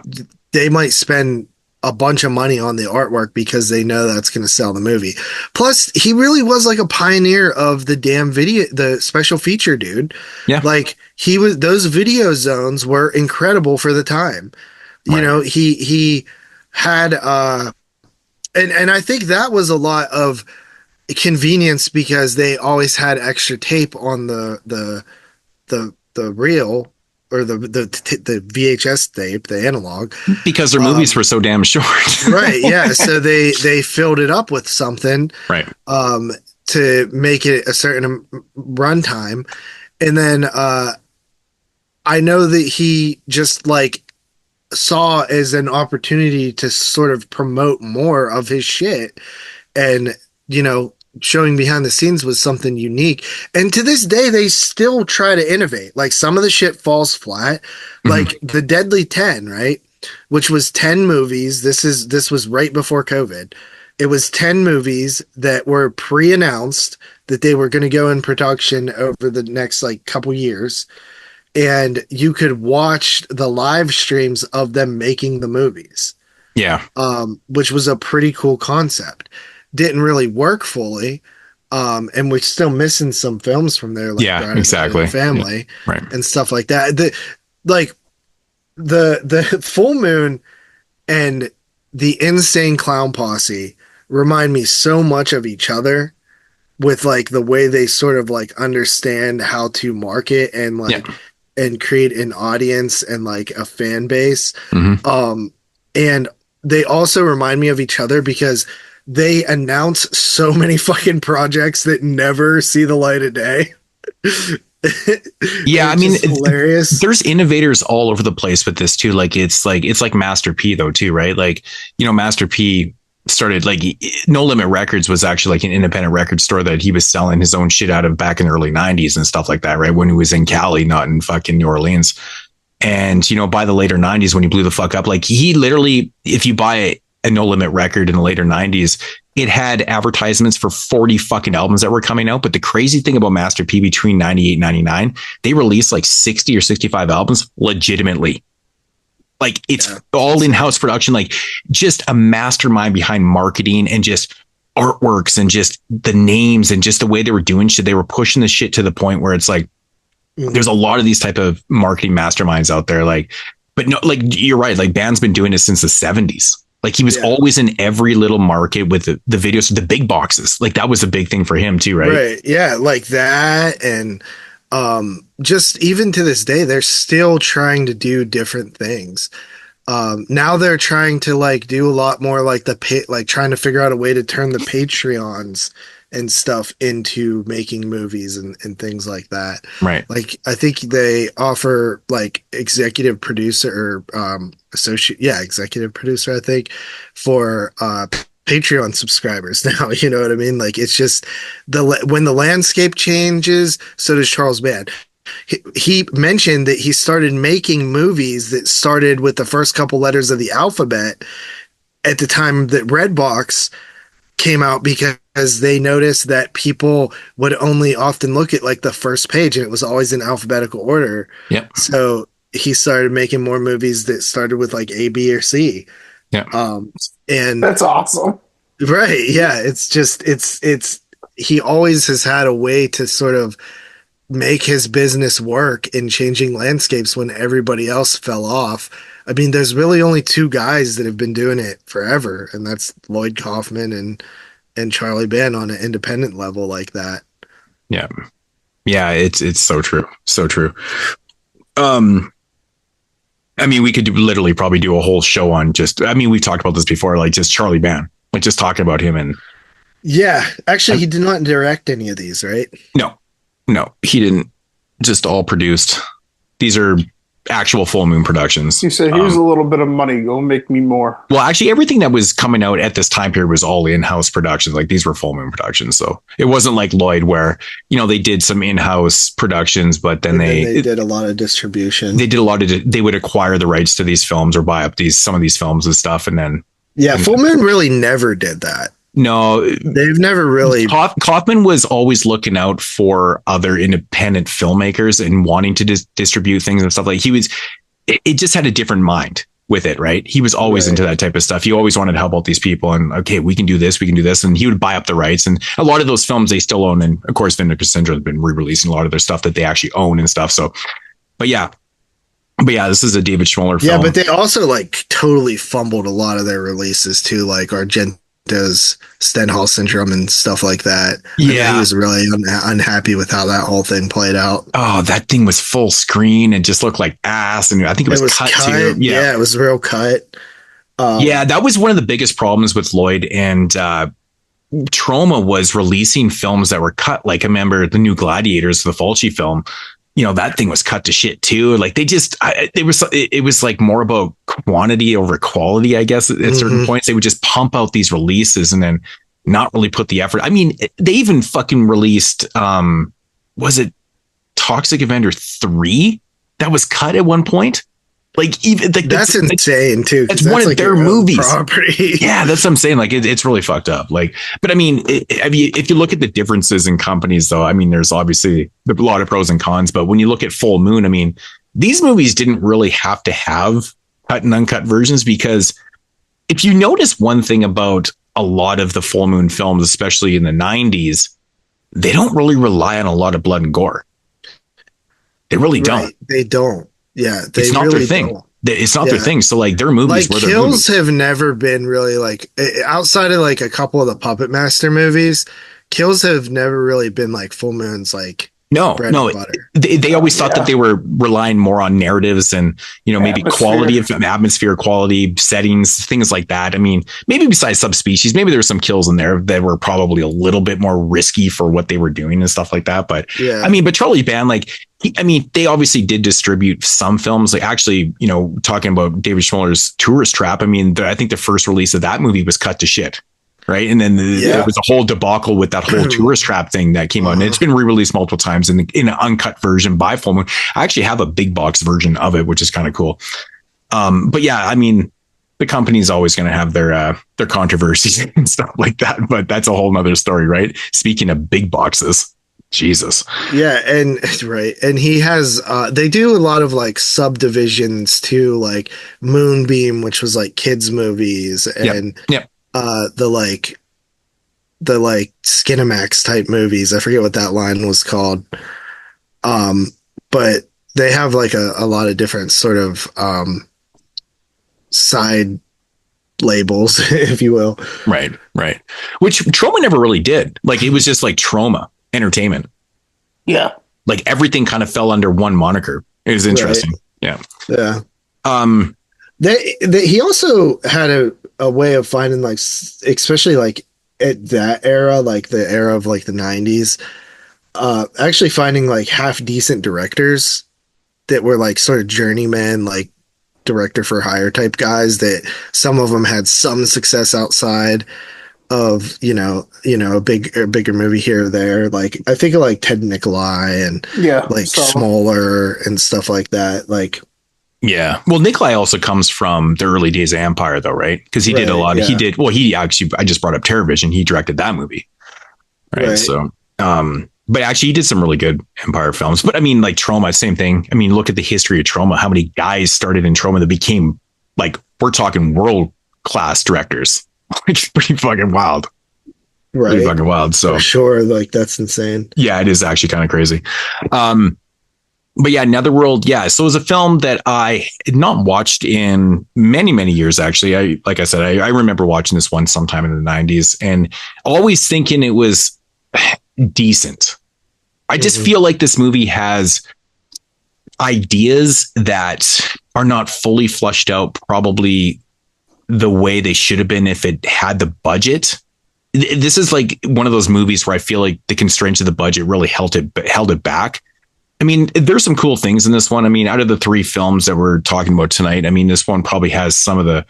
They might spend a bunch of money on the artwork because they know that's going to sell the movie. Plus, he really was like a pioneer of the damn the special feature, dude. Yeah. Like those video zones were incredible for the time. Right. He had and I think that was a lot of convenience because they always had extra tape on the reel or the VHS tape, the analog, because their movies were so damn short. Right. Yeah. So they filled it up with something, right, to make it a certain runtime. And then I know that he just like saw as an opportunity to sort of promote more of his shit, and showing behind the scenes was something unique. And to this day they still try to innovate. Like some of the shit falls flat, like the Deadly 10, right, which was 10 movies. This was right before COVID. It was 10 movies that were pre-announced that they were going to go in production over the next like couple years. And you could watch the live streams of them making the movies. Yeah. Which was a pretty cool concept. Didn't really work fully. And we're still missing some films from there. Like yeah, exactly. Family, yeah. Right. And stuff like that. The Full Moon and the Insane Clown Posse remind me so much of each other, with like the way they sort of like understand how to market and like and create an audience and like a fan base. Mm-hmm. And they also remind me of each other because they announce so many fucking projects that never see the light of day. Yeah, I mean, hilarious. There's innovators all over the place with this too. It's like Master P though too, right? Like, Master P started like No Limit Records was actually like an independent record store that he was selling his own shit out of back in the early 90s and stuff like that, right? When he was in Cali, not in fucking New Orleans. And, by the later 90s, when he blew the fuck up, like he literally, if you buy a No Limit record in the later 90s, it had advertisements for 40 fucking albums that were coming out. But the crazy thing about Master P between 98 and 99, they released like 60 or 65 albums legitimately. Like it's all in-house production, like just a mastermind behind marketing and just artworks and just the names and just the way they were doing shit. They were pushing the shit to the point where it's like, there's a lot of these type of marketing masterminds out there. Like, but no, like you're right. Like band's been doing this since the 70s. Like he was always in every little market with the videos, the big boxes. Like that was a big thing for him too, right? Right. Yeah, like that. And just even to this day, they're still trying to do different things. Now they're trying to like do a lot more like like trying to figure out a way to turn the Patreons and stuff into making movies and things like that. Right. Like I think they offer like executive producer or executive producer, I think, for Patreon subscribers now. You know what I mean? Like it's just when the landscape changes, so does Charles Band. He mentioned that he started making movies that started with the first couple letters of the alphabet at the time that Redbox came out, because they noticed that people would only often look at like the first page and it was always in alphabetical order. Yep. So he started making more movies that started with like A, B, or C. Yeah. And that's awesome. Right. Yeah. It's just, he always has had a way to sort of make his business work in changing landscapes when everybody else fell off. I mean, there's really only two guys that have been doing it forever, and that's Lloyd Kaufman and Charlie Band on an independent level like that. Yeah. Yeah, it's so true. So true. I mean, we could literally probably do a whole show on we've talked about this before, like just Charlie Band, like just talking about him. And yeah, actually he did not direct any of these, right? No, he didn't. Just all produced. These are actual Full Moon productions. He said, here's a little bit of money, go make me more. Well, actually everything that was coming out at this time period was all in-house productions. Like these were Full Moon productions. So it wasn't like Lloyd where, they did some in-house productions, but then they did a lot of distribution. They did a lot of, they would acquire the rights to these films or buy up some of these films and stuff. And then. Yeah. Full Moon really never did that. No, they've never really. Kaufman was always looking out for other independent filmmakers and wanting to distribute things and stuff. Like it just had a different mind with it, right? He was always into that type of stuff. He always wanted to help out these people and okay, we can do this. And he would buy up the rights. And a lot of those films they still own. And of course, Vindicator Syndrome has been re-releasing a lot of their stuff that they actually own and stuff. So, but yeah, this is a David Schmoller film. Yeah, but they also like totally fumbled a lot of their releases too, like Argento's Stenhall Syndrome and stuff like that. Yeah, he was really unhappy with how that whole thing played out. Oh, that thing was full screen and just looked like ass, and I think it was cut too. Yeah, it was real cut. Yeah, that was one of the biggest problems with Lloyd and Troma was releasing films that were cut. Like I remember the New Gladiators, the Fulci film. That thing was cut to shit too. Like it was like more about quantity over quality, I guess. At certain points, they would just pump out these releases and then not really put the effort. I mean, they even fucking released, was it Toxic Avenger 3 that was cut at one point? Like even like that's insane too. That's one of their movies. Property. Yeah, that's what I'm saying. Like it's really fucked up. Like, but I mean, if you look at the differences in companies, though, I mean, there's obviously a lot of pros and cons. But when you look at Full Moon, I mean, these movies didn't really have to have cut and uncut versions because if you notice one thing about a lot of the Full Moon films, especially in the 90s, they don't really rely on a lot of blood and gore. They really don't. They don't. Yeah, it's not their thing. It's not their thing. So like their movies like were their kills movies. have never been really like outside of like a couple of the Puppet Master movies. Kills have never really been like Full Moon's like No, they always thought that they were relying more on narratives and, maybe quality of atmosphere, quality settings, things like that. I mean, maybe besides subspecies, maybe there's some kills in there that were probably a little bit more risky for what they were doing and stuff like that. But I mean, but Charlie Band, they obviously did distribute some films. Like actually, talking about David Schmoller's Tourist Trap. I mean, I think the first release of that movie was cut to shit. Right. And then there was a whole debacle with that whole Tourist Trap thing that came out. And it's been re-released multiple times in an uncut version by Full Moon. I actually have a big box version of it, which is kind of cool. But yeah, I mean, the company's always going to have their controversies and stuff like that. But that's a whole nother story, right? Speaking of big boxes. Jesus. Yeah. And right. And he has, they do a lot of subdivisions too, like Moonbeam, which was kids movies and the Skinamax type movies. I forget what that line was called. But they have a lot of different sort of side labels, if you will. Right. Which Troma never really did. It was just Troma Entertainment. Yeah. Everything kind of fell under one moniker. It was interesting. Right. Yeah. He also had a way of finding especially at that era, the era of the 90s, actually finding half decent directors that were sort of journeymen, director for hire type guys, that some of them had some success outside of a bigger movie here or there. I think of Ted Nicolai and Smaller and stuff like that. Yeah. Well, Nikolai also comes from the early days of Empire, though, right? Because he did a lot of, I just brought up TerrorVision. He directed that movie. Right. So, but actually he did some really good Empire films. But I mean, Troma, same thing. I mean, look at the history of Troma. How many guys started in Troma that became we're talking world-class directors. It's pretty fucking wild. Right. Pretty fucking wild. So for sure. That's insane. Yeah, it is actually kind of crazy. But yeah, Netherworld. Yeah. So it was a film that I had not watched in many, many years. Actually, I remember watching this one sometime in the 90s and always thinking it was decent. I just feel like this movie has ideas that are not fully flushed out, probably the way they should have been if it had the budget. This is one of those movies where I feel like the constraints of the budget really held it back. I mean, there's some cool things in this one. I mean, out of the three films that we're talking about tonight, I mean, this one probably has some of the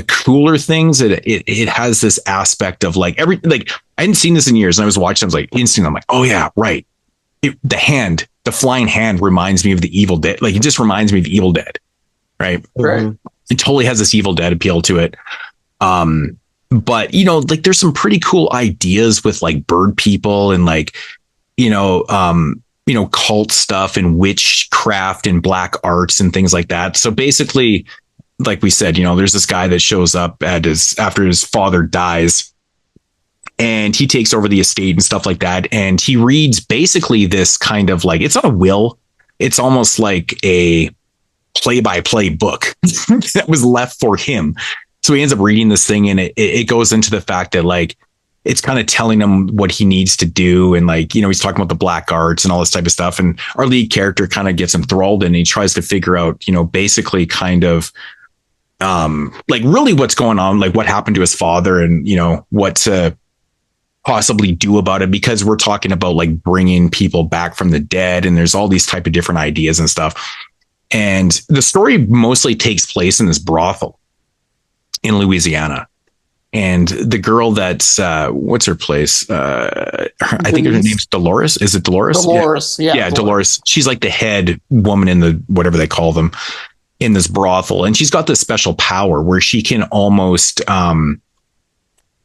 cooler things. It has this aspect of I hadn't seen this in years, and I was watching. I was instantly, I'm like, oh yeah, right. The flying hand reminds me of the Evil Dead. It just reminds me of Evil Dead, right? Right. It totally has this Evil Dead appeal to it. But there's some pretty cool ideas with bird people and cult stuff and witchcraft and black arts and things like that. So basically, like we said, there's this guy that shows up after his father dies, and he takes over the estate and stuff like that. And he reads basically this kind of it's not a will. It's almost like a play-by-play book that was left for him. So he ends up reading this thing, and it goes into the fact that it's kind of telling him what he needs to do. And he's talking about the black arts and all this type of stuff. And our lead character kind of gets enthralled, and he tries to figure out, basically kind of, really what's going on, what happened to his father and, what to possibly do about it, because we're talking about bringing people back from the dead. And there's all these type of different ideas and stuff. And the story mostly takes place in this brothel in Louisiana. And the girl that's what's her place? I think her name's Dolores. Is it Dolores? Dolores. Yeah, Dolores. She's the head woman in the whatever they call them in this brothel, and she's got this special power where she can almost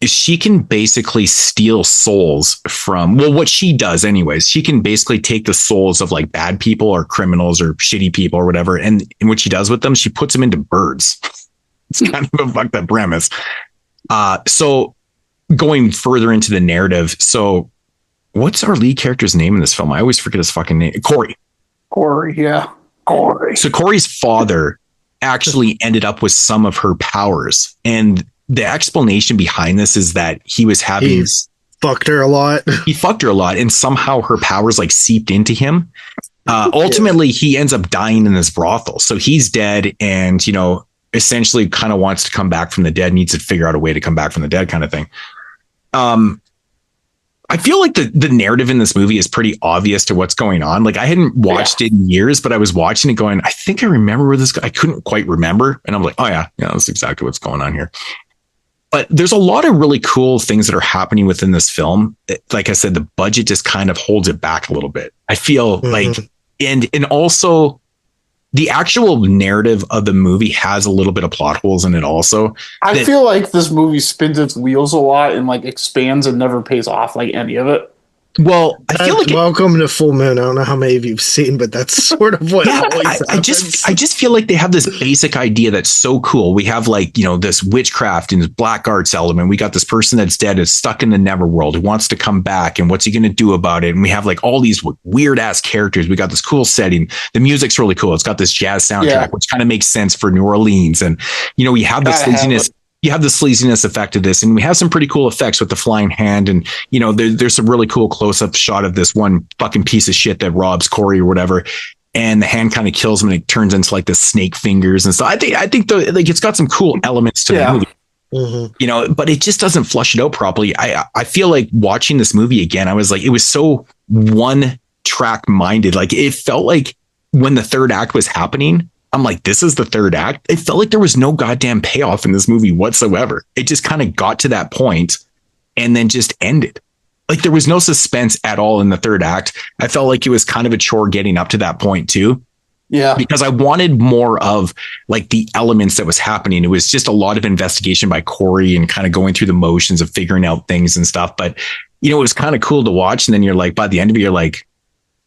she can basically steal souls from, what she does anyways. She can basically take the souls of bad people or criminals or shitty people or whatever, and what she does with them, she puts them into birds. It's kind of a fucked up premise. So going further into the narrative. So what's our lead character's name in this film? I always forget his fucking name. Corey. Yeah. Corey. So Corey's father actually ended up with some of her powers. And the explanation behind this is that he was having fucked her a lot. He fucked her a lot, and somehow her powers like seeped into him. Ultimately, he ends up dying in this brothel. So he's dead, and essentially kind of wants to come back from the dead, needs to figure out a way to come back from the dead, kind of thing. I feel like the narrative in this movie is pretty obvious to what's going on. Like, I hadn't watched it in years, but I was watching it going, I think I remember where I couldn't quite remember. And I'm like, oh yeah, that's exactly what's going on here. But there's a lot of really cool things that are happening within this film. Like I said, the budget just kind of holds it back a little bit. I feel like, and also the actual narrative of the movie has a little bit of plot holes in it also. I feel like this movie spins its wheels a lot and like expands and never pays off like any of it. Well, I feel like Welcome to Full Moon. I don't know how many of you've seen, but that's sort of what always happens. I just feel like they have this basic idea that's so cool. We have like, this witchcraft and this black arts element. We got this person that's dead, is stuck in the Netherworld, who wants to come back, and what's he going to do about it? And we have like all these weird ass characters. We got this cool setting. The music's really cool. It's got this jazz soundtrack, which kind of makes sense for New Orleans. And, we have this sleaziness. You have the sleaziness effect of this, and we have some pretty cool effects with the flying hand. And, there's some really cool close-up shot of this one fucking piece of shit that robs Corey or whatever. And the hand kind of kills him, and it turns into like the snake fingers. And so I think it's got some cool elements to the movie. Mm-hmm. But it just doesn't flush it out properly. I feel like watching this movie again, I was like, it was so one track minded. Like, it felt like when the third act was happening, I'm like, this is the third act. It felt like there was no goddamn payoff in this movie whatsoever. It just kind of got to that point and then just ended. Like, there was no suspense at all in the third act. I felt like it was kind of a chore getting up to that point too. Yeah. Because I wanted more of like the elements that was happening. It was just a lot of investigation by Corey and kind of going through the motions of figuring out things and stuff. But, it was kind of cool to watch. And then you're like, by the end of it, you're like,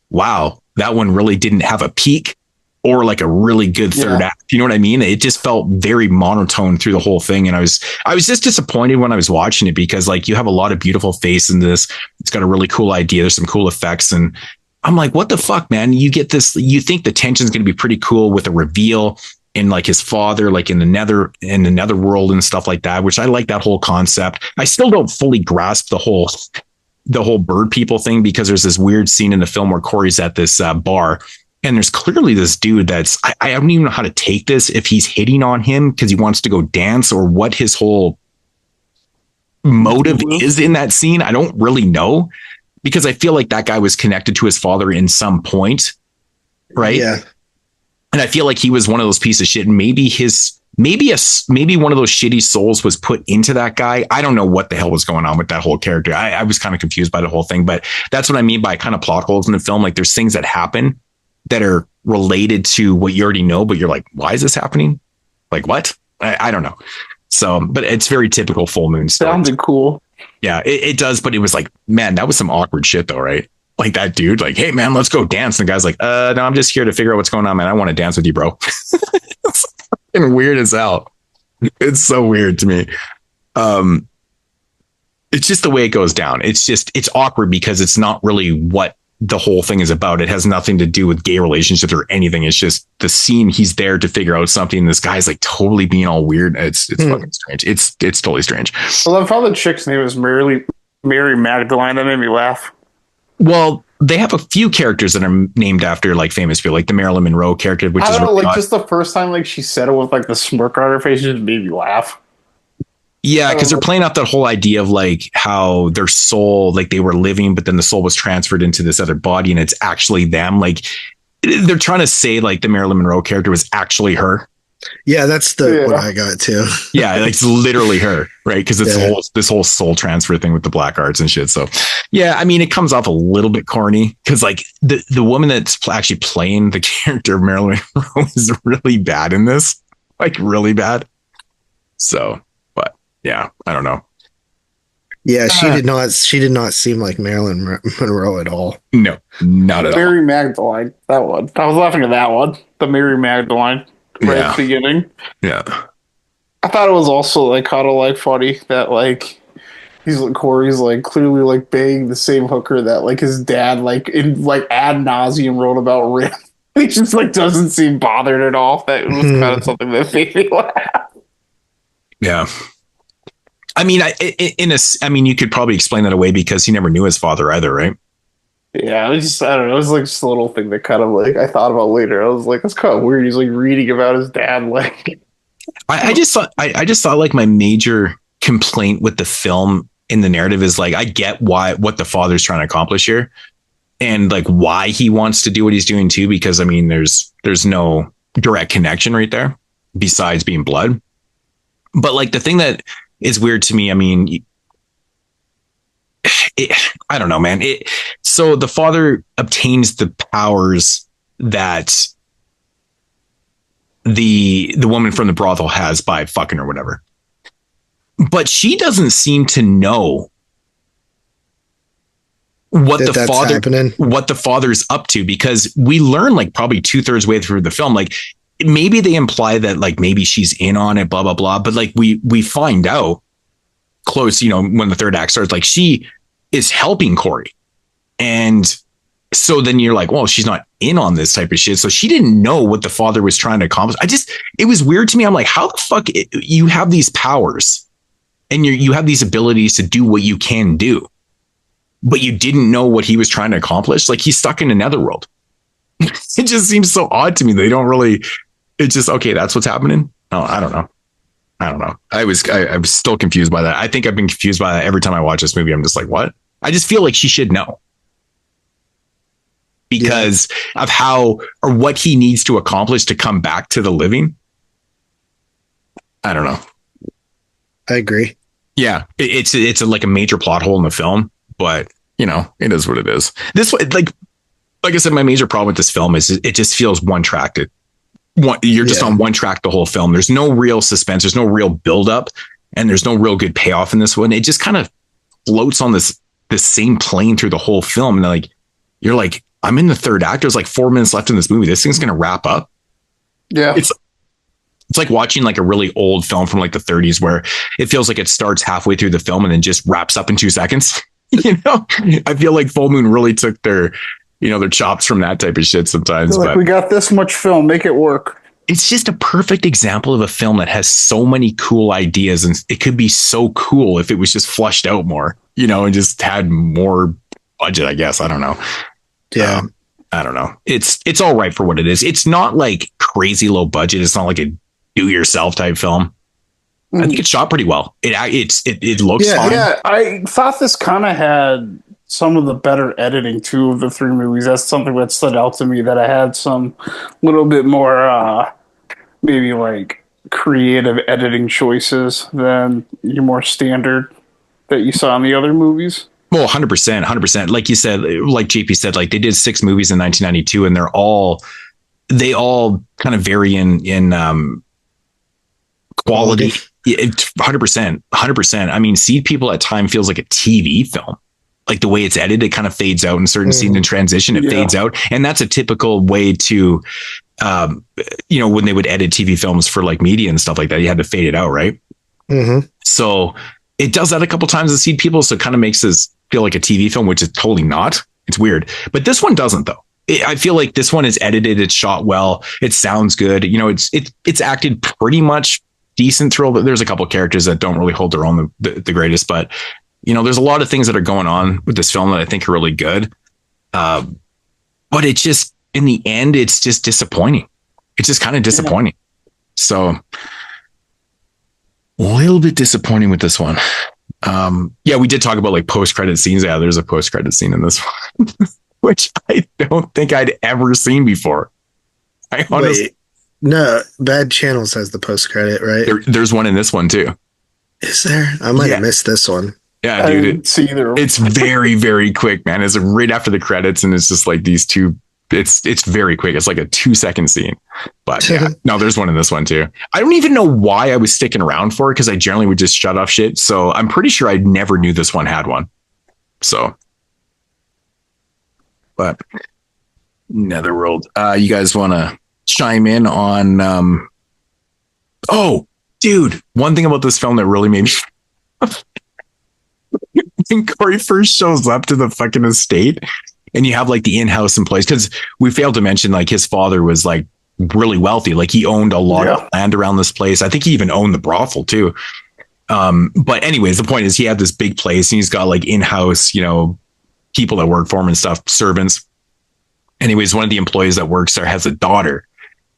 wow, that one really didn't have a peak or like a really good third act. You know what I mean? It just felt very monotone through the whole thing. And I was just disappointed when I was watching it, because like, you have a lot of beautiful face in this. It's got a really cool idea. There's some cool effects. And I'm like, what the fuck, man? You get this, you think the tension's going to be pretty cool with a reveal in like his father, like in the Netherworld and stuff like that, which I like that whole concept. I still don't fully grasp the whole bird people thing, because there's this weird scene in the film where Corey's at this bar. And there's clearly this dude that's, I don't even know how to take this, if he's hitting on him because he wants to go dance, or what his whole motive is in that scene. I don't really know, because I feel like that guy was connected to his father in some point. Right. Yeah. And I feel like he was one of those pieces of shit. And maybe one of those shitty souls was put into that guy. I don't know what the hell was going on with that whole character. I was kind of confused by the whole thing, but that's what I mean by kind of plot holes in the film. Like, there's things that happen that are related to what you already know, but you're like, why is this happening? Like, what? I don't know. So, but it's very typical Full Moon stuff. Sounded cool. Yeah, it does. But it was like, man, that was some awkward shit though, right? Like, that dude, like, hey man, let's go dance. And the guy's like, no, I'm just here to figure out what's going on, man. I want to dance with you, bro. It's fucking weird as hell. It's so weird to me. It's just the way it goes down. It's awkward because it's not really what the whole thing is about. It has nothing to do with gay relationships or anything. It's just the scene. He's there to figure out something. And this guy's like totally being all weird. It's fucking strange. It's totally strange. I love how the chick's name is Mary Magdalene. That made me laugh. Well, they have a few characters that are named after like famous people, like the Marilyn Monroe character, which is really just the first time like she said it with like the smirk on her face, just made me laugh. Yeah, because they're playing off that whole idea of like how their soul, like they were living, but then the soul was transferred into this other body, and it's actually them. Like, they're trying to say like the Marilyn Monroe character was actually her. Yeah, that's what I got too. Yeah, like, it's literally her, right? Because it's this whole soul transfer thing with the black arts and shit. So yeah, I mean, it comes off a little bit corny because like the woman that's actually playing the character of Marilyn Monroe is really bad in this, like really bad. So. Yeah, I don't know. Yeah, she did not seem like Marilyn Monroe at all. No, not at all. Mary Magdalene, that one. I was laughing at that one. The Mary Magdalene right at the beginning. Yeah. I thought it was also like kind of like funny that like Corey's like clearly like banging the same hooker that like his dad like in like ad nauseum wrote about Rick. He just like doesn't seem bothered at all. That was kind of something that made me laugh. Yeah. I mean, I mean, you could probably explain that away because he never knew his father either, right? Yeah, it was just, I don't know. It was like just a little thing that kind of like I thought about later. I was like, that's kind of weird. He's like reading about his dad. Like, I just thought like my major complaint with the film in the narrative is like, I get what the father's trying to accomplish here and like why he wants to do what he's doing too, because I mean, there's no direct connection right there besides being blood. But like the thing that is weird to me, I mean, I don't know, man. So the father obtains the powers that the woman from the brothel has by fucking or whatever. But she doesn't seem to know what the father's up to, because we learn like probably 2/3 way through the film, like maybe they imply that like maybe she's in on it, blah, blah, blah. But like we find out close, you know, when the third act starts, like she is helping Corey. And so then you're like, well, she's not in on this type of shit. So she didn't know what the father was trying to accomplish. It was weird to me. I'm like, how the fuck you have these powers and you have these abilities to do what you can do, but you didn't know what he was trying to accomplish. Like he's stuck in a Netherworld. It just seems so odd to me. They don't really, it's just, okay, that's what's happening. Oh, I don't know. I was still confused by that. I think I've been confused by that every time I watch this movie. I'm just like, what? I just feel like she should know because of how or what he needs to accomplish to come back to the living. I don't know. I agree. Yeah, it's like a major plot hole in the film, but you know, it is what it is. This like I said, my major problem with this film is it just feels one tracked. You're just on one track the whole film. There's no real suspense. There's no real buildup, and there's no real good payoff in this one. It just kind of floats on this same plane through the whole film. And like, you're like, I'm in the third act. There's like 4 minutes left in this movie. This thing's going to wrap up. Yeah. It's like watching like a really old film from like the 30s where it feels like it starts halfway through the film and then just wraps up in 2 seconds. You know, I feel like Full Moon really took their chops from that type of shit sometimes. Like, we got this much film, make it work. It's just a perfect example of a film that has so many cool ideas, and it could be so cool if it was just flushed out more, you know, and just had more budget, I guess. I don't know. Yeah. I don't know. It's all right for what it is. It's not like crazy low budget. It's not like a do yourself type film. I think it's shot pretty well. It looks fine. Yeah. I thought this kind of had some of the better editing too of the 3 movies. That's something that stood out to me, that I had some little bit more maybe like creative editing choices than your more standard that you saw in the other movies. Well, 100%. Like you said, like JP said, like they did 6 movies in 1992 and they all kind of vary in quality. 100%. I mean, Seedpeople at time feels like a TV film. Like the way it's edited, it kind of fades out in certain scenes in transition. It fades out. And that's a typical way to, you know, when they would edit TV films for like media and stuff like that, you had to fade it out. Right. Mm-hmm. So it does that a couple times with Seedpeople. So it kind of makes this feel like a TV film, which is totally not. It's weird. But this one doesn't though. I feel like this one is edited. It's shot well. It sounds good. You know, it's acted pretty much decent through. But there's a couple characters that don't really hold their own the greatest, but you know, there's a lot of things that are going on with this film that I think are really good. But it just, in the end, it's just disappointing. It's just kind of disappointing. So a little bit disappointing with this one. Yeah, we did talk about like post-credit scenes. Yeah, there's a post-credit scene in this one, which I don't think I'd ever seen before. I honestly... No, Bad Channels has the post-credit, right? There's one in this one too. Is there? I might have missed this one. Yeah, dude, it's very, very quick, man. It's right after the credits, and it's just like these two. It's very quick. It's like a 2-second scene. But yeah, no, there's one in this one too. I don't even know why I was sticking around for it, because I generally would just shut off shit. So I'm pretty sure I never knew this one had one. So, but Netherworld, you guys want to chime in on? Oh, dude, one thing about this film that really made me. When Corey first shows up to the fucking estate and you have like the in-house in place, because we failed to mention like his father was like really wealthy. Like he owned a lot of land around this place. I think he even owned the brothel too. But anyways, the point is he had this big place and he's got like in-house, people that work for him and stuff, servants. Anyways, one of the employees that works there has a daughter.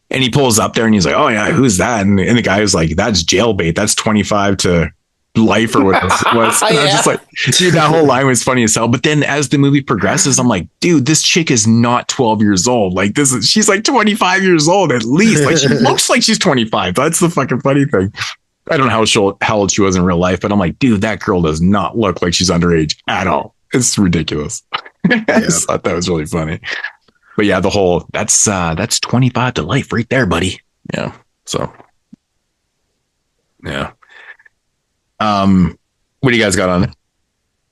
And he pulls up there and he's like, oh yeah, who's that? And the guy was like, that's jailbait. That's 25 to life or what it was. And I was just like, dude, that whole line was funny as hell. But then as the movie progresses, I'm like, dude, this chick is not 12 years old. Like she's like 25 years old at least. Like she looks like she's 25. That's the fucking funny thing. I don't know how old she was in real life, but I'm like, dude, that girl does not look like she's underage at all. It's ridiculous. I just thought that was really funny. But yeah, the whole that's 25 to life right there, buddy. Yeah. So yeah. What do you guys got on it?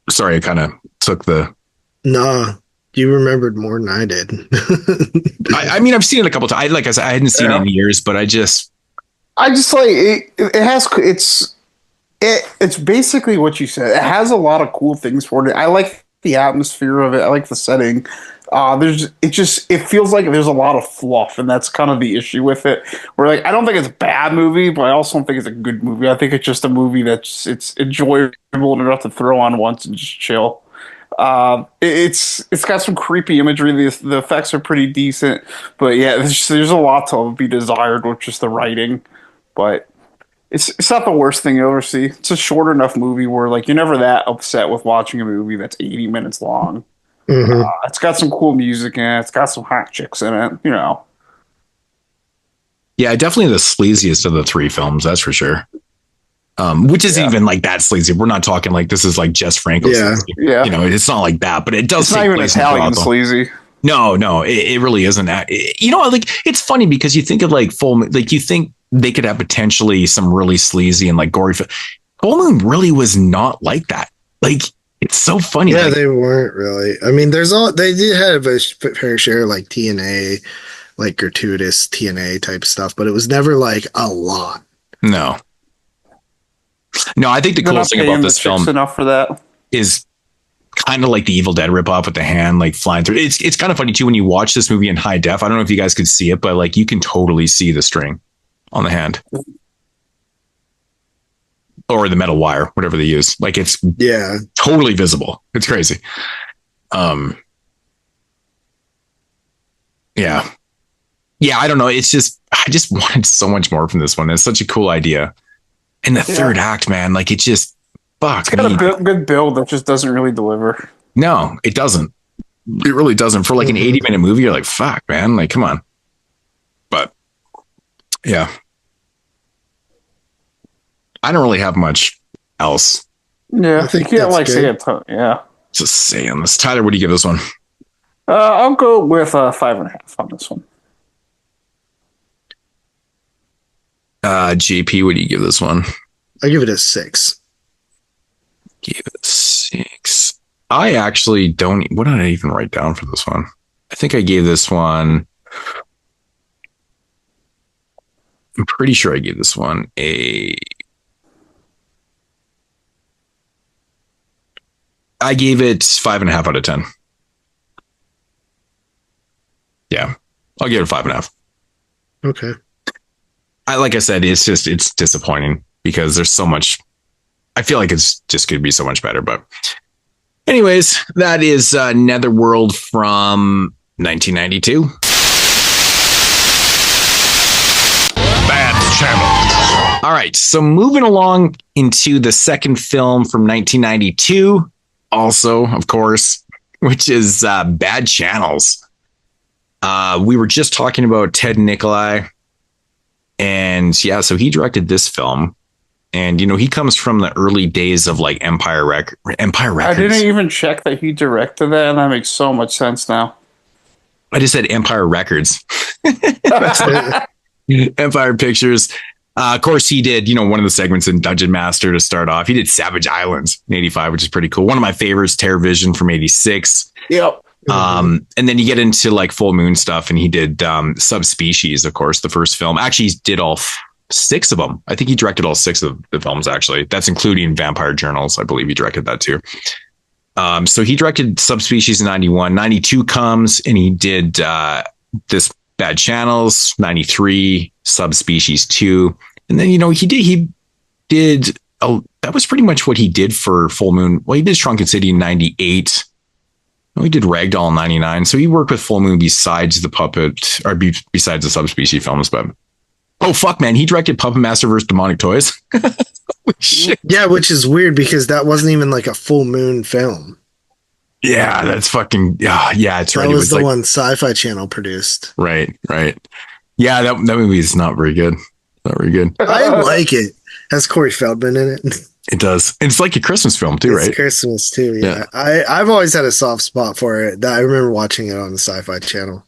Sorry, I kind of took the. Nah, you remembered more than I did. I mean, I've seen it a couple times. Like I said, I hadn't seen it in years, but I just like it. It has it's basically what you said. It has a lot of cool things for it. I like the atmosphere of it. I like the setting. It feels like there's a lot of fluff, and that's kind of the issue with it. Where like I don't think it's a bad movie, but I also don't think it's a good movie. I think it's just a movie it's enjoyable enough to throw on once and just chill. It's got some creepy imagery. The effects are pretty decent, but yeah, there's a lot to be desired with just the writing. But it's not the worst thing you'll ever see. It's a short enough movie where like you're never that upset with watching a movie that's 80 minutes long. Mm-hmm. It's got some cool music in it. It's got some hot chicks in it, Yeah, definitely the sleaziest of the three films, that's for sure. Which isn't even like that sleazy. We're not talking like this is like Jess Franco. Yeah. It's not like that, but it does. It's not even Italian sleazy. No, it really isn't. Like it's funny because you think of like you think they could have potentially some really sleazy and like gory. Full Moon really was not like that. Like. It's so funny. Yeah, they weren't really. I mean, they did have a fair share of like TNA, like gratuitous TNA type stuff, but it was never like a lot. No, I think the coolest thing about this film enough for that is kind of like the Evil Dead ripoff with the hand like flying through. It's kind of funny too when you watch this movie in high def. I don't know if you guys could see it, but like you can totally see the string on the hand. Or the metal wire, whatever they use. Like it's totally visible. It's crazy. Yeah, I don't know. It's just, I just wanted so much more from this one. It's such a cool idea. And the third act, man, like it just, fuck. It's got a good build that just doesn't really deliver. No, it doesn't. It really doesn't. For like an 80-minute movie, you're like, fuck, man. Like, come on. But yeah. I don't really have much else. Yeah, I think you can't like say it. Yeah, just saying this. Tyler, what do you give this one? I'll go with 5.5 on this one. JP, what do you give this one? I give it a 6. Give it a 6. I actually don't. What did I even write down for this one? I think I gave this one. I'm pretty sure I gave this one a. I gave it 5.5 out of 10. Yeah, I'll give it 5.5. Okay. Like I said, it's disappointing because there's so much. I feel like it's just going to be so much better. But anyways, that is Netherworld from 1992. Bad channel. All right, so moving along into the second film from 1992. Also, of course, which is Bad Channels. We were just talking about Ted Nicolai. And yeah, so he directed this film. And, he comes from the early days of like Empire Records. I didn't even check that he directed that. And that makes so much sense now. I just said Empire Records. Empire Pictures. Of course, he did, one of the segments in Dungeon Master to start off. He did Savage Islands in 85, which is pretty cool. One of my favorites, Terror Vision from 86. Yep. And then you get into like Full Moon stuff, and he did Subspecies, of course, the first film. Actually, he did all 6 of them. I think he directed all 6 of the films, actually. That's including Vampire Journals. I believe he directed that too. So he directed Subspecies in 91. 92 comes, and he did this Bad Channels, 93, Subspecies 2. And then, he did that was pretty much what he did for Full Moon. Well, he did Shrunken City in 98. He did Ragdoll in 99. So he worked with Full Moon besides the puppet or besides the Subspecies films. But oh, fuck, man. He directed Puppet Master vs. Demonic Toys. Holy shit. Yeah, which is weird because that wasn't even like a Full Moon film. Yeah, that's fucking. Yeah, it's right. That was the one Sci-Fi Channel produced. Right. Yeah, that movie is not very good. Not very good. I like it. Has Corey Feldman in it. It does. It's like a Christmas film too, right? It's Christmas too. Yeah. I've always had a soft spot for it. I remember watching it on the Sci-Fi Channel.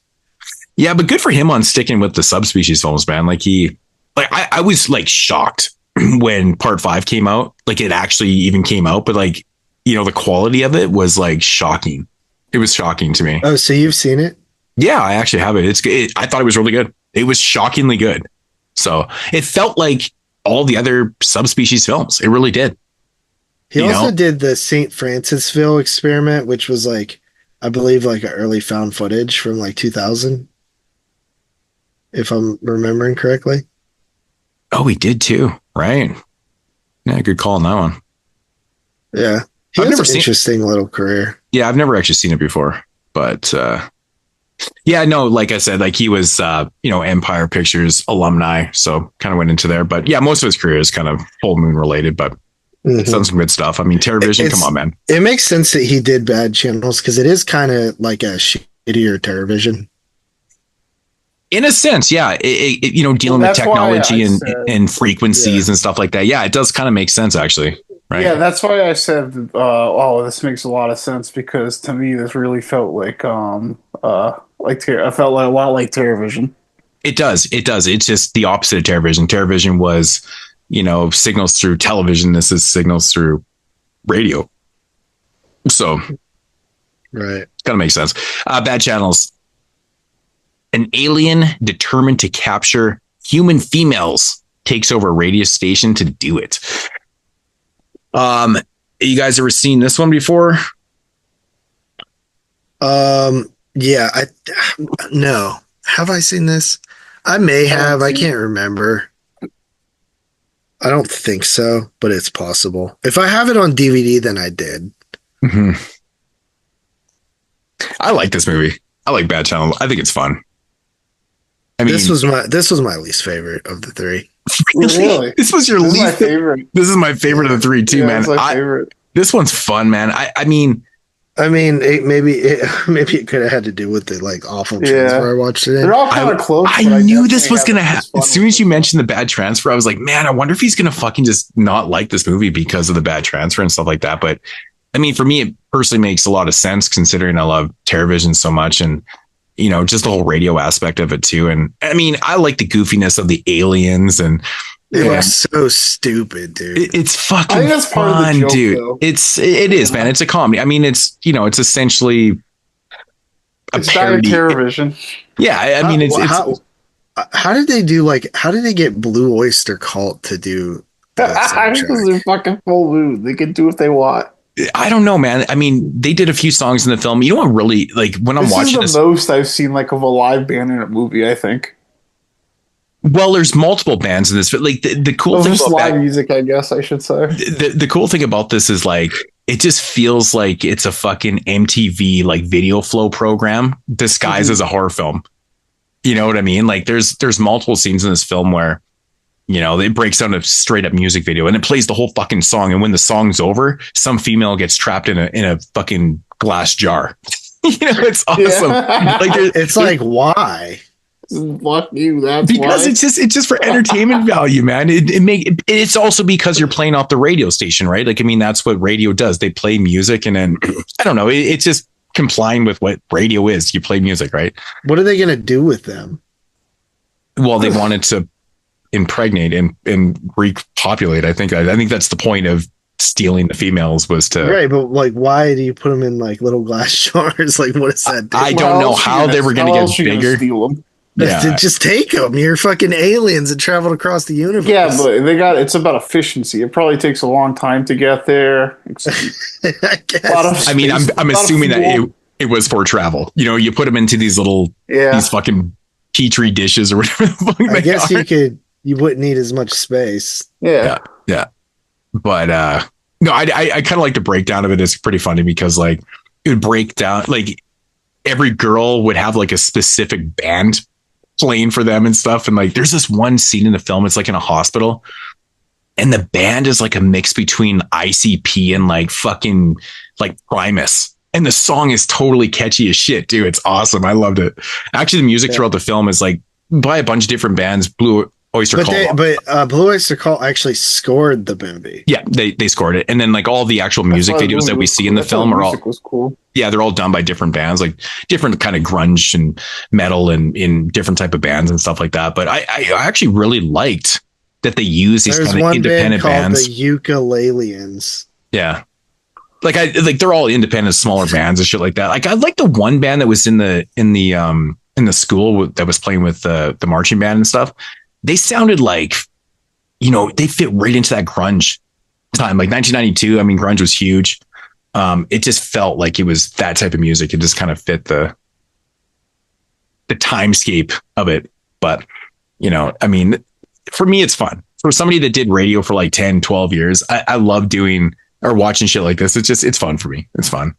Yeah, but good for him on sticking with the Subspecies films, man. I was like shocked when Part 5 came out. Like it actually even came out, but like, the quality of it was like shocking. It was shocking to me. Oh, so you've seen it? Yeah, I actually have it. I thought it was really good. It was shockingly good. So it felt like all the other Subspecies films. It really did. He also did the St. Francisville experiment, which was like, I believe like an early found footage from like 2000. If I'm remembering correctly. Oh, he did too. Right. Yeah, good call on that one. Yeah. He has an interesting little career. Yeah, I've never actually seen it before. But yeah, no, like I said, like he was, Empire Pictures alumni. So kind of went into there. But yeah, most of his career is kind of Full Moon related, but it's done some good stuff. I mean, TerrorVision, come on, man. It makes sense that he did Bad Channels because it is kind of like a shittier TerrorVision. In a sense, yeah. Dealing with technology and frequencies and stuff like that. Yeah, it does kind of make sense, actually. Right. Yeah, that's why I said, this makes a lot of sense because to me, this really felt like, I felt like a lot like TerrorVision. It does. It's just the opposite of TerrorVision. TerrorVision was, signals through television. This is signals through radio. So, right. Kind of makes sense. Bad Channels. An alien determined to capture human females takes over a radio station to do it. You guys ever seen this one before? Yeah, no. Have I seen this? I may have. I can't remember. I don't think so, but it's possible. If I have it on DVD, then I did. Mm-hmm. I like this movie. I like Bad Channel. I think it's fun. I mean, this was my least favorite of the three. Really? This was your least favorite. This is my favorite of the three too, man. This one's fun, man. I mean, maybe it could have had to do with the like awful transfer I watched it in. They're all kind of close. I knew this was gonna happen. As soon as you mentioned the bad transfer, I was like, man, I wonder if he's gonna fucking just not like this movie because of the bad transfer and stuff like that. But I mean, for me, it personally makes a lot of sense considering I love TerrorVision so much and just the whole radio aspect of it too. And I mean, I like the goofiness of the aliens and it was so stupid, dude. It's fucking that's fun, part of the joke, dude. Though. It is, man. It's a comedy. I mean, it's essentially it's parody. TerrorVision. Yeah, I mean, how did they do how did they get Blue Oyster Cult to do? Because they're fucking Full Moon. They can do what they want. I don't know, man. I mean, they did a few songs in the film. You know what really when I'm watching this? This is the most I've seen of a live band in a movie, I think. Well, there's multiple bands in this, but the cool thing about live music, I guess I should say. The cool thing about this is it just feels like it's a fucking MTV video flow program disguised as a horror film. You know what I mean? There's multiple scenes in this film where it breaks down a straight up music video and it plays the whole fucking song. And when the song's over, some female gets trapped in a fucking glass jar. It's awesome. Yeah. Why? Fuck you. That's because why. it's just for entertainment value, man. It's also because you're playing off the radio station, right? I mean, that's what radio does. They play music and then I don't know. It's just complying with what radio is. You play music, right? What are they going to do with them? Well, they wanted to impregnate and repopulate. I think that's the point of stealing the females was to right. But why do you put them in little glass jars? What does that do? I don't know how they were going to get bigger. Yeah. Just take them. You're fucking aliens that traveled across the universe. Yeah, but it's about efficiency. It probably takes a long time to get there. I guess. I'm assuming that it was for travel. You put them into these little these fucking petri dishes or whatever the fuck I guess you wouldn't need as much space. Yeah. But But no, I kind of like the breakdown of it. It's pretty funny because like it would break down, like every girl would have like a specific band playing for them and stuff. And like there's this one scene in the film, it's like in a hospital, and the band is like a mix between ICP and like fucking like Primus. And the song is totally catchy as shit, dude. It's awesome. I loved it. Actually, the music throughout the film is like by a bunch of different bands. Blue Oyster Cult. Blue Oyster Cult actually scored the movie. Yeah, they scored it. And then like all the actual music videos that we see in the film are all was cool. Yeah, they're all done by different bands, like different kind of grunge and metal and in different type of bands and stuff like that. But I actually really liked that they use these kind of independent bands. The Ukuleleans. Yeah. Like they're all independent, smaller bands and shit like that. Like I like the one band that was in the school that was playing with the marching band and stuff. They sounded like, you know, they fit right into that grunge time, like 1992. I mean, grunge was huge. It just felt like it was that type of music. It just kind of fit the timescape of it. But, you know, I mean, for me, it's fun. For somebody that did radio for like 10, 12 years, I love doing or watching shit like this. It's fun for me. It's fun.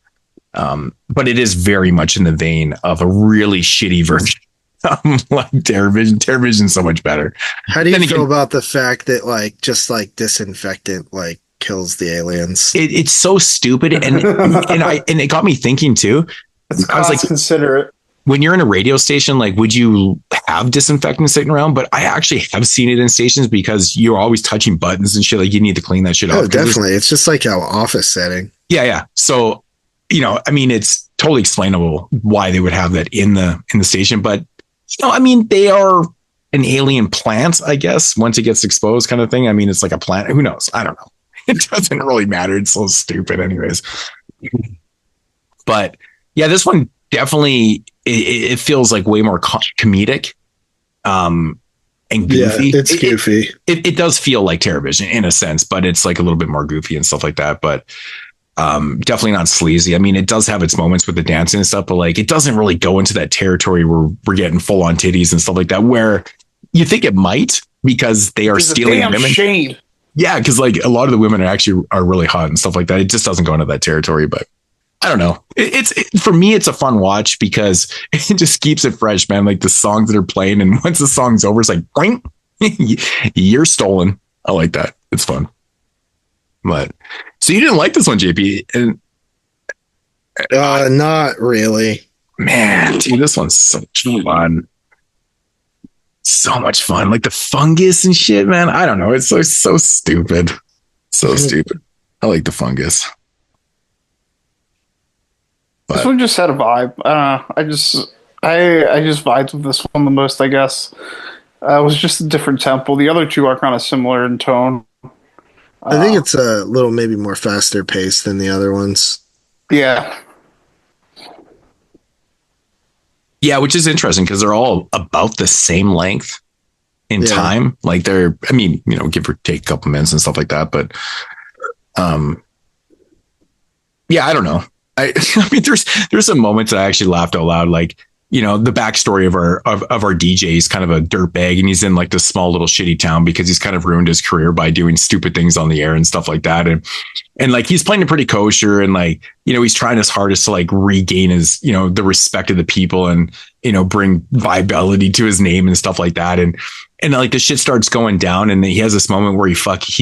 But it is very much in the vein of a really shitty version. Like Terrorvision's so much better. How do you feel about the fact that like just like disinfectant like kills the aliens? It's so stupid, and it got me thinking too. I was like, consider it. When you're in a radio station, like, would you have disinfectant sitting around? But I actually have seen it in stations because you're always touching buttons and shit. Like you need to clean that shit up. Oh, definitely. It's just like our office setting. Yeah. So, you know, I mean, it's totally explainable why they would have that in the station. But, you know, I mean, they are an alien plant, I guess, once it gets exposed kind of thing. I mean, it's like a plant. Who knows? I don't know. It doesn't really matter. It's so stupid anyways. But yeah, this one definitely, it feels like way more comedic and goofy. Yeah, it's goofy. It does feel like Terrorvision in a sense, but it's like a little bit more goofy and stuff like that. But definitely not sleazy. I mean, it does have its moments with the dancing and stuff, but like it doesn't really go into that territory where we're getting full on titties and stuff like that, where you think it might because they are stealing women. Shade. Yeah, because like a lot of the women are really hot and stuff like that. It just doesn't go into that territory, but I don't know. For me, it's a fun watch because it just keeps it fresh, man. Like the songs that are playing, and once the song's over, it's like, boing, you're stolen. I like that. It's fun. But so you didn't like this one, JP? And not really. Man, dude, this one's so much fun. So much fun. Like the fungus and shit, man. I don't know. It's so stupid. So stupid. I like the fungus. But this one just had a vibe. I just vibed with this one the most, I guess. It was just a different tempo. The other two are kind of similar in tone. I think it's a little maybe more faster paced than the other ones. Yeah. Yeah, which is interesting because they're all about the same length in time. Like they're, I mean, you know, give or take a couple minutes and stuff like that. But yeah, I don't know. I mean, there's some moments that I actually laughed out loud. Like, you know, the backstory of our DJ is kind of a dirtbag, and he's in like this small little shitty town because he's kind of ruined his career by doing stupid things on the air and stuff like that. And like he's playing it pretty kosher, and like, you know, he's trying his hardest to like regain his, you know, the respect of the people and, you know, bring viability to his name and stuff like that. And like the shit starts going down, and he has this moment where he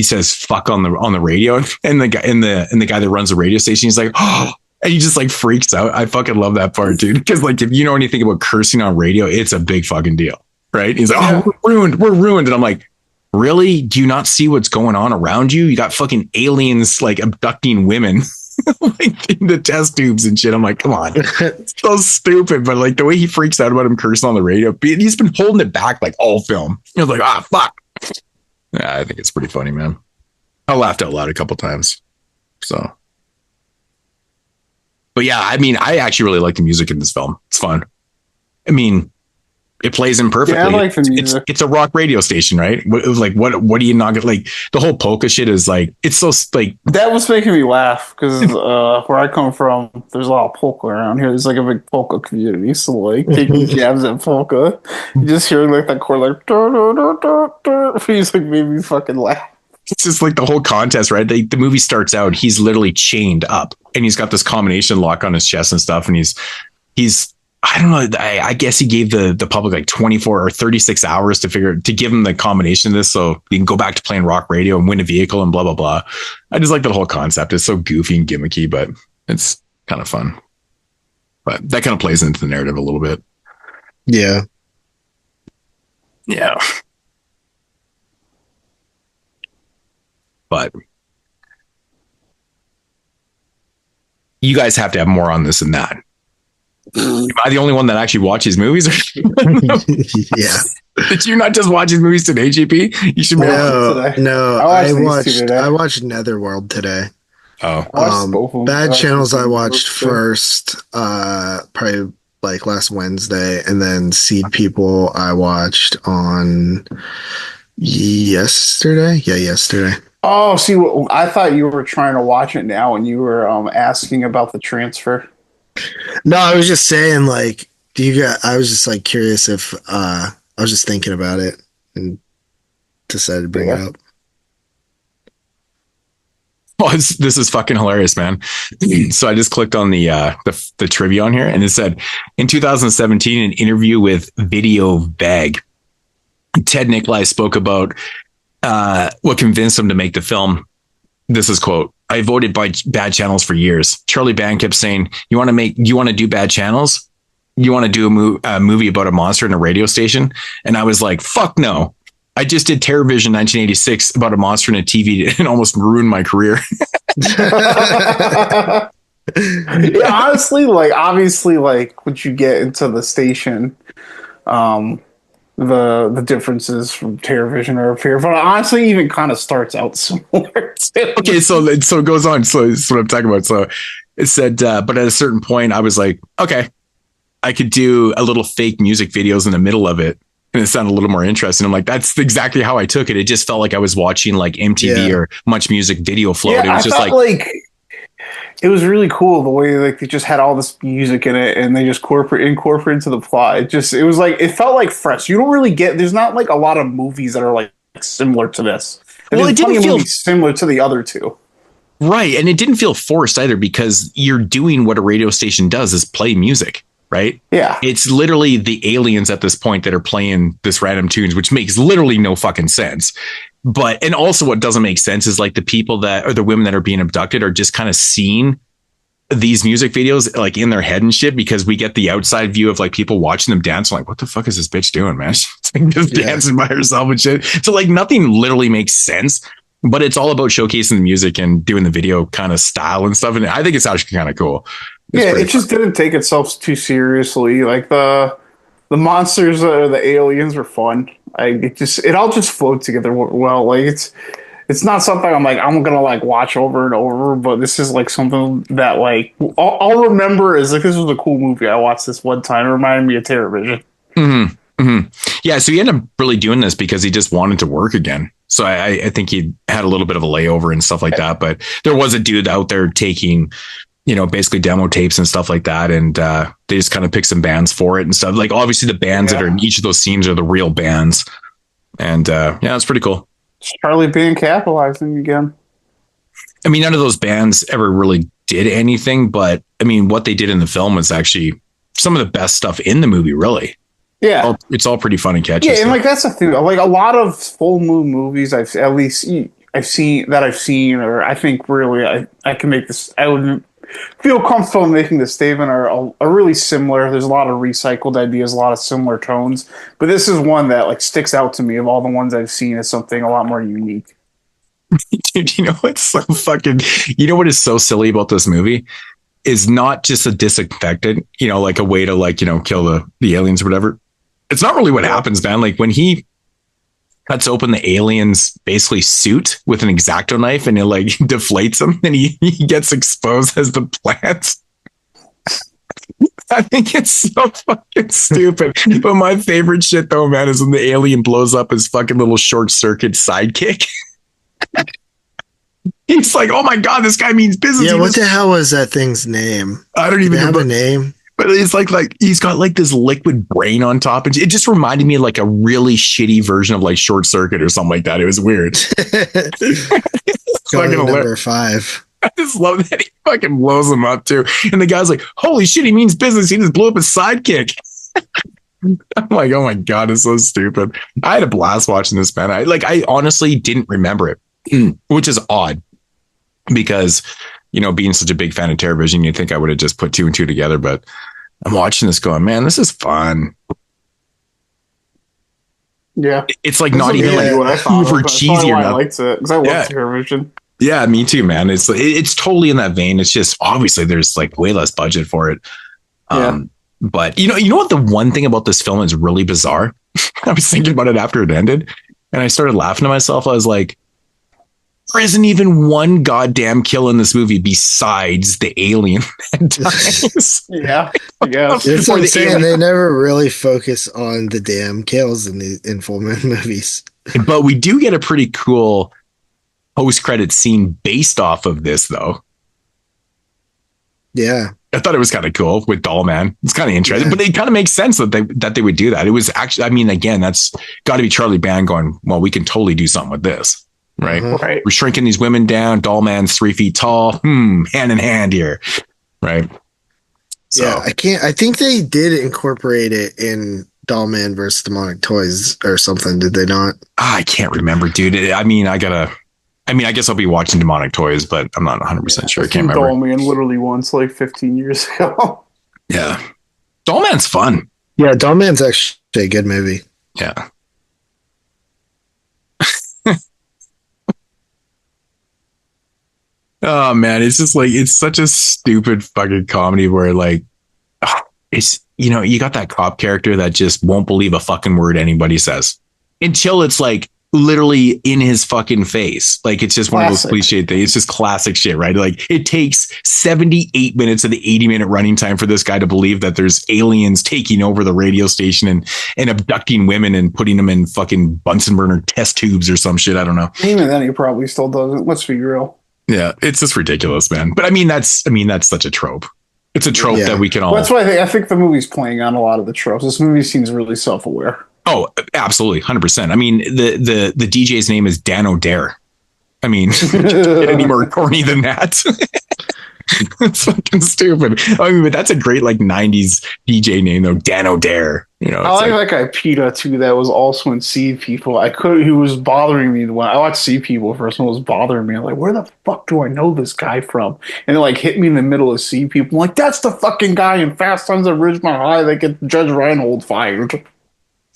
says fuck on the radio, and the guy the guy that runs the radio station, he's like, oh. And he just like freaks out. I fucking love that part, dude. Because like, if you know anything about cursing on radio, it's a big fucking deal, right? He's like, oh, we're ruined. And I'm like, really? Do you not see what's going on around you? You got fucking aliens like abducting women like in the test tubes and shit. I'm like, come on. It's so stupid. But like the way he freaks out about him cursing on the radio, he's been holding it back like all film. He was like, fuck. Yeah, I think it's pretty funny, man. I laughed out loud a couple times. So. But yeah, I mean, I actually really like the music in this film. It's fun. I mean, it plays in perfectly. Yeah, I like the music. It's a rock radio station, right? Like, what do you not get? Like, the whole polka shit is like, it's so like. That was making me laugh because where I come from, there's a lot of polka around here. There's like a big polka community. So, like, taking jabs at polka, you just hear like that chord, like, he's like, made me fucking laugh. It's just like the whole contest, right? The movie starts out, he's literally chained up and he's got this combination lock on his chest and stuff. And he's I don't know. I guess he gave the public like 24 or 36 hours to give him the combination of this so he can go back to playing rock radio and win a vehicle and blah, blah, blah. I just like the whole concept. It's so goofy and gimmicky, but it's kind of fun. But that kind of plays into the narrative a little bit. Yeah. Yeah. But you guys have to have more on this than that. Am I the only one that actually watches movies? Yeah. Did you not just watch his movies today, GP? You should be No. I watched Netherworld today. Oh. Bad Channels I watched first, probably like last Wednesday, and then Seedpeople I watched on yesterday. Yeah, yesterday. Oh, see, I thought you were trying to watch it now and you were asking about the transfer. No, I was just saying, like, I was just like curious if I was just thinking about it and decided to bring it up. Oh, this is fucking hilarious, man. So I just clicked on the trivia on here and it said in 2017, an interview with Video Bag, Ted Nicolai spoke about what convinced him to make the film. This is quote, "I voted by Bad Channels for years. Charlie Band kept saying, you want to do Bad Channels? You want to do a movie about a monster in a radio station?" And I was like, fuck no. I just did TerrorVision 1986 about a monster in a TV and almost ruined my career. Yeah, honestly, like, obviously, like, once you get into the station, the differences from TerrorVision are apparent, but honestly, even kind of starts out similar too. Okay, so it goes on. So that's what I'm talking about. So it said, but at a certain point, I was like, okay, I could do a little fake music videos in the middle of it, and it sounded a little more interesting. I'm like, that's exactly how I took it. It just felt like I was watching like MTV or Much Music Video Float. Yeah, it was just like it was really cool the way like they just had all this music in it and they just incorporate into the plot. It felt like fresh. You don't really there's not like a lot of movies that are like similar to this. Well, it didn't feel similar to the other two. Right. And it didn't feel forced either because you're doing what a radio station does is play music, right? Yeah. It's literally the aliens at this point that are playing this random tunes, which makes literally no fucking sense. And also what doesn't make sense is like the people or the women that are being abducted are just kind of seeing these music videos like in their head and shit, because we get the outside view of like people watching them dance. I'm like, what the fuck is this bitch doing, man? She's like just dancing by herself and shit. So like nothing literally makes sense, but it's all about showcasing the music and doing the video kind of style and stuff. And I think it's actually kind of cool. It just didn't take itself too seriously. Like the monsters or the aliens were fun. It all just flowed together well. Like it's not something I'm gonna like watch over and over, but this is like something that like I'll remember is like, this was a cool movie. I watched this one time. It reminded me of TerrorVision. Mm-hmm. Mm-hmm. Yeah. So he ended up really doing this because he just wanted to work again. So I think he had a little bit of a layover and stuff like that, but there was a dude out there taking, basically demo tapes and stuff like that. And they just kind of picked some bands for it and stuff. Like obviously the bands that are in each of those scenes are the real bands. And it's pretty cool. Charlie Band capitalizing again. I mean, none of those bands ever really did anything, but I mean, what they did in the film was actually some of the best stuff in the movie, really. Yeah. It's all pretty fun and catchy. Yeah, and like that's the thing. Like a lot of full moon movies I've seen, or I think really I can make this, I would feel comfortable making this statement, are really similar. There's a lot of recycled ideas, a lot of similar tones, but this is one that like sticks out to me of all the ones I've seen as something a lot more unique. Dude, what's so fucking, what is so silly about this movie is not just a disinfectant, like a way to like, kill the aliens or whatever. It's not really what happens, man. Like when he cuts open the alien's basically suit with an X-Acto knife and it like deflates him and he gets exposed as the plant. I think it's so fucking stupid. But my favorite shit though, man, is when the alien blows up his fucking little short circuit sidekick. He's like, oh my God, this guy means business. Yeah, what the hell was that thing's name? I don't even have a name. But it's like he's got like this liquid brain on top, and it just reminded me of like a really shitty version of like Short Circuit or something like that. It was weird. Number 5. I just love that he fucking blows him up too, and the guy's like, "Holy shit, he means business." He just blew up his sidekick. I'm like, oh my god, it's so stupid. I had a blast watching this, man. I honestly didn't remember it, which is odd because, you know, being such a big fan of TerrorVision, you'd think I would have just put 2 and 2 together, but I'm watching this going, man, this is fun. Yeah. It's like not even like super cheesy or nothing. I liked it because I love TerrorVision. Yeah, me too, man. It's totally in that vein. It's just obviously there's like way less budget for it. But you know what? The one thing about this film is really bizarre. I was thinking about it after it ended, and I started laughing to myself. I was like, there isn't even one goddamn kill in this movie besides the alien that dies. Yeah. That's what I'm saying. They never really focus on the damn kills in full movies. But we do get a pretty cool post-credit scene based off of this, though. Yeah. I thought it was kind of cool with Doll Man. It's kind of interesting, but it kind of makes sense that they would do that. It was actually, I mean, again, that's got to be Charlie Band going, well, we can totally do something with this, right? Right. We're shrinking these women down. Doll Man's 3 feet tall. Hand in hand here, right? So. Yeah, I think they did incorporate it in Doll Man versus Demonic Toys or something. Did they not? I can't remember, dude. I guess I'll be watching Demonic Toys, but I'm not 100% sure. I can't remember. Doll Man literally once, like 15 years ago. Yeah. Doll Man's fun. Yeah, Doll Man's actually a good movie. Yeah. Oh, man. It's just like, it's such a stupid fucking comedy where like, it's, you know, you got that cop character that just won't believe a fucking word anybody says until it's like, literally in his fucking face. Like it's just one of those cliche things. It's just classic shit, right? Like it takes 78 minutes of the 80-minute running time for this guy to believe that there's aliens taking over the radio station and abducting women and putting them in fucking Bunsen burner test tubes or some shit. I don't know. Even then he probably still doesn't. Let's be real. Yeah, it's just ridiculous, man. But I mean that's such a trope. It's a trope that we can all. Well, that's why I think the movie's playing on a lot of the tropes. This movie seems really self-aware. Oh, absolutely. 100%. I mean, the DJ's name is Dan O'Dare. I mean, get any more corny than that? It's fucking stupid. I mean, but that's a great like 90s DJ name though. Dan O'Dare. You know, I like that guy PETA too. That was also in Seedpeople. He was bothering me when I watched Seedpeople first. And it was bothering me. I'm like, where the fuck do I know this guy from? And it like hit me in the middle of Seedpeople. I'm like, that's the fucking guy in Fast Times at Ridgemont High that gets Judge Reinhold fired.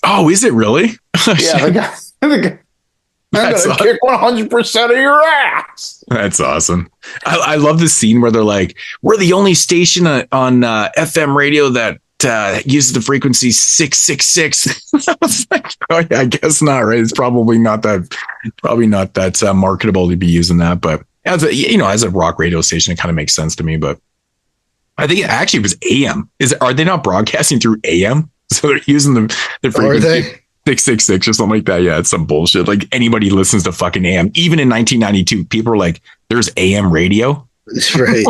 Oh, is it really? Yeah, the guy. I'm gonna kick 100% of your ass. That's awesome. I love the scene where they're like, "We're the only station on FM radio that uses the frequency 666." I was like, "Oh yeah, I guess not, right? It's probably not that marketable to be using that." But as a rock radio station, it kind of makes sense to me. But I think it actually was AM. Are they not broadcasting through AM? So they're using the frequency 666 or something like that. Yeah, it's some bullshit. Like anybody listens to fucking AM. Even in 1992, people were like, "There's AM radio." That's right.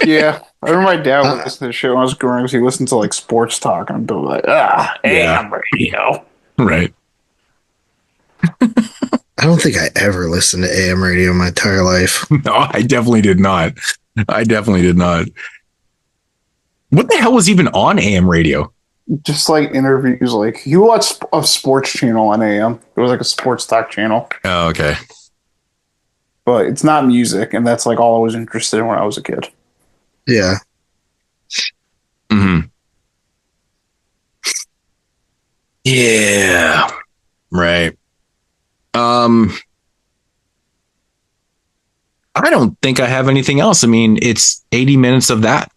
Yeah, I remember my dad would listen to the shit when I was growing up. He listened to like sports talk, and I'd be like, AM radio. Right. I don't think I ever listened to AM radio in my entire life. No, I definitely did not. What the hell was even on AM radio? Just like interviews, like you watch a sports channel on AM. It was like a sports talk channel. Oh, okay. But it's not music, and that's like all I was interested in when I was a kid. Yeah. Mm-hmm. Yeah. Right. I don't think I have anything else. I mean, it's 80 minutes of that.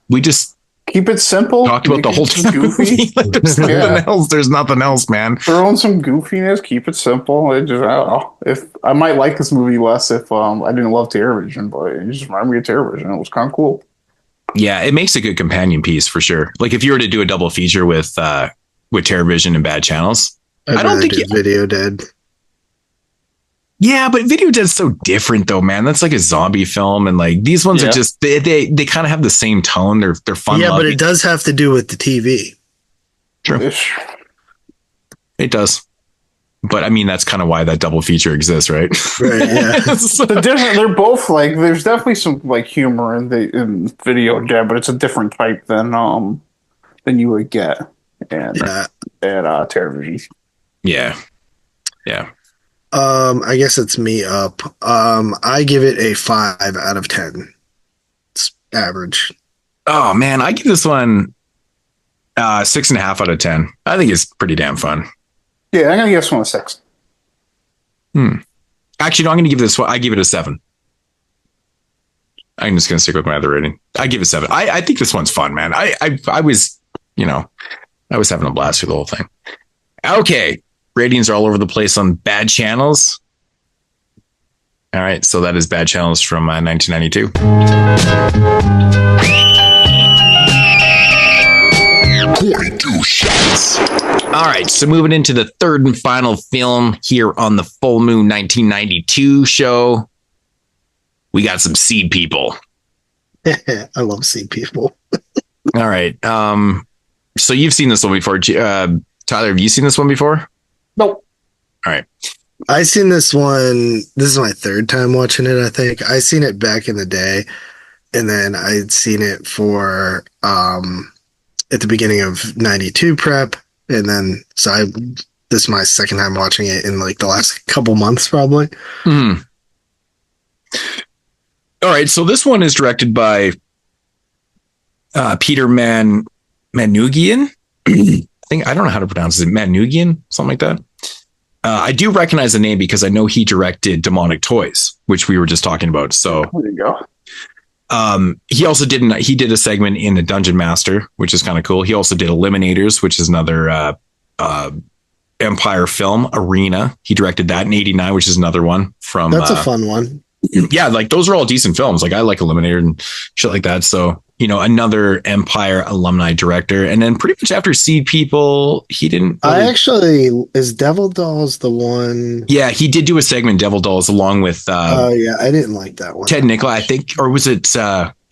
We just keep it simple. Talked about the whole goofy. Like, there's nothing else. There's nothing else, man. Throw in some goofiness. Keep it simple. I don't know. If I might like this movie less if I didn't love TerrorVision, but it just reminded me of TerrorVision. It was kind of cool. Yeah, it makes a good companion piece for sure. Like if you were to do a double feature with TerrorVision and Bad Channels, I don't think Video Dead. Yeah, but Video Dead's so different though, man. That's like a zombie film, and like these ones are just they kind of have the same tone. They're fun. Yeah, but it does have to do with the TV. True. It does. But I mean, that's kind of why that double feature exists, right? Right. Yeah. They're both like. There's definitely some like humor in Video Dead, but it's a different type than you would get at television. Yeah. Yeah. I guess it's me up. I give it a 5 out of 10. It's average. Oh man, I give this one 6.5 out of 10. I think it's pretty damn fun. Yeah, I'm gonna give this one a 6. Actually, no, I'm gonna give this one. I give it a 7. I'm just gonna stick with my other rating. I give it a 7. I think this one's fun, man. I was, I was having a blast through the whole thing. Okay. Ratings are all over the place on Bad Channels. All right, so that is Bad Channels from 1992. 42 shots. All right, so moving into the third and final film here on the Full Moon 1992 show, we got some Seedpeople. I love Seedpeople. All right, so you've seen this one before. Tyler, have you seen this one before? Nope. All right. I seen this one. This is my third time watching it, I think. I seen it back in the day, and then I'd seen it for at the beginning of 92 prep, and then this is my second time watching it in like the last couple months probably. All right, so this one is directed by Peter Manoogian. I don't know how to pronounce it. Manoogian, something like that. I do recognize the name because I know he directed Demonic Toys, which we were just talking about. So there you go. He also did a segment in The Dungeon Master, which is kind of cool. He also did Eliminators, which is another Empire film. Arena. He directed that in '89, which is another one from. That's a fun one. Yeah, like those are all decent films. Like I like Eliminator and shit like that. So another Empire alumni director, and then pretty much after Seedpeople, he didn't. Really... is Devil Dolls the one? Yeah, he did do a segment Devil Dolls along with. Oh yeah, I didn't like that one. Ted Nicola, I think, or was it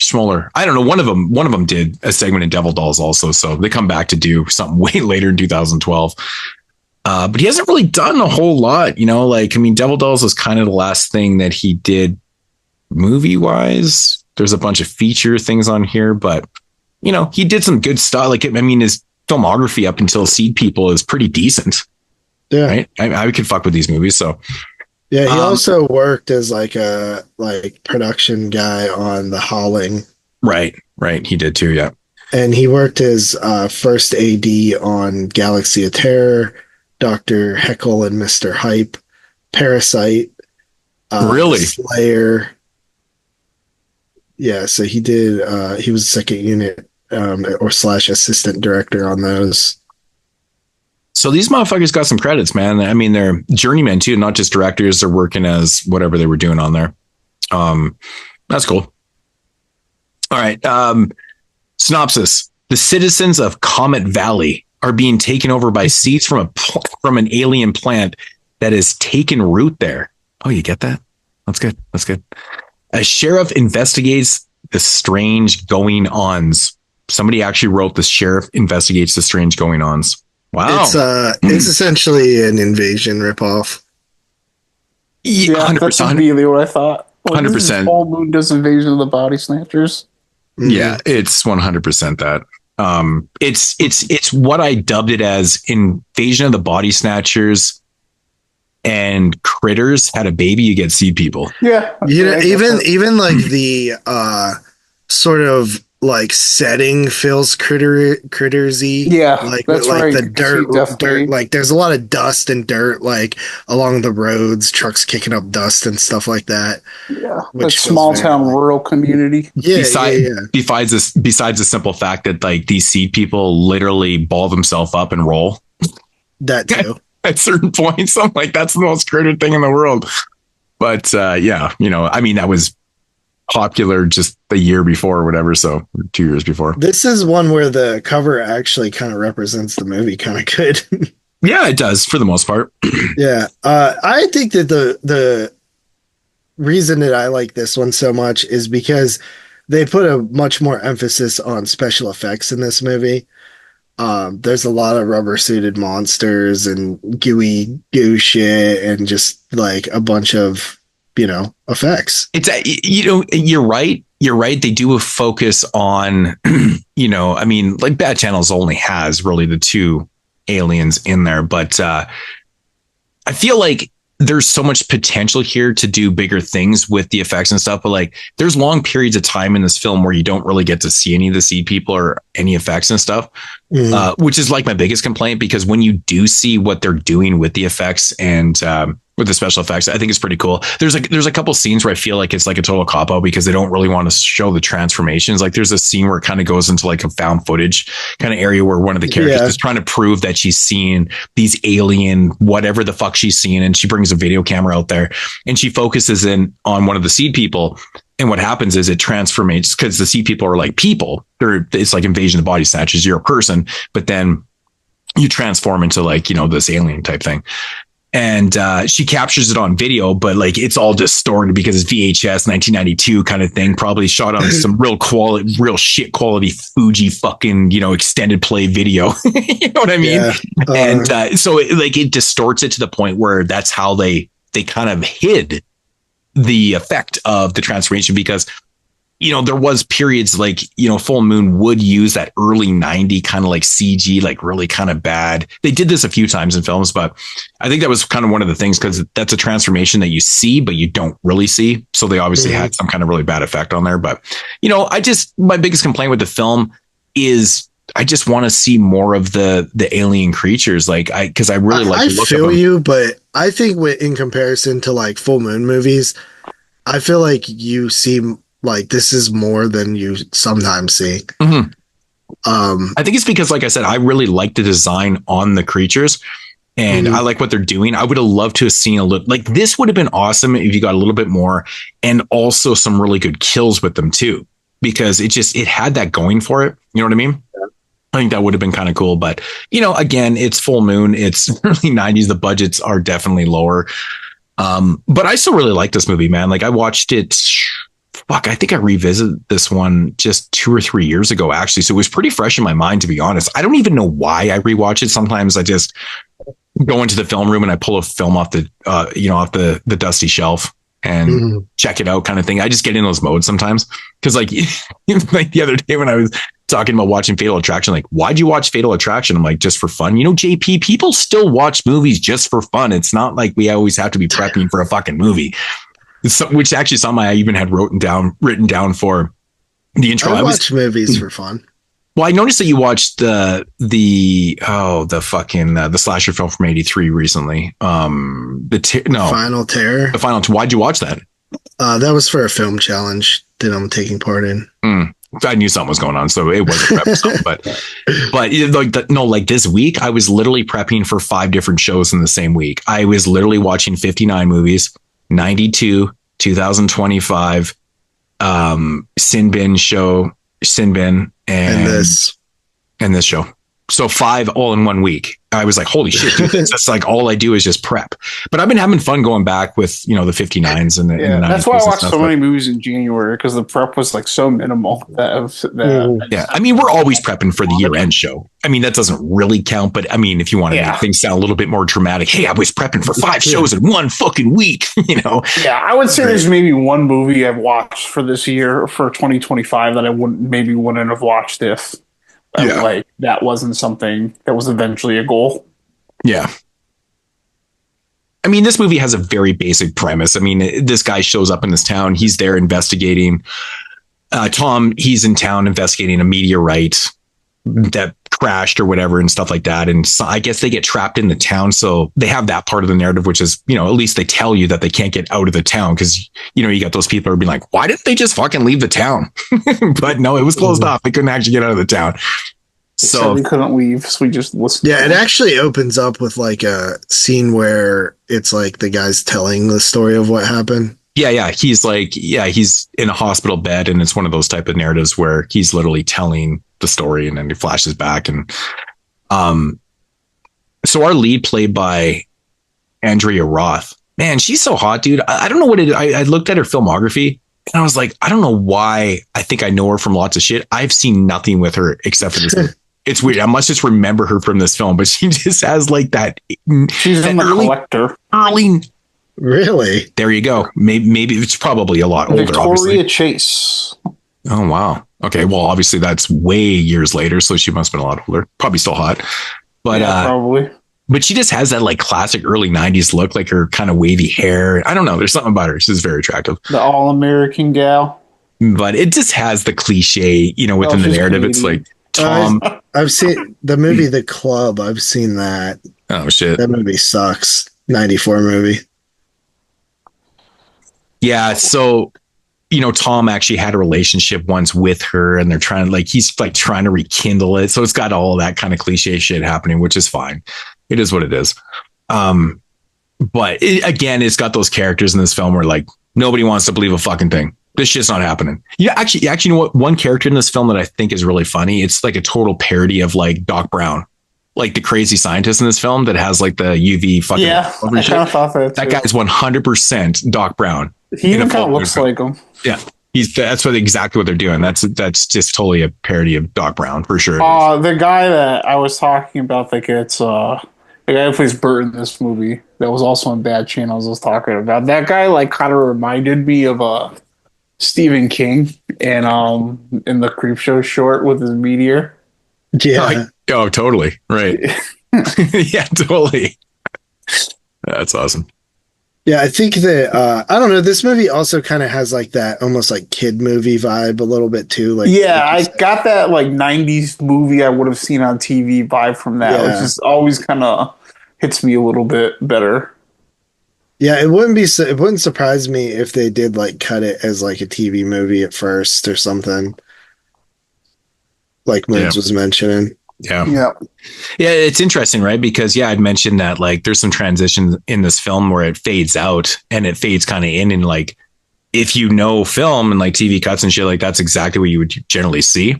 Schmoller? I don't know. One of them did a segment in Devil Dolls also. So they come back to do something way later in 2012. But he hasn't really done a whole lot, Devil Dolls was kind of the last thing that he did movie wise. There's a bunch of feature things on here, but he did some good stuff. His filmography up until Seedpeople is pretty decent. Yeah. Right. I could fuck with these movies. So yeah, he also worked as a production guy on The Howling. Right. He did too. Yeah. And he worked as first AD on Galaxy of Terror, Dr. Heckle and Mr. Hype, Parasite, really? Slayer. Yeah, so he did. He was second unit or / assistant director on those. So these motherfuckers got some credits, man. I mean, they're journeymen too, not just directors. They're working as whatever they were doing on there. That's cool. All right. Synopsis: the citizens of Comet Valley are being taken over by seeds from an alien plant that has taken root there. Oh, you get that? That's good. A sheriff investigates the strange going-ons. Somebody actually wrote the sheriff investigates the strange going-ons. Wow. It's essentially an invasion ripoff. Yeah, 100%. That's immediately what I thought. 100%. Full Moon does Invasion of the Body Snatchers. Yeah, it's 100% that. It's what I dubbed it as Invasion of the Body Snatchers. And Critters had a baby, you get Seedpeople. Yeah. Even like the sort of like setting feels crittersy. Yeah. That's right. The dirt, like there's a lot of dust and dirt like along the roads, trucks kicking up dust and stuff like that. Yeah. Like small town rural community. Yeah. Besides the simple fact that like these Seedpeople literally ball themselves up and roll. That too. At certain points, I'm like, that's the most critter thing in the world. But that was popular just the year before or whatever. So 2 years before. This is one where the cover actually kind of represents the movie kind of good. Yeah, it does for the most part. Yeah. I think that the reason that I like this one so much is because they put a much more emphasis on special effects in this movie. There's a lot of rubber suited monsters and gooey goo shit and just like a bunch of, effects. It's, you're right. You're right. They do a focus on, like Bad Channels only has really the two aliens in there, but I feel like there's so much potential here to do bigger things with the effects and stuff, but like there's long periods of time in this film where you don't really get to see any of the Seed People or any effects and stuff, which is like my biggest complaint, because when you do see what they're doing with the effects and with the special effects, I think it's pretty cool. There's a couple scenes where I feel like it's like a total cop out because they don't really want to show the transformations. Like there's a scene where it kind of goes into like a found footage kind of area where one of the characters is trying to prove that she's seeing these alien, whatever the fuck she's seeing. And she brings a video camera out there and she focuses in on one of the Seed People. And what happens is it transforms, because the Seed People are like people. It's like Invasion of the Body Snatchers. You're a person, but then you transform into like, this alien type thing. And she captures it on video, but like it's all distorted because it's VHS 1992 kind of thing, probably shot on some real shit quality Fuji fucking, extended play video. You know what I mean? Yeah. And so it distorts it to the point where that's how they kind of hid the effect of the transformation, because there was periods like, Full Moon would use that early 90 kind of like CG, like really kind of bad. They did this a few times in films, but I think that was kind of one of the things, because that's a transformation that you see, but you don't really see. So they obviously had some kind of really bad effect on there. But, my biggest complaint with the film is I just want to see more of the alien creatures. Because I really like the look of them. I feel you, but I think in comparison to like Full Moon movies, I feel like you see like this is more than you sometimes see. Mm-hmm. I think it's because, like I said, I really like the design on the creatures and I like what they're doing. I would have loved to have seen a little, like this would have been awesome if you got a little bit more, and also some really good kills with them too, because it had that going for it. You know what I mean? Yeah. I think that would have been kind of cool, but again, it's Full Moon. It's early 90s. The budgets are definitely lower. But I still really like this movie, man. Like I watched it. I think I revisited this one just 2 or 3 years ago, actually. So it was pretty fresh in my mind, to be honest. I don't even know why I rewatch it. Sometimes I just go into the film room and I pull a film off the, off the dusty shelf and check it out, kind of thing. I just get in those modes sometimes, because like the other day when I was talking about watching Fatal Attraction, like, why'd you watch Fatal Attraction? I'm like, just for fun. JP, people still watch movies just for fun. It's not like we always have to be prepping for a fucking movie. Which actually something I even had written down for the intro. I watch movies for fun. Well, I noticed that you watched the slasher film from '83 recently. Final Terror. The Final. Why'd you watch that? That was for a film challenge that I'm taking part in. I knew something was going on, so it wasn't prep. But this week I was literally prepping for 5 different shows in the same week. I was literally watching 59 movies. 92, 2025, Sin Bin, and this show. So 5 all in 1 week. I was like, holy shit, dude, that's like all I do is just prep. But I've been having fun going back with, the 59s and the 90s. That's why I watched so many movies in January, because the prep was like so minimal. Yeah. I mean, we're always prepping for the year-end show. I mean, that doesn't really count, but I mean, if you want to make things sound a little bit more dramatic, hey, I was prepping for 5 shows in 1 fucking week, Yeah, I would say there's maybe one movie I've watched for this year, for 2025, that I wouldn't have watched if like that wasn't something that was eventually a goal. Yeah. I mean, this movie has a very basic premise. I mean, this guy shows up in this town. He's there investigating. Tom, he's in town investigating a meteorite that crashed or whatever and stuff like that. And so I guess they get trapped in the town. So they have that part of the narrative, which is, at least they tell you that they can't get out of the town, because, you got those people who are being like, why didn't they just fucking leave the town? But no, it was closed off. They couldn't actually get out of the town. So we couldn't leave. So we just listened. Yeah, it actually opens up with like a scene where it's like the guy's telling the story of what happened. Yeah. He's in a hospital bed, and it's one of those type of narratives where he's literally telling the story and then he flashes back. And So our lead played by Andrea Roth. Man, she's so hot, dude. I don't know what it. I looked at her filmography and I was like, I don't know why. I think I know her from lots of shit. I've seen nothing with her except for this. It's weird. I must just remember her from this film, but she just has like that. She's in The Collector. Early. Really? There you go. Maybe it's probably a lot older. Victoria obviously. Chase. Oh wow. Okay. Well, obviously that's way years later, so she must have been a lot older. Probably still hot, but yeah, probably. But she just has that like classic early 90s look, like her kind of wavy hair. I don't know. There's something about her. She's very attractive. The all-American gal. But it just has the cliche, within the narrative. Canadian. It's like Tom. I've seen the movie The Club. I've seen that. Oh shit. That movie sucks. 94 movie. Yeah. So, Tom actually had a relationship once with her and they're trying he's trying to rekindle it. So it's got all that kind of cliche shit happening, which is fine. It is what it is. But it's got those characters in this film where like nobody wants to believe a fucking thing. This shit's not happening. Yeah, actually, you know what? One character in this film that I think is really funny. It's like a total parody of like Doc Brown, like the crazy scientist in this film that has like the UV fucking. Yeah, I kind of thought that guy's 100% Doc Brown. He even kind of looks like him. Yeah. That's exactly what they're doing. That's just totally a parody of Doc Brown for sure. The guy that I was talking about that gets the guy who plays Bert in this movie that was also in Bad Channels was talking about. That guy like kind of reminded me of Stephen King and in the Creepshow short with his meteor. Yeah. Oh, totally. Right. Yeah, totally. That's awesome. Yeah, I think that I don't know. This movie also kind of has like that almost like kid movie vibe a little bit too. Like, yeah, I got that like '90s movie I would have seen on TV vibe from that, which is always kind of hits me a little bit better. Yeah, it wouldn't surprise me if they did like cut it as like a TV movie at first or something. Like Moodz was mentioning. Yeah. It's interesting, right? Because I'd mentioned that like there's some transitions in this film where it fades out and it fades kind of in, and like if you know film and like TV cuts and shit, like that's exactly what you would generally see.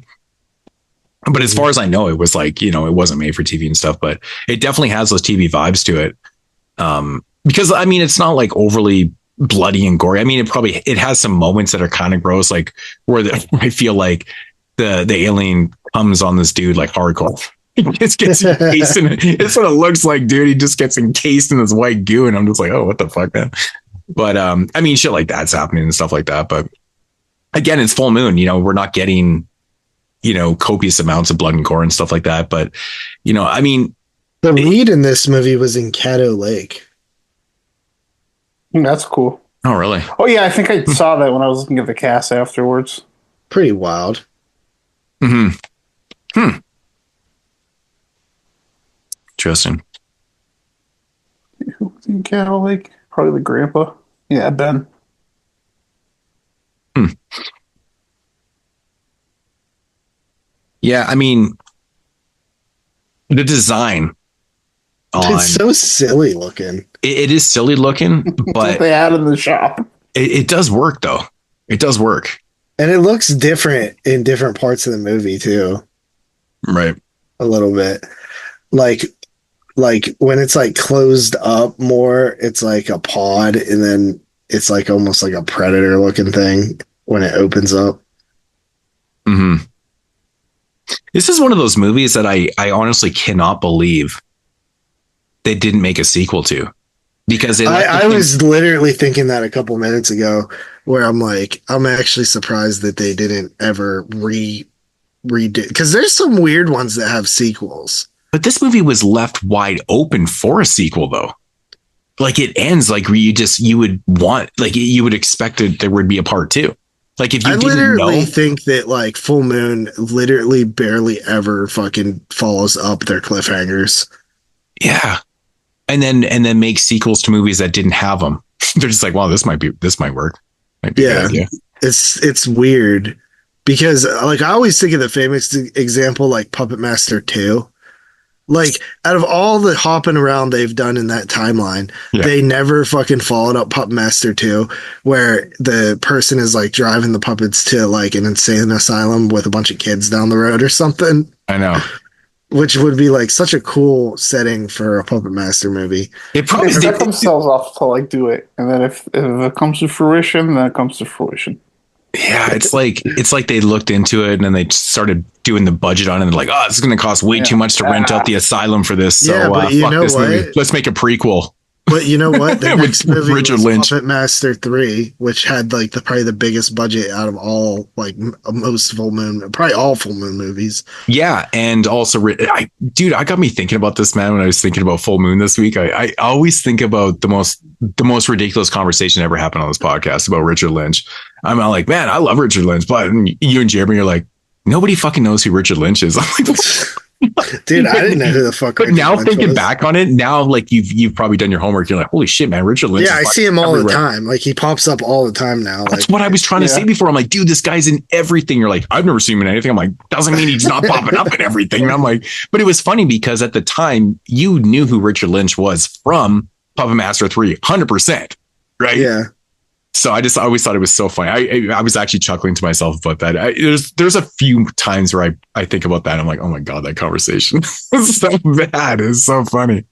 But as far as I know, it was like, it wasn't made for TV and stuff, but it definitely has those TV vibes to it. Because I mean, it's not like overly bloody and gory. I mean, it has some moments that are kind of gross, like where I feel like the alien comes on this dude like hardcore. He just gets encased in it. It's what it looks like, dude. He just gets encased in this white goo, and I'm just like, oh, what the fuck, man. But I mean, shit like that's happening and stuff like that. But again, it's full moon. We're not getting copious amounts of blood and gore and stuff like that. But I mean, the lead in this movie was in Caddo Lake. That's cool. Oh, really? Oh, yeah. I think I saw that when I was looking at the cast afterwards. Pretty wild. Interesting. Who's in Cattle Lake? Probably the grandpa. Yeah, Ben. Yeah, I mean, the design. It's so silly looking. It is silly looking, but they had in the shop. It does work though. It does work. And it looks different in different parts of the movie too. Right. A little bit. Like when it's like closed up more, it's like a pod, and then it's like almost like a predator looking thing when it opens up. This is one of those movies that I honestly cannot believe they didn't make a sequel to, because I was literally thinking that a couple minutes ago, where I'm like, I'm actually surprised that they didn't ever redo, because there's some weird ones that have sequels. But this movie was left wide open for a sequel, though. Like it ends like you would expect that there would be a part two. Like if you literally think that like Full Moon literally barely ever fucking follows up their cliffhangers. Yeah. And then make sequels to movies that didn't have them. They're just like, well, this might work. Might be a good idea. It's weird because like I always think of the famous example like Puppet Master 2. Like out of all the hopping around they've done in that timeline, they never fucking followed up Puppet Master 2, where the person is like driving the puppets to like an insane asylum with a bunch of kids down the road or something. I know. which would be like such a cool setting for a Puppet Master movie. It probably set themselves off to like do it, and then if it comes to fruition, then it comes to fruition. Yeah, it's like they looked into it and then they started doing the budget on it. And they're like, oh, this is going to cost way too much to rent out the asylum for this. So but you fuck know this what? movie. Let's make a prequel. But you know what? The next movie Richard was Lynch. Puppet Master 3, which had like probably the biggest budget out of all, like most full moon, probably all full moon movies. Yeah, and also, I got me thinking about this, man. When I was thinking about full moon this week, I always think about the most ridiculous conversation ever happened on this podcast about Richard Lynch. I'm all like, man, I love Richard Lynch, but you and Jeremy are like, nobody fucking knows who Richard Lynch is. I'm like, dude, I didn't know who the fuck. But Richard now Lynch thinking was. Back on it, now like you've probably done your homework. You're like, holy shit, man, Richard Lynch. Yeah, I see him all the time. Like he pops up all the time now. That's what I was trying to say before. I'm like, dude, this guy's in everything. You're like, I've never seen him in anything. I'm like, doesn't mean he's not popping up in everything. And I'm like, but it was funny because at the time you knew who Richard Lynch was from Puppet Master 3, 100%, right? Yeah. So I always thought it was so funny. I was actually chuckling to myself about that. There's a few times where I think about that. And I'm like, oh my God, that conversation is so bad. It's so funny.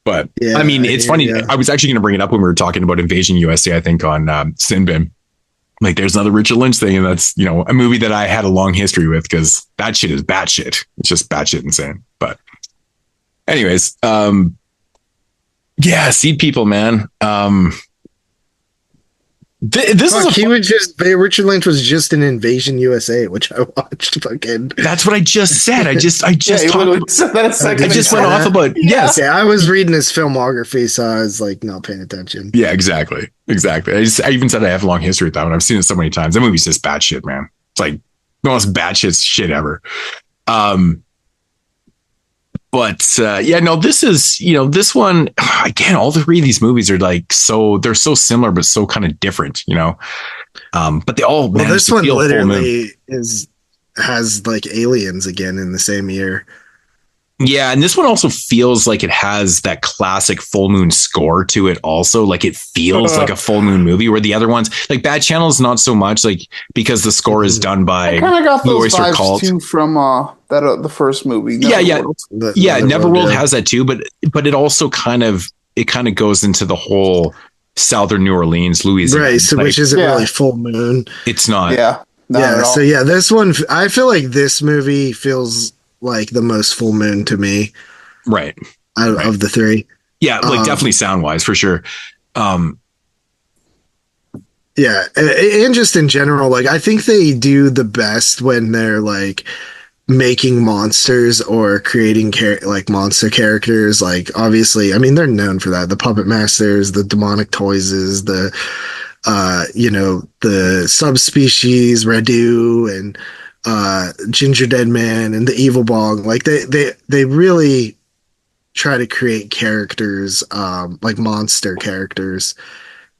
But yeah, I mean, it's funny. Yeah. I was actually going to bring it up when we were talking about Invasion USA, I think on Sinbin. Like there's another Richard Lynch thing. And that's, a movie that I had a long history with because that shit is batshit. It's just batshit insane. But anyways, Seedpeople, man. Richard Lynch was just in Invasion USA, which I watched. Fucking. That's what I just said. I just went off about. Yes, I was reading his filmography, so I was like not paying attention. Yeah, exactly. I even said I have a long history with that one. I've seen it so many times. That movie's just bad shit, man. It's like the most bad shit ever. But this is, this one, again, all three of these movies are like, they're so similar, but so kind of different, but they all, this one literally has like aliens again in the same year. Yeah. And this one also feels like it has that classic full moon score to it also. Like it feels like a full moon movie where the other ones like Bad Channel is not so much like because the score is done by I kind of got those vibes too from the first movie. Neverworld has that too, but it also kind of goes into the whole Southern New Orleans, Louisiana. Right. So which isn't really full moon. It's not. Yeah. So this one, I feel like this movie feels like the most full moon to me, right? Of the three, like definitely sound wise for sure. And just in general, like I think they do the best when they're like making monsters or creating like monster characters. Like obviously, I mean they're known for that. The Puppet Masters, the Demonic Toyses, the the subspecies Radu and Ginger Dead Man and the Evil Bong. Like they really try to create characters, like monster characters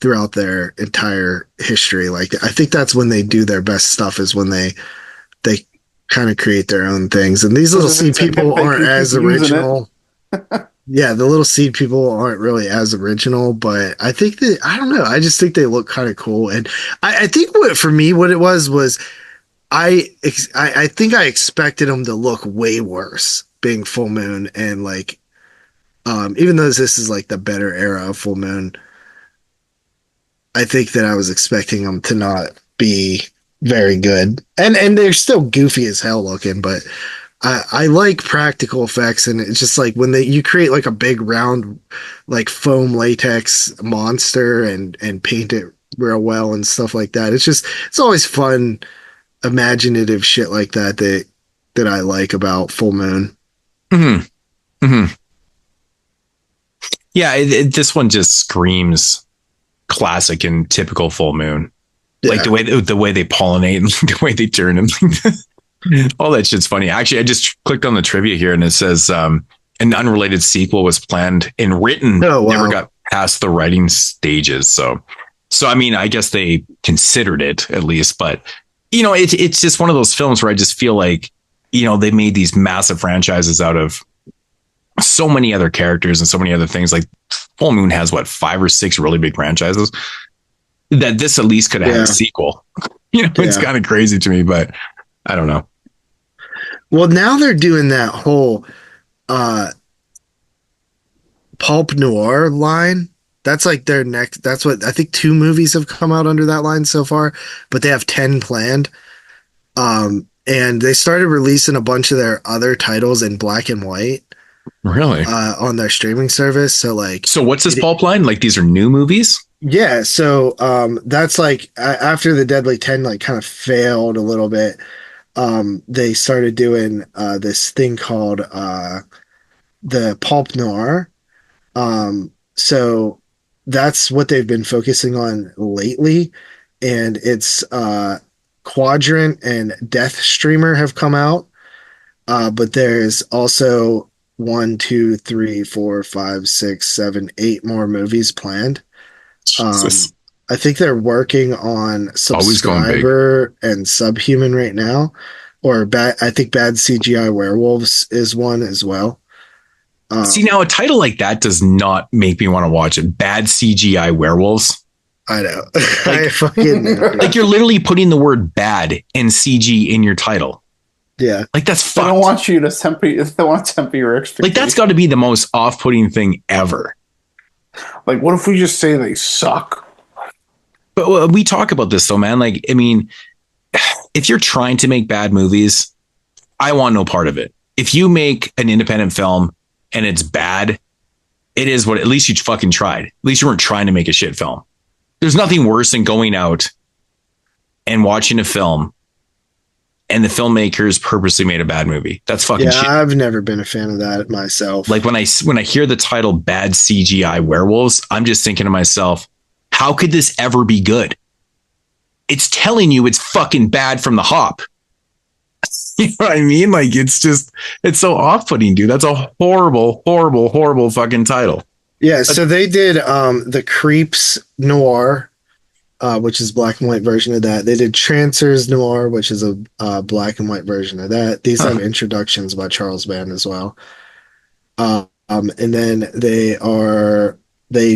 throughout their entire history. Like I think that's when they do their best stuff, is when they kind of create their own things. And these little seed people aren't as original. Yeah, the little seed people aren't really as original, but I think I don't know. I just think they look kind of cool. And I think what it was I think I expected them to look way worse being full moon, and like even though this is like the better era of full moon, I think that I was expecting them to not be very good, and they're still goofy as hell looking, but I like practical effects, and it's just like when you create like a big round like foam latex monster and paint it real well and stuff like that. It's always fun, imaginative shit like that I like about full moon. Mm-hmm. Mm-hmm. Yeah, this one just screams classic and typical full moon. Yeah. Like the way they pollinate and the way they turn and all that shit's funny. Actually, I just clicked on the trivia here and it says an unrelated sequel was planned and written, never got past the writing stages. So I mean, I guess they considered it at least, but it's just one of those films where I just feel like, they made these massive franchises out of so many other characters and so many other things. Like Full Moon has 5 or 6 really big franchises that this at least could have had a sequel. It's kind of crazy to me, but I don't know. Well, now they're doing that whole pulp noir line. That's like their next. That's what I think. 2 movies have come out under that line so far, but they have 10 planned. And they started releasing a bunch of their other titles in black and white. Really? On their streaming service. So what's this pulp line? Like these are new movies? Yeah. So that's like after the Deadly 10 like kind of failed a little bit. They started doing this thing called the pulp noir. So that's what they've been focusing on lately, and it's Quadrant and Death Streamer have come out, but there's also 1, 2, 3, 4, 5, 6, 7, 8 more movies planned. I think they're working on Subscriber and Subhuman right now, or I think Bad CGI Werewolves is one as well. See, now a title like that does not make me want to watch it. Bad CGI Werewolves. I know. I fucking know. Like you're literally putting the word bad and CG in your title. Yeah. Like that's fucked. They don't want you to temper. They want to temper your expectations. Like that's got to be the most off-putting thing ever. Like, what if we just say they suck? But we talk about this though, man. Like, I mean, if you're trying to make bad movies, I want no part of it. If you make an independent film and it's bad, it is what, at least you fucking tried. At least you weren't trying to make a shit film. There's nothing worse than going out and watching a film and the filmmakers purposely made a bad movie. That's fucking shit. I've never been a fan of that myself. Like when I hear the title Bad CGI Werewolves, I'm just thinking to myself, how could this ever be good? It's telling you it's fucking bad from the hop. You know what I mean? Like it's so off-putting, dude. That's a horrible, horrible, horrible fucking title. Yeah, so they did the Creeps Noir, which is black and white version of that. They did Trancers Noir, which is a black and white version of that. These have introductions by Charles Band as well. And then they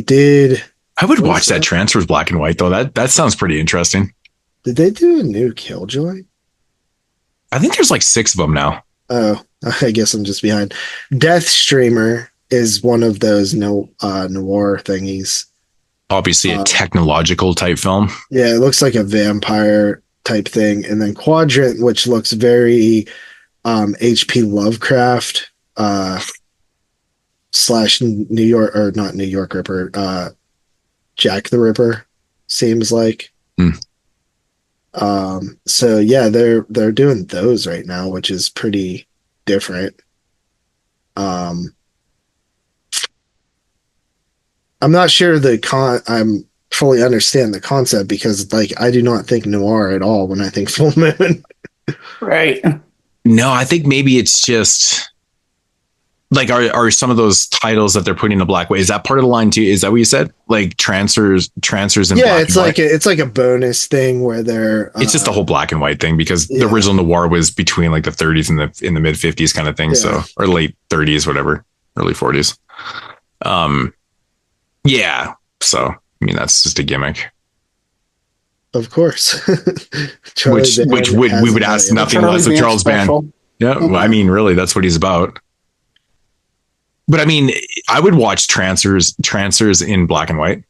did. I would watch that Trancers black and white though. That sounds pretty interesting. Did they do a new Killjoy? I think there's like 6 of them now. Oh, I guess I'm just behind. Death Streamer is one of those noir thingies. Obviously a technological type film. Yeah, it looks like a vampire type thing. And then Quadrant, which looks very H.P. Lovecraft / New York, or not New York Ripper, Jack the Ripper, seems like. So yeah, they're doing those right now, which is pretty different. I'm not sure I'm fully understand the concept because like I do not think noir at all when I think full moon. Right. No, I think maybe it's just like are some of those titles that they're putting in the black way, is that part of the line too? Is that what you said? Like trancers and yeah, black it's like a bonus thing where they're it's just the whole black and white thing because the original noir was between like the 30s and in the mid 50s kind of thing. Yeah. So or late 30s, whatever, early 40s. Yeah. So I mean that's just a gimmick. Of course. which we would ask nothing less of Charles Band. Yeah, well, I mean really that's what he's about. But I mean, I would watch Trancers in black and white.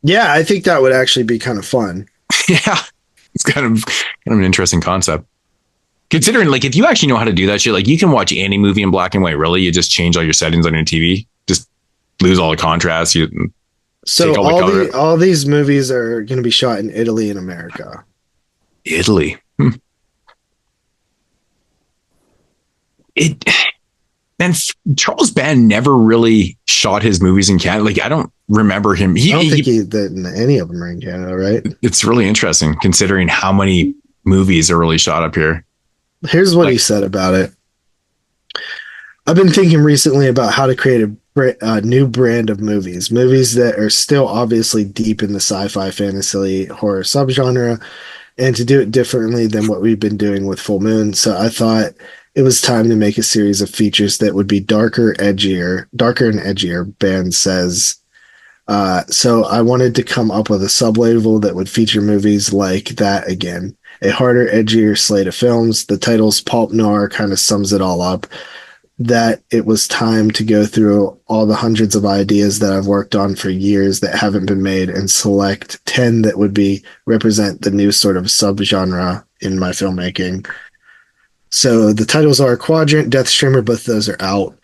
Yeah, I think that would actually be kind of fun. Yeah, it's kind of an interesting concept. Considering, like, if you actually know how to do that shit, like, you can watch any movie in black and white. Really, you just change all your settings on your TV, just lose all the contrast. So all these movies are going to be shot in Italy and America. Italy. And Charles Band never really shot his movies in Canada. Like, I don't remember him. I don't think that any of them are in Canada, right? It's really interesting considering how many movies are really shot up here. Here's what he said about it. I've been thinking recently about how to create a new brand of movies that are still obviously deep in the sci-fi, fantasy, horror subgenre, and to do it differently than what we've been doing with Full Moon. So I thought it was time to make a series of features that would be darker and edgier, Band says, So I wanted to come up with a sublabel that would feature movies like that again. A harder, edgier slate of films. The title's pulp noir kind of sums it all up. That it was time to go through all the hundreds of ideas that I've worked on for years that haven't been made and select 10 that would represent the new sort of subgenre in my filmmaking. So the titles are Quadrant, Death Streamer, both those are out.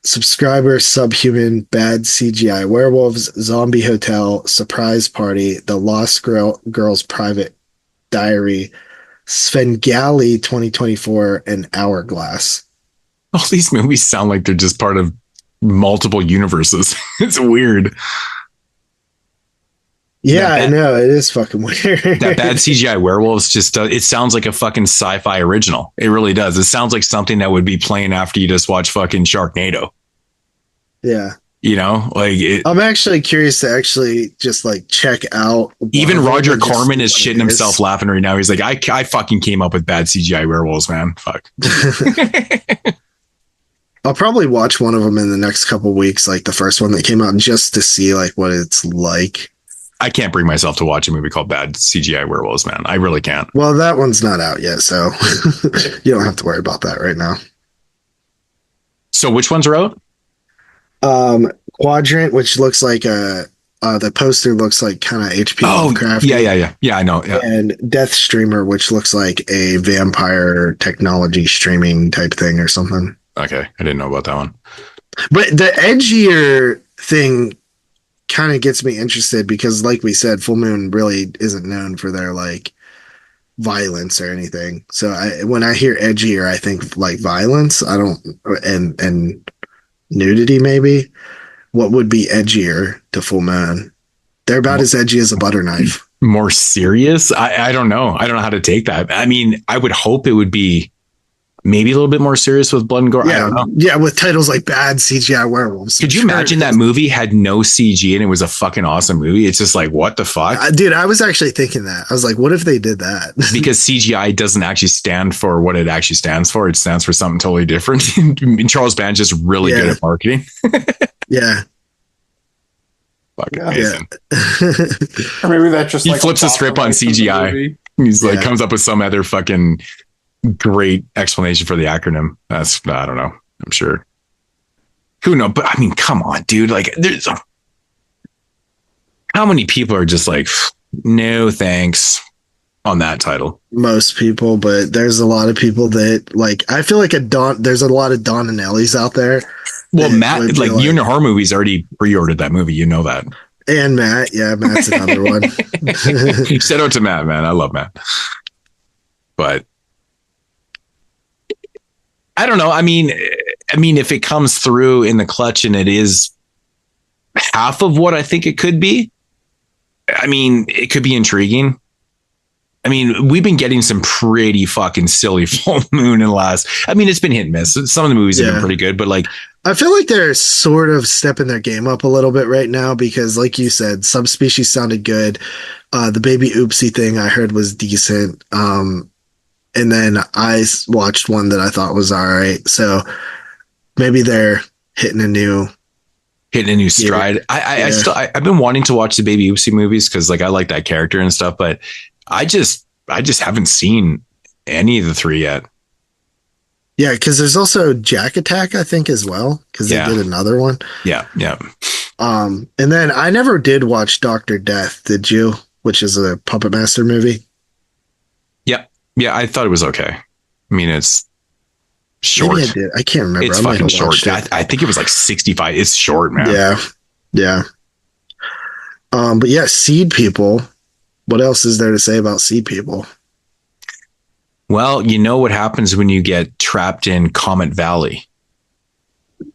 Subscriber, Subhuman, Bad CGI Werewolves, Zombie Hotel, Surprise Party, The Lost Girl's Private Diary, Svengali 2024, and Hourglass. All these movies sound like they're just part of multiple universes. It's weird. Yeah, I know. It is fucking weird. That Bad CGI Werewolves just it sounds like a fucking sci-fi original. It really does. It sounds like something that would be playing after you just watch fucking Sharknado. Yeah. You know, like I'm actually curious to actually just like check out. Even Roger Corman is shitting himself laughing right now. He's like, I fucking came up with Bad CGI Werewolves, man. Fuck. I'll probably watch one of them in the next couple weeks, like the first one that came out, just to see like what it's like. I can't bring myself to watch a movie called Bad CGI Werewolves, man. I really can't. Well, that one's not out yet, so you don't have to worry about that right now. So which ones are out? Quadrant, which looks like the poster looks like kind of HP Lovecraft. Yeah, I know. Yeah. And Death Streamer, which looks like a vampire technology streaming type thing or something. Okay, I didn't know about that one. But the edgier thing kind of gets me interested because, like we said, Full Moon really isn't known for their like violence or anything. So when I hear edgier, I think like violence. I don't and nudity maybe. What would be edgier to Full Moon? They're about as edgy as a butter knife. More serious? I don't know. I don't know how to take that. I mean, I would hope it would be maybe a little bit more serious with blood and gore. Yeah, I don't know. Yeah, with titles like Bad CGI Werewolves. Could you imagine that movie had no CG and it was a fucking awesome movie? It's just like, what the fuck? Dude, I was actually thinking that. I was like, what if they did that? Because CGI doesn't actually stand for what it actually stands for. It stands for something totally different. Charles Band's just really good at marketing. Yeah. Fucking amazing. Or maybe that just he flips the script on CGI. He's like comes up with some other fucking great explanation for the acronym. I don't know. I'm sure. Who knows? But I mean, come on, dude. Like, there's how many people are just like, no thanks on that title? Most people, but there's a lot of people that like. I feel like there's a lot of Don and Ellies out there. Well, Matt, like you in your horror movies already pre-ordered that movie. You know that. And Matt, yeah, Matt's another one. Shout out to Matt, man. I love Matt. But I don't know. I mean, if it comes through in the clutch and it is half of what I think it could be, I mean, it could be intriguing. I mean, we've been getting some pretty fucking silly Full Moon in the last. I mean, it's been hit and miss. Some of the movies have been pretty good, but like, I feel like they're sort of stepping their game up a little bit right now because, like you said, Subspecies sounded good. The Baby Oopsie thing I heard was decent. And then I watched one that I thought was all right. So maybe they're hitting a new stride. I've been wanting to watch the Baby Oopsie movies because like I like that character and stuff, but I just haven't seen any of the three yet. Yeah, because there's also Jack Attack, I think, as well, because they did another one. Yeah. And then I never did watch Dr. Death, did you? Which is a Puppet Master movie. Yeah, I thought it was okay. I mean, it's short. Maybe I did. I can't remember. It's fucking short. I think it was like 65. It's short, man. Yeah. But yeah, Seedpeople. What else is there to say about Seedpeople? Well, you know what happens when you get trapped in Comet Valley.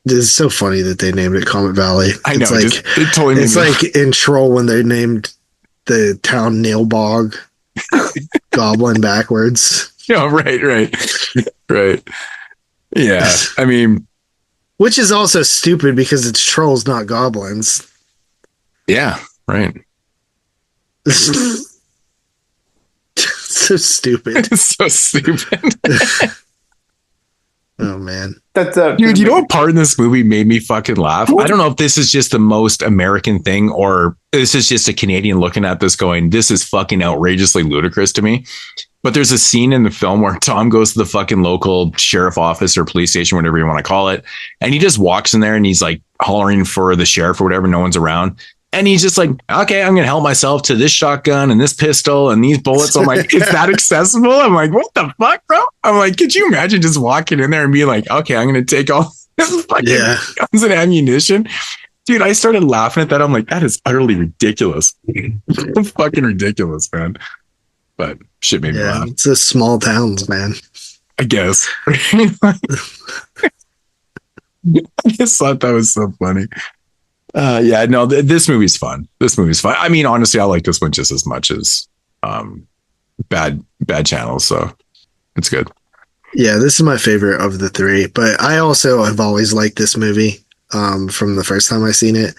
It's so funny that they named it Comet Valley. I know. It's like in Troll when they named the town Nailbog Goblin backwards. Yeah, right. Yeah, I mean, which is also stupid because it's trolls, not goblins. Yeah, right. So stupid. It's so stupid. Oh man, Dude, you know what part in this movie made me fucking laugh? I don't know if this is just the most American thing or this is just a Canadian looking at this going, this is fucking outrageously ludicrous to me. But there's a scene in the film where Tom goes to the fucking local sheriff office or police station, whatever you want to call it. And he just walks in there and he's like hollering for the sheriff or whatever. No one's around. And he's just like, okay, I'm going to help myself to this shotgun and this pistol and these bullets. I'm like, is that accessible? I'm like, what the fuck, bro? I'm like, could you imagine just walking in there and being like, okay, I'm going to take all this fucking guns and ammunition? Dude, I started laughing at that. I'm like, that is utterly ridiculous. Fucking ridiculous, man. But shit made me laugh. It's just small towns, man. I guess. I just thought that was so funny. Yeah, no, this movie's fun. I mean, honestly, I like this one just as much as Bad Channels, so it's good. Yeah, this is my favorite of the three, but I also have always liked this movie from the first time I seen it.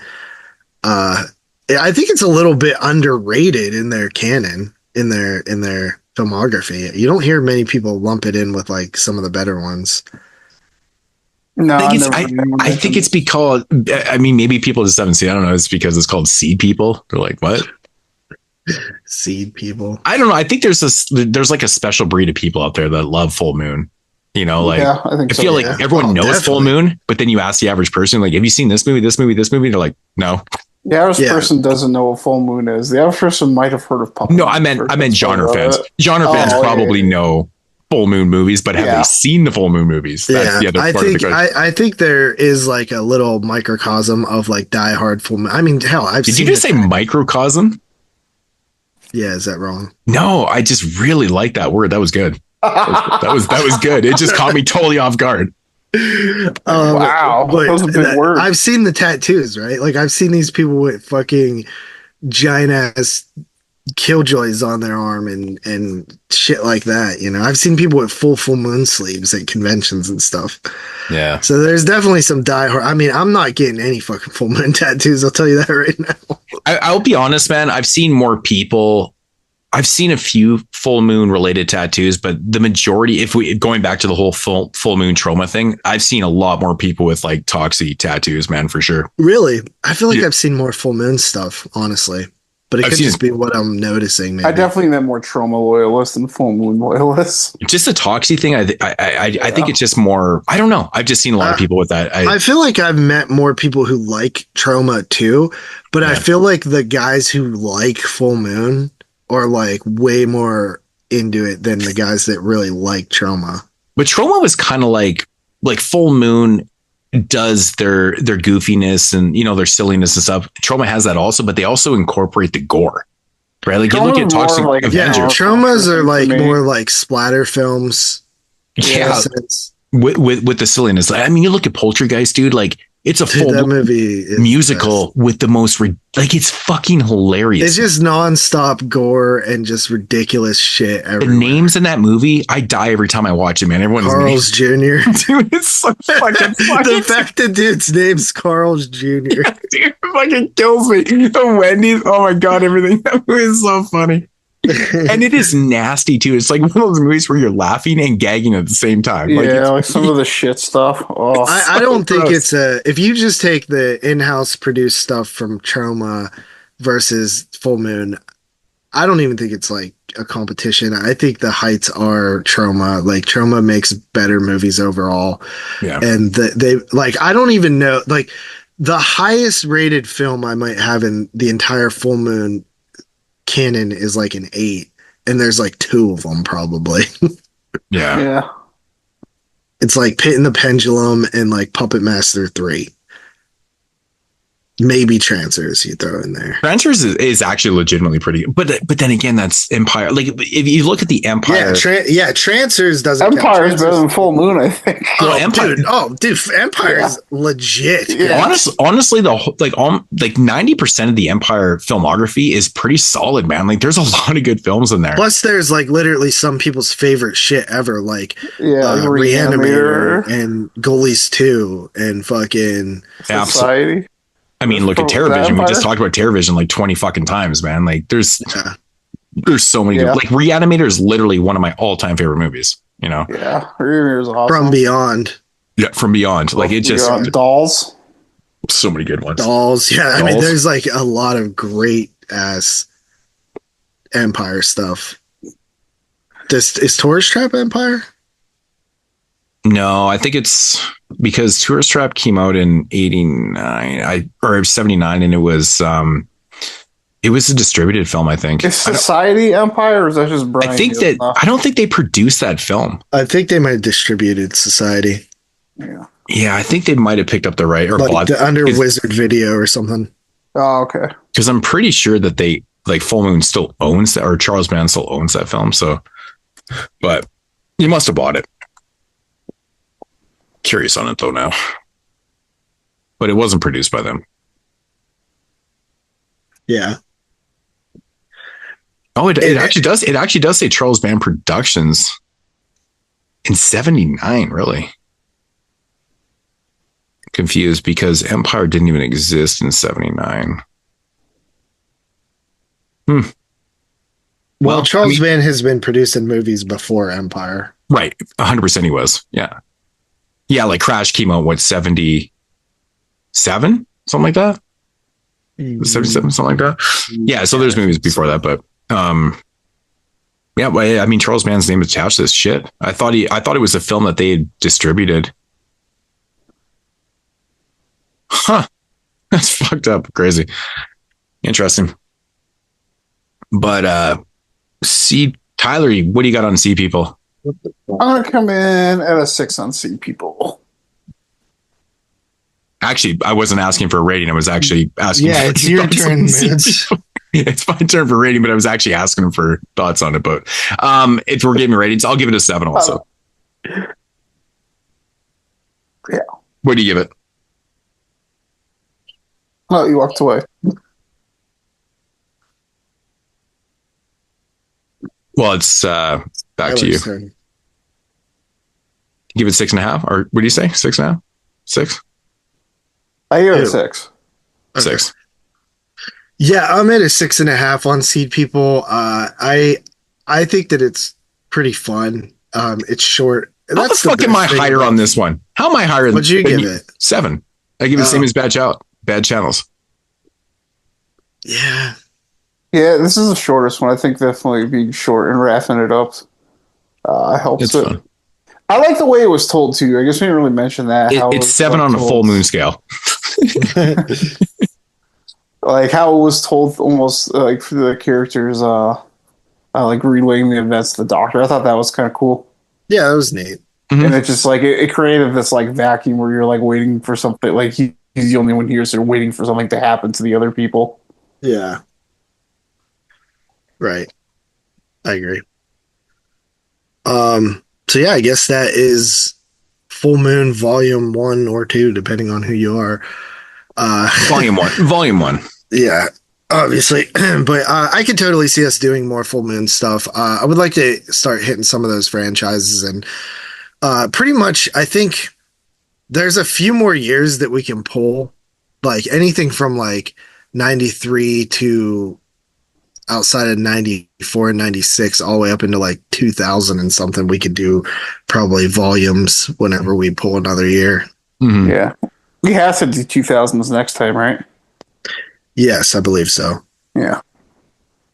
I think it's a little bit underrated in their canon, in their filmography. You don't hear many people lump it in with like some of the better ones. No, I think it's because, I mean, maybe people just haven't seen it. I don't know. It's because it's called Seedpeople. They're like, what? Seedpeople? I don't know. I think there's like a special breed of people out there that love full moon. You know, like, yeah, I feel like everyone knows definitely. Full moon, but then you ask the average person, like, have you seen this movie? They're like, no. The average person doesn't know what full moon is. The average person might have heard of Pumpkin. No, I meant genre fans. Genre fans probably know full moon movies, but have they seen the full moon movies? That's the other part of the question. I think there is like a little microcosm of like diehard full moon. I mean, hell, Did you just say microcosm? Yeah, is that wrong? No, I just really like that word. That was good. That was good. It just caught me totally off guard. Wow, that was a big word. I've seen the tattoos, right? Like I've seen these people with fucking giant ass killjoys on their arm and shit like that. You know, I've seen people with full moon sleeves at conventions and stuff. Yeah. So there's definitely some diehard. I mean, I'm not getting any fucking full moon tattoos. I'll tell you that right now. I'll be honest, man. I've seen a few full moon related tattoos, but the majority, if we going back to the whole full moon trauma thing, I've seen a lot more people with like toxic tattoos, man, for sure. Really? I feel like I've seen more full moon stuff, honestly. But it could just be what I'm noticing. Maybe. I definitely meant more trauma loyalists than full moon loyalists. Just the toxic thing. I think it's just more. I don't know. I've just seen a lot of people with that. I feel like I've met more people who like trauma too, but I feel like the guys who like full moon are like way more into it than the guys that really like trauma. But trauma was kind of like full moon does their goofiness and, you know, their silliness and stuff. Trauma has that also, but they also incorporate the gore, right? Like you look at Toxic Avenger. Traumas are like more like splatter films. Yeah. With the silliness. I mean, you look at Poltergeist, dude, like it's a full movie musical with the most it's fucking hilarious. It's just nonstop gore and just ridiculous shit everywhere. The names in that movie, I die every time I watch it, man. Everyone's Carl's Jr. Dude, it's so fucking funny. The fact that dude's name's Carl's Jr. Dude, it fucking kills me. The Wendy's, oh my god, everything. That movie is so funny. And it is nasty too. It's like one of those movies where you're laughing and gagging at the same time. Like some of the shit stuff. Oh, I don't think it's if you just take the in-house produced stuff from Trauma versus Full Moon, I don't even think it's like a competition. I think the heights are Trauma. Like Trauma makes better movies overall. Yeah. And they like, I don't even know, like the highest rated film I might have in the entire Full Moon canon is like an 8, and there's like 2 of them probably. Yeah. It's like Pit and the Pendulum and like Puppet Master 3. Maybe Trancers you throw in there. Trancers is actually legitimately pretty good. But then again, that's Empire. Like if you look at the Empire. Yeah, Trancers doesn't Empire is better than Full Moon, I think. Well, Empire. Dude, Empire is legit. Yeah. Honestly, the like 90% of the Empire filmography is pretty solid, man. Like there's a lot of good films in there. Plus, there's like literally some people's favorite shit ever, like Reanimator and Goalies 2 and fucking Society. I mean, look at TerrorVision. We just talked about TerrorVision like 20 fucking times, man. Like there's so many good, like Reanimator is literally one of my all-time favorite movies, you know? Yeah. Reanimator is awesome. From Beyond. Yeah, From Beyond. Like it just Dolls. So many good ones. Dolls. Yeah, Dolls. I mean, there's like a lot of great ass Empire stuff. Is Tourist Trap Empire? No, I think it's because Tourist Trap came out in 89 or 79, and it was a distributed film, I think. Is Society Empire, or is that just Brian? I don't think they produced that film. I think they might have distributed Society. Yeah, I think they might have picked up the right or bought under Wizard Video or something. Oh, okay. Because I'm pretty sure that they Full Moon still owns that, or Charles Band still owns that film. So, but you must have bought it. Curious on it though now, but it wasn't produced by them. Yeah. Oh, it actually does. It actually does say Charles Band Productions in 79. Really confused because Empire didn't even exist in 79. Well, Charles Band has been producing movies before Empire. Right. 100% he was. Yeah. Yeah. Like Crash came out, 77? Something like that? 77, something like that. Yeah. So there's movies before that, but, yeah, I mean, Charles Band's name is attached to this shit. I thought it was a film that they had distributed. Huh. That's fucked up. Crazy. Interesting. But, Tyler, what do you got on Seedpeople? I'm going to come in at a 6 on Seedpeople. Actually, I wasn't asking for a rating. I was actually asking. Yeah, it's your turn, Moodz. It's my turn for rating, but I was actually asking for thoughts on it. But if we're giving ratings, I'll give it a 7 also. Yeah. What do you give it? Oh, you walked away. Well, it's back to you. Turn. Give it 6.5, or what do you say? 6.5? 6? I give it a 6. Okay. 6. Yeah, I'm at a 6.5 on Seedpeople. I think that it's pretty fun. It's short. How the fuck am I higher on this one? How am I higher than? What'd you give it? 7. I give it the same as Bad Channels. Yeah. Yeah, this is the shortest one. I think definitely being short and wrapping it up helps It's it. fun. I like the way it was told too. I guess we didn't really mention that. It's 7 on a full moon scale. Like how it was told, almost like for the characters, like relaying the events to the Doctor. I thought that was kind of cool. Yeah, that was neat. Mm-hmm. And it just like it created this like vacuum where you're like waiting for something. Like he's the only one here, so you're waiting for something to happen to the other people. Yeah. Right. I agree. So yeah, I guess that is Full Moon Volume 1 or 2, depending on who you are. Volume 1. Volume 1. Yeah, obviously. But I could totally see us doing more Full Moon stuff. I would like to start hitting some of those franchises, and pretty much I think there's a few more years that we can pull, like anything from like 93 to outside of 94 and 96 all the way up into like 2000 and something. We could do probably volumes whenever we pull another year. Mm-hmm. Yeah, we have to do 2000s next time, right? Yes, I believe so. Yeah.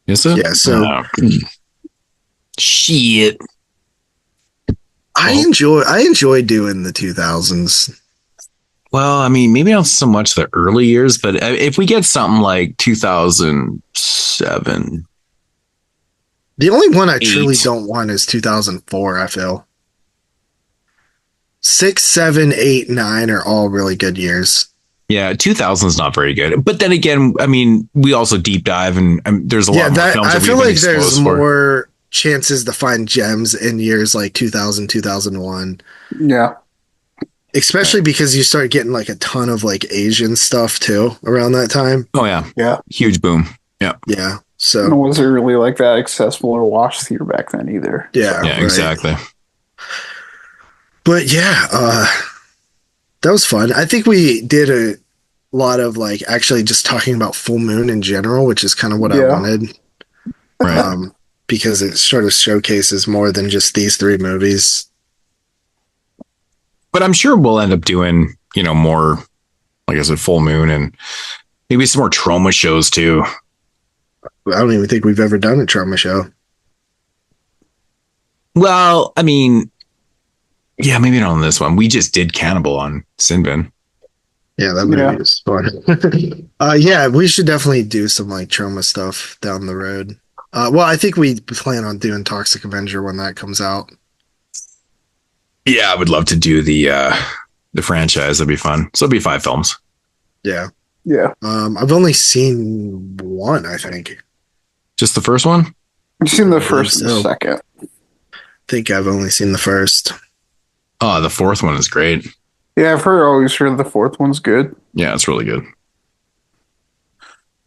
Is it? Yeah, so shit. I enjoy doing the 2000s. Well, I mean, maybe not so much the early years, but if we get something like 2007. The only one I truly don't want is 2004, I feel. 6, 7, 8, 9 are all really good years. Yeah, 2000 is not very good. But then again, I mean, we also deep dive and there's a lot more films that I feel like there's for. more chances to find gems in years like 2000, 2001. Yeah. Especially because you start getting like a ton of like Asian stuff too around that time. Oh yeah. Yeah. Huge boom. Yeah. Yeah. So it wasn't really like that accessible or watch theater back then either. Yeah. Yeah, right. exactly. But yeah, that was fun. I think we did a lot of like actually just talking about Full Moon in general, which is kind of what I wanted. Right. Because it sort of showcases more than just these 3 movies. But I'm sure we'll end up doing, more, like I said, Full Moon and maybe some more trauma shows too. I don't even think we've ever done a trauma show. Well, I mean, yeah, maybe not on this one. We just did Cannibal on Sinbin. Yeah, that movie was fun. Yeah, we should definitely do some like trauma stuff down the road. Well, I think we plan on doing Toxic Avenger when that comes out. Yeah, I would love to do the franchise. That'd be fun. So it'll be 5 films. Yeah. Yeah. I've only seen one, I think. Just the first one? I've seen the first and the second. I think I've only seen the first. Oh, the fourth one is great. Yeah, I've always heard the fourth one's good. Yeah, it's really good.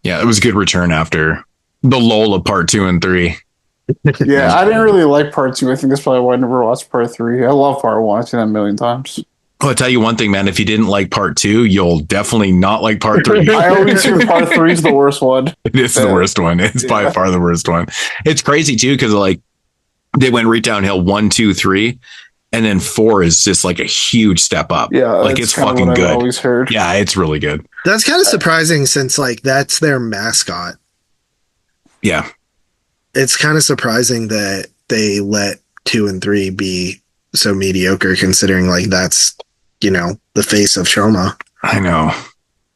Yeah, it was a good return after the lull of part 2 and 3. Yeah, I didn't really like part 2. I think that's probably why I never watched part 3. I love part 1. I've seen that a million times. Oh, I'll tell you one thing, man. If you didn't like part 2, you'll definitely not like part 3. I always hear part 3 is the worst one. It's the worst one. It's by far the worst one. It's crazy too, because like they went right downhill 1, 2, 3, and then 4 is just like a huge step up. Yeah, like it's fucking good. I've always heard. Yeah, it's really good. That's kind of surprising since like that's their mascot. Yeah, it's kind of surprising that they let 2 and 3 be so mediocre, considering like that's the face of trauma. I know.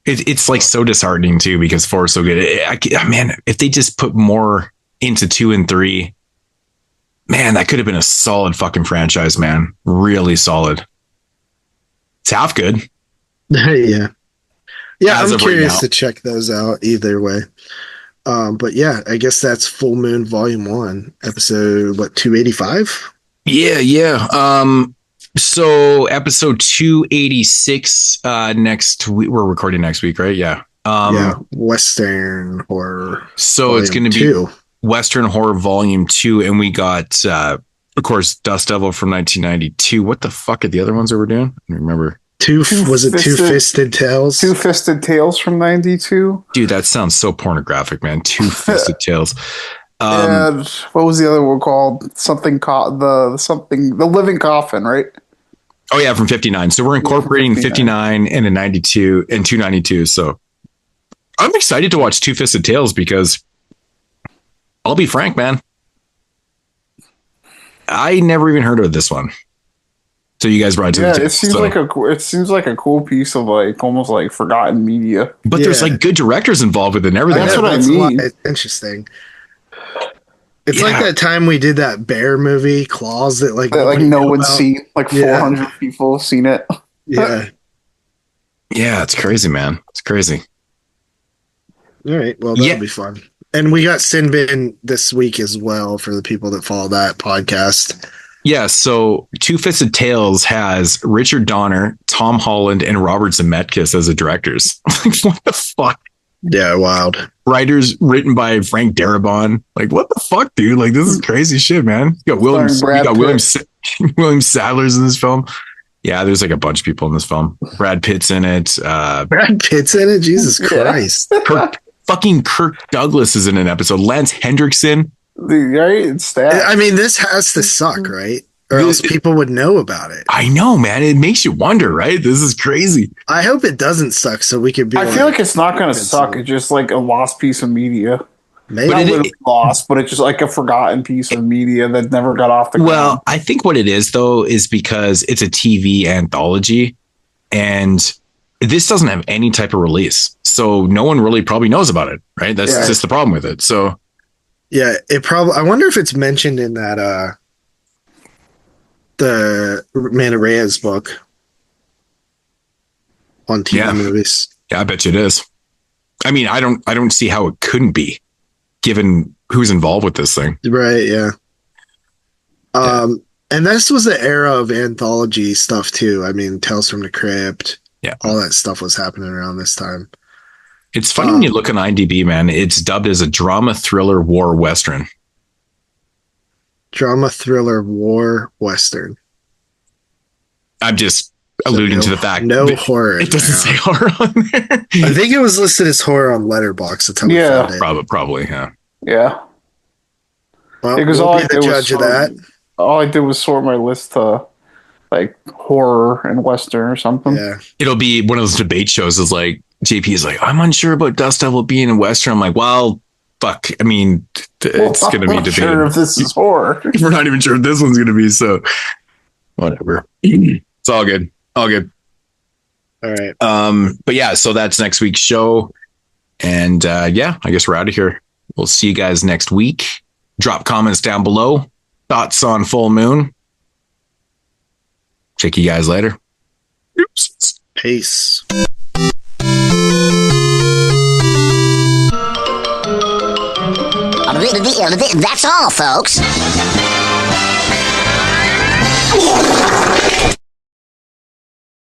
It's like so disheartening too, because 4 is so good. Man, if they just put more into 2 and 3, man, that could have been a solid fucking franchise, man. Really solid. It's half good. Yeah. As I'm of curious right now. to check those out either way. But yeah, I guess that's Full Moon Volume 1, episode 285? Yeah. So episode 286 next week. We're recording next week, right? Yeah. Western Horror. So it's going to be Western Horror Volume 2, and we got of course Dust Devil from 1992. What the fuck are the other ones that we're doing? I don't remember. Two-Fisted Tales? Two-Fisted Tales from 92. Dude, that sounds so pornographic, man. Two-Fisted Tales. And what was the other one called? The Living Coffin, right? Oh yeah, from 59. So we're incorporating 59 and a 92 and 292. So I'm excited to watch Two-Fisted Tales because I'll be frank, man. I never even heard of this one. So you guys brought it to the table. It seems like a cool piece of like almost like forgotten media. But there's like good directors involved with it and everything. That's what I mean. It's interesting. It's like that time we did that bear movie, Claws, that no one's seen. Like 400 people have seen it. Yeah. Yeah, it's crazy, man. It's crazy. All right. Well, that'll be fun. And we got Sinbin this week as well for the people that follow that podcast. Yeah, so Two-Fisted Tales has Richard Donner, Tom Holland, and Robert Zemeckis as the directors. Like, what the fuck? Yeah, wild. Writers written by Frank Darabont. Like, what the fuck, dude? Like, this is crazy shit, man. You got William Sadler's in this film. Yeah, there's like a bunch of people in this film. Brad Pitt's in it. Brad Pitt's in it? Jesus Christ. Kirk Douglas is in an episode. Lance Hendrickson. Right? It's that. I mean, this has to suck, right? Or else people would know about it. I know, man. It makes you wonder, right? This is crazy. I hope it doesn't suck so we could be. I feel like it's not going to suck. It's just like a lost piece of media. Maybe not literally lost, but it's just like a forgotten piece of media that never got off the ground. Well, I think what it is, though, is because it's a TV anthology and this doesn't have any type of release. So no one really probably knows about it, right? That's just the problem with it. So. Yeah, it probably. I wonder if it's mentioned in that the Amanda Reyes book on TV movies. Yeah, I bet you it is. I mean, I don't see how it couldn't be, given who's involved with this thing. Right. Yeah. And this was the era of anthology stuff too. I mean, Tales from the Crypt. Yeah, all that stuff was happening around this time. It's funny when you look on IMDb, man. It's dubbed as a drama, thriller, war, western. Drama, thriller, war, western. I'm just alluding to the fact. No horror. It doesn't say horror on there. I think it was listed as horror on Letterboxd. That's how we found it. Probably, yeah. Yeah. Well, because we'll be the judge of that. All I did was sort my list to like horror and Western or something. Yeah. It'll be one of those debate shows. Is like JP is like, I'm unsure about Dust Devil being in Western. I'm like, well, fuck. I mean, it's going to be debated. Sure if this is horror. We're not even sure if this one's going to be. So whatever. It's all good. All good. All right. But yeah, so that's next week's show. And yeah, I guess we're out of here. We'll see you guys next week. Drop comments down below. Thoughts on Full Moon. Check you guys later. Oops. Peace. That's all, folks.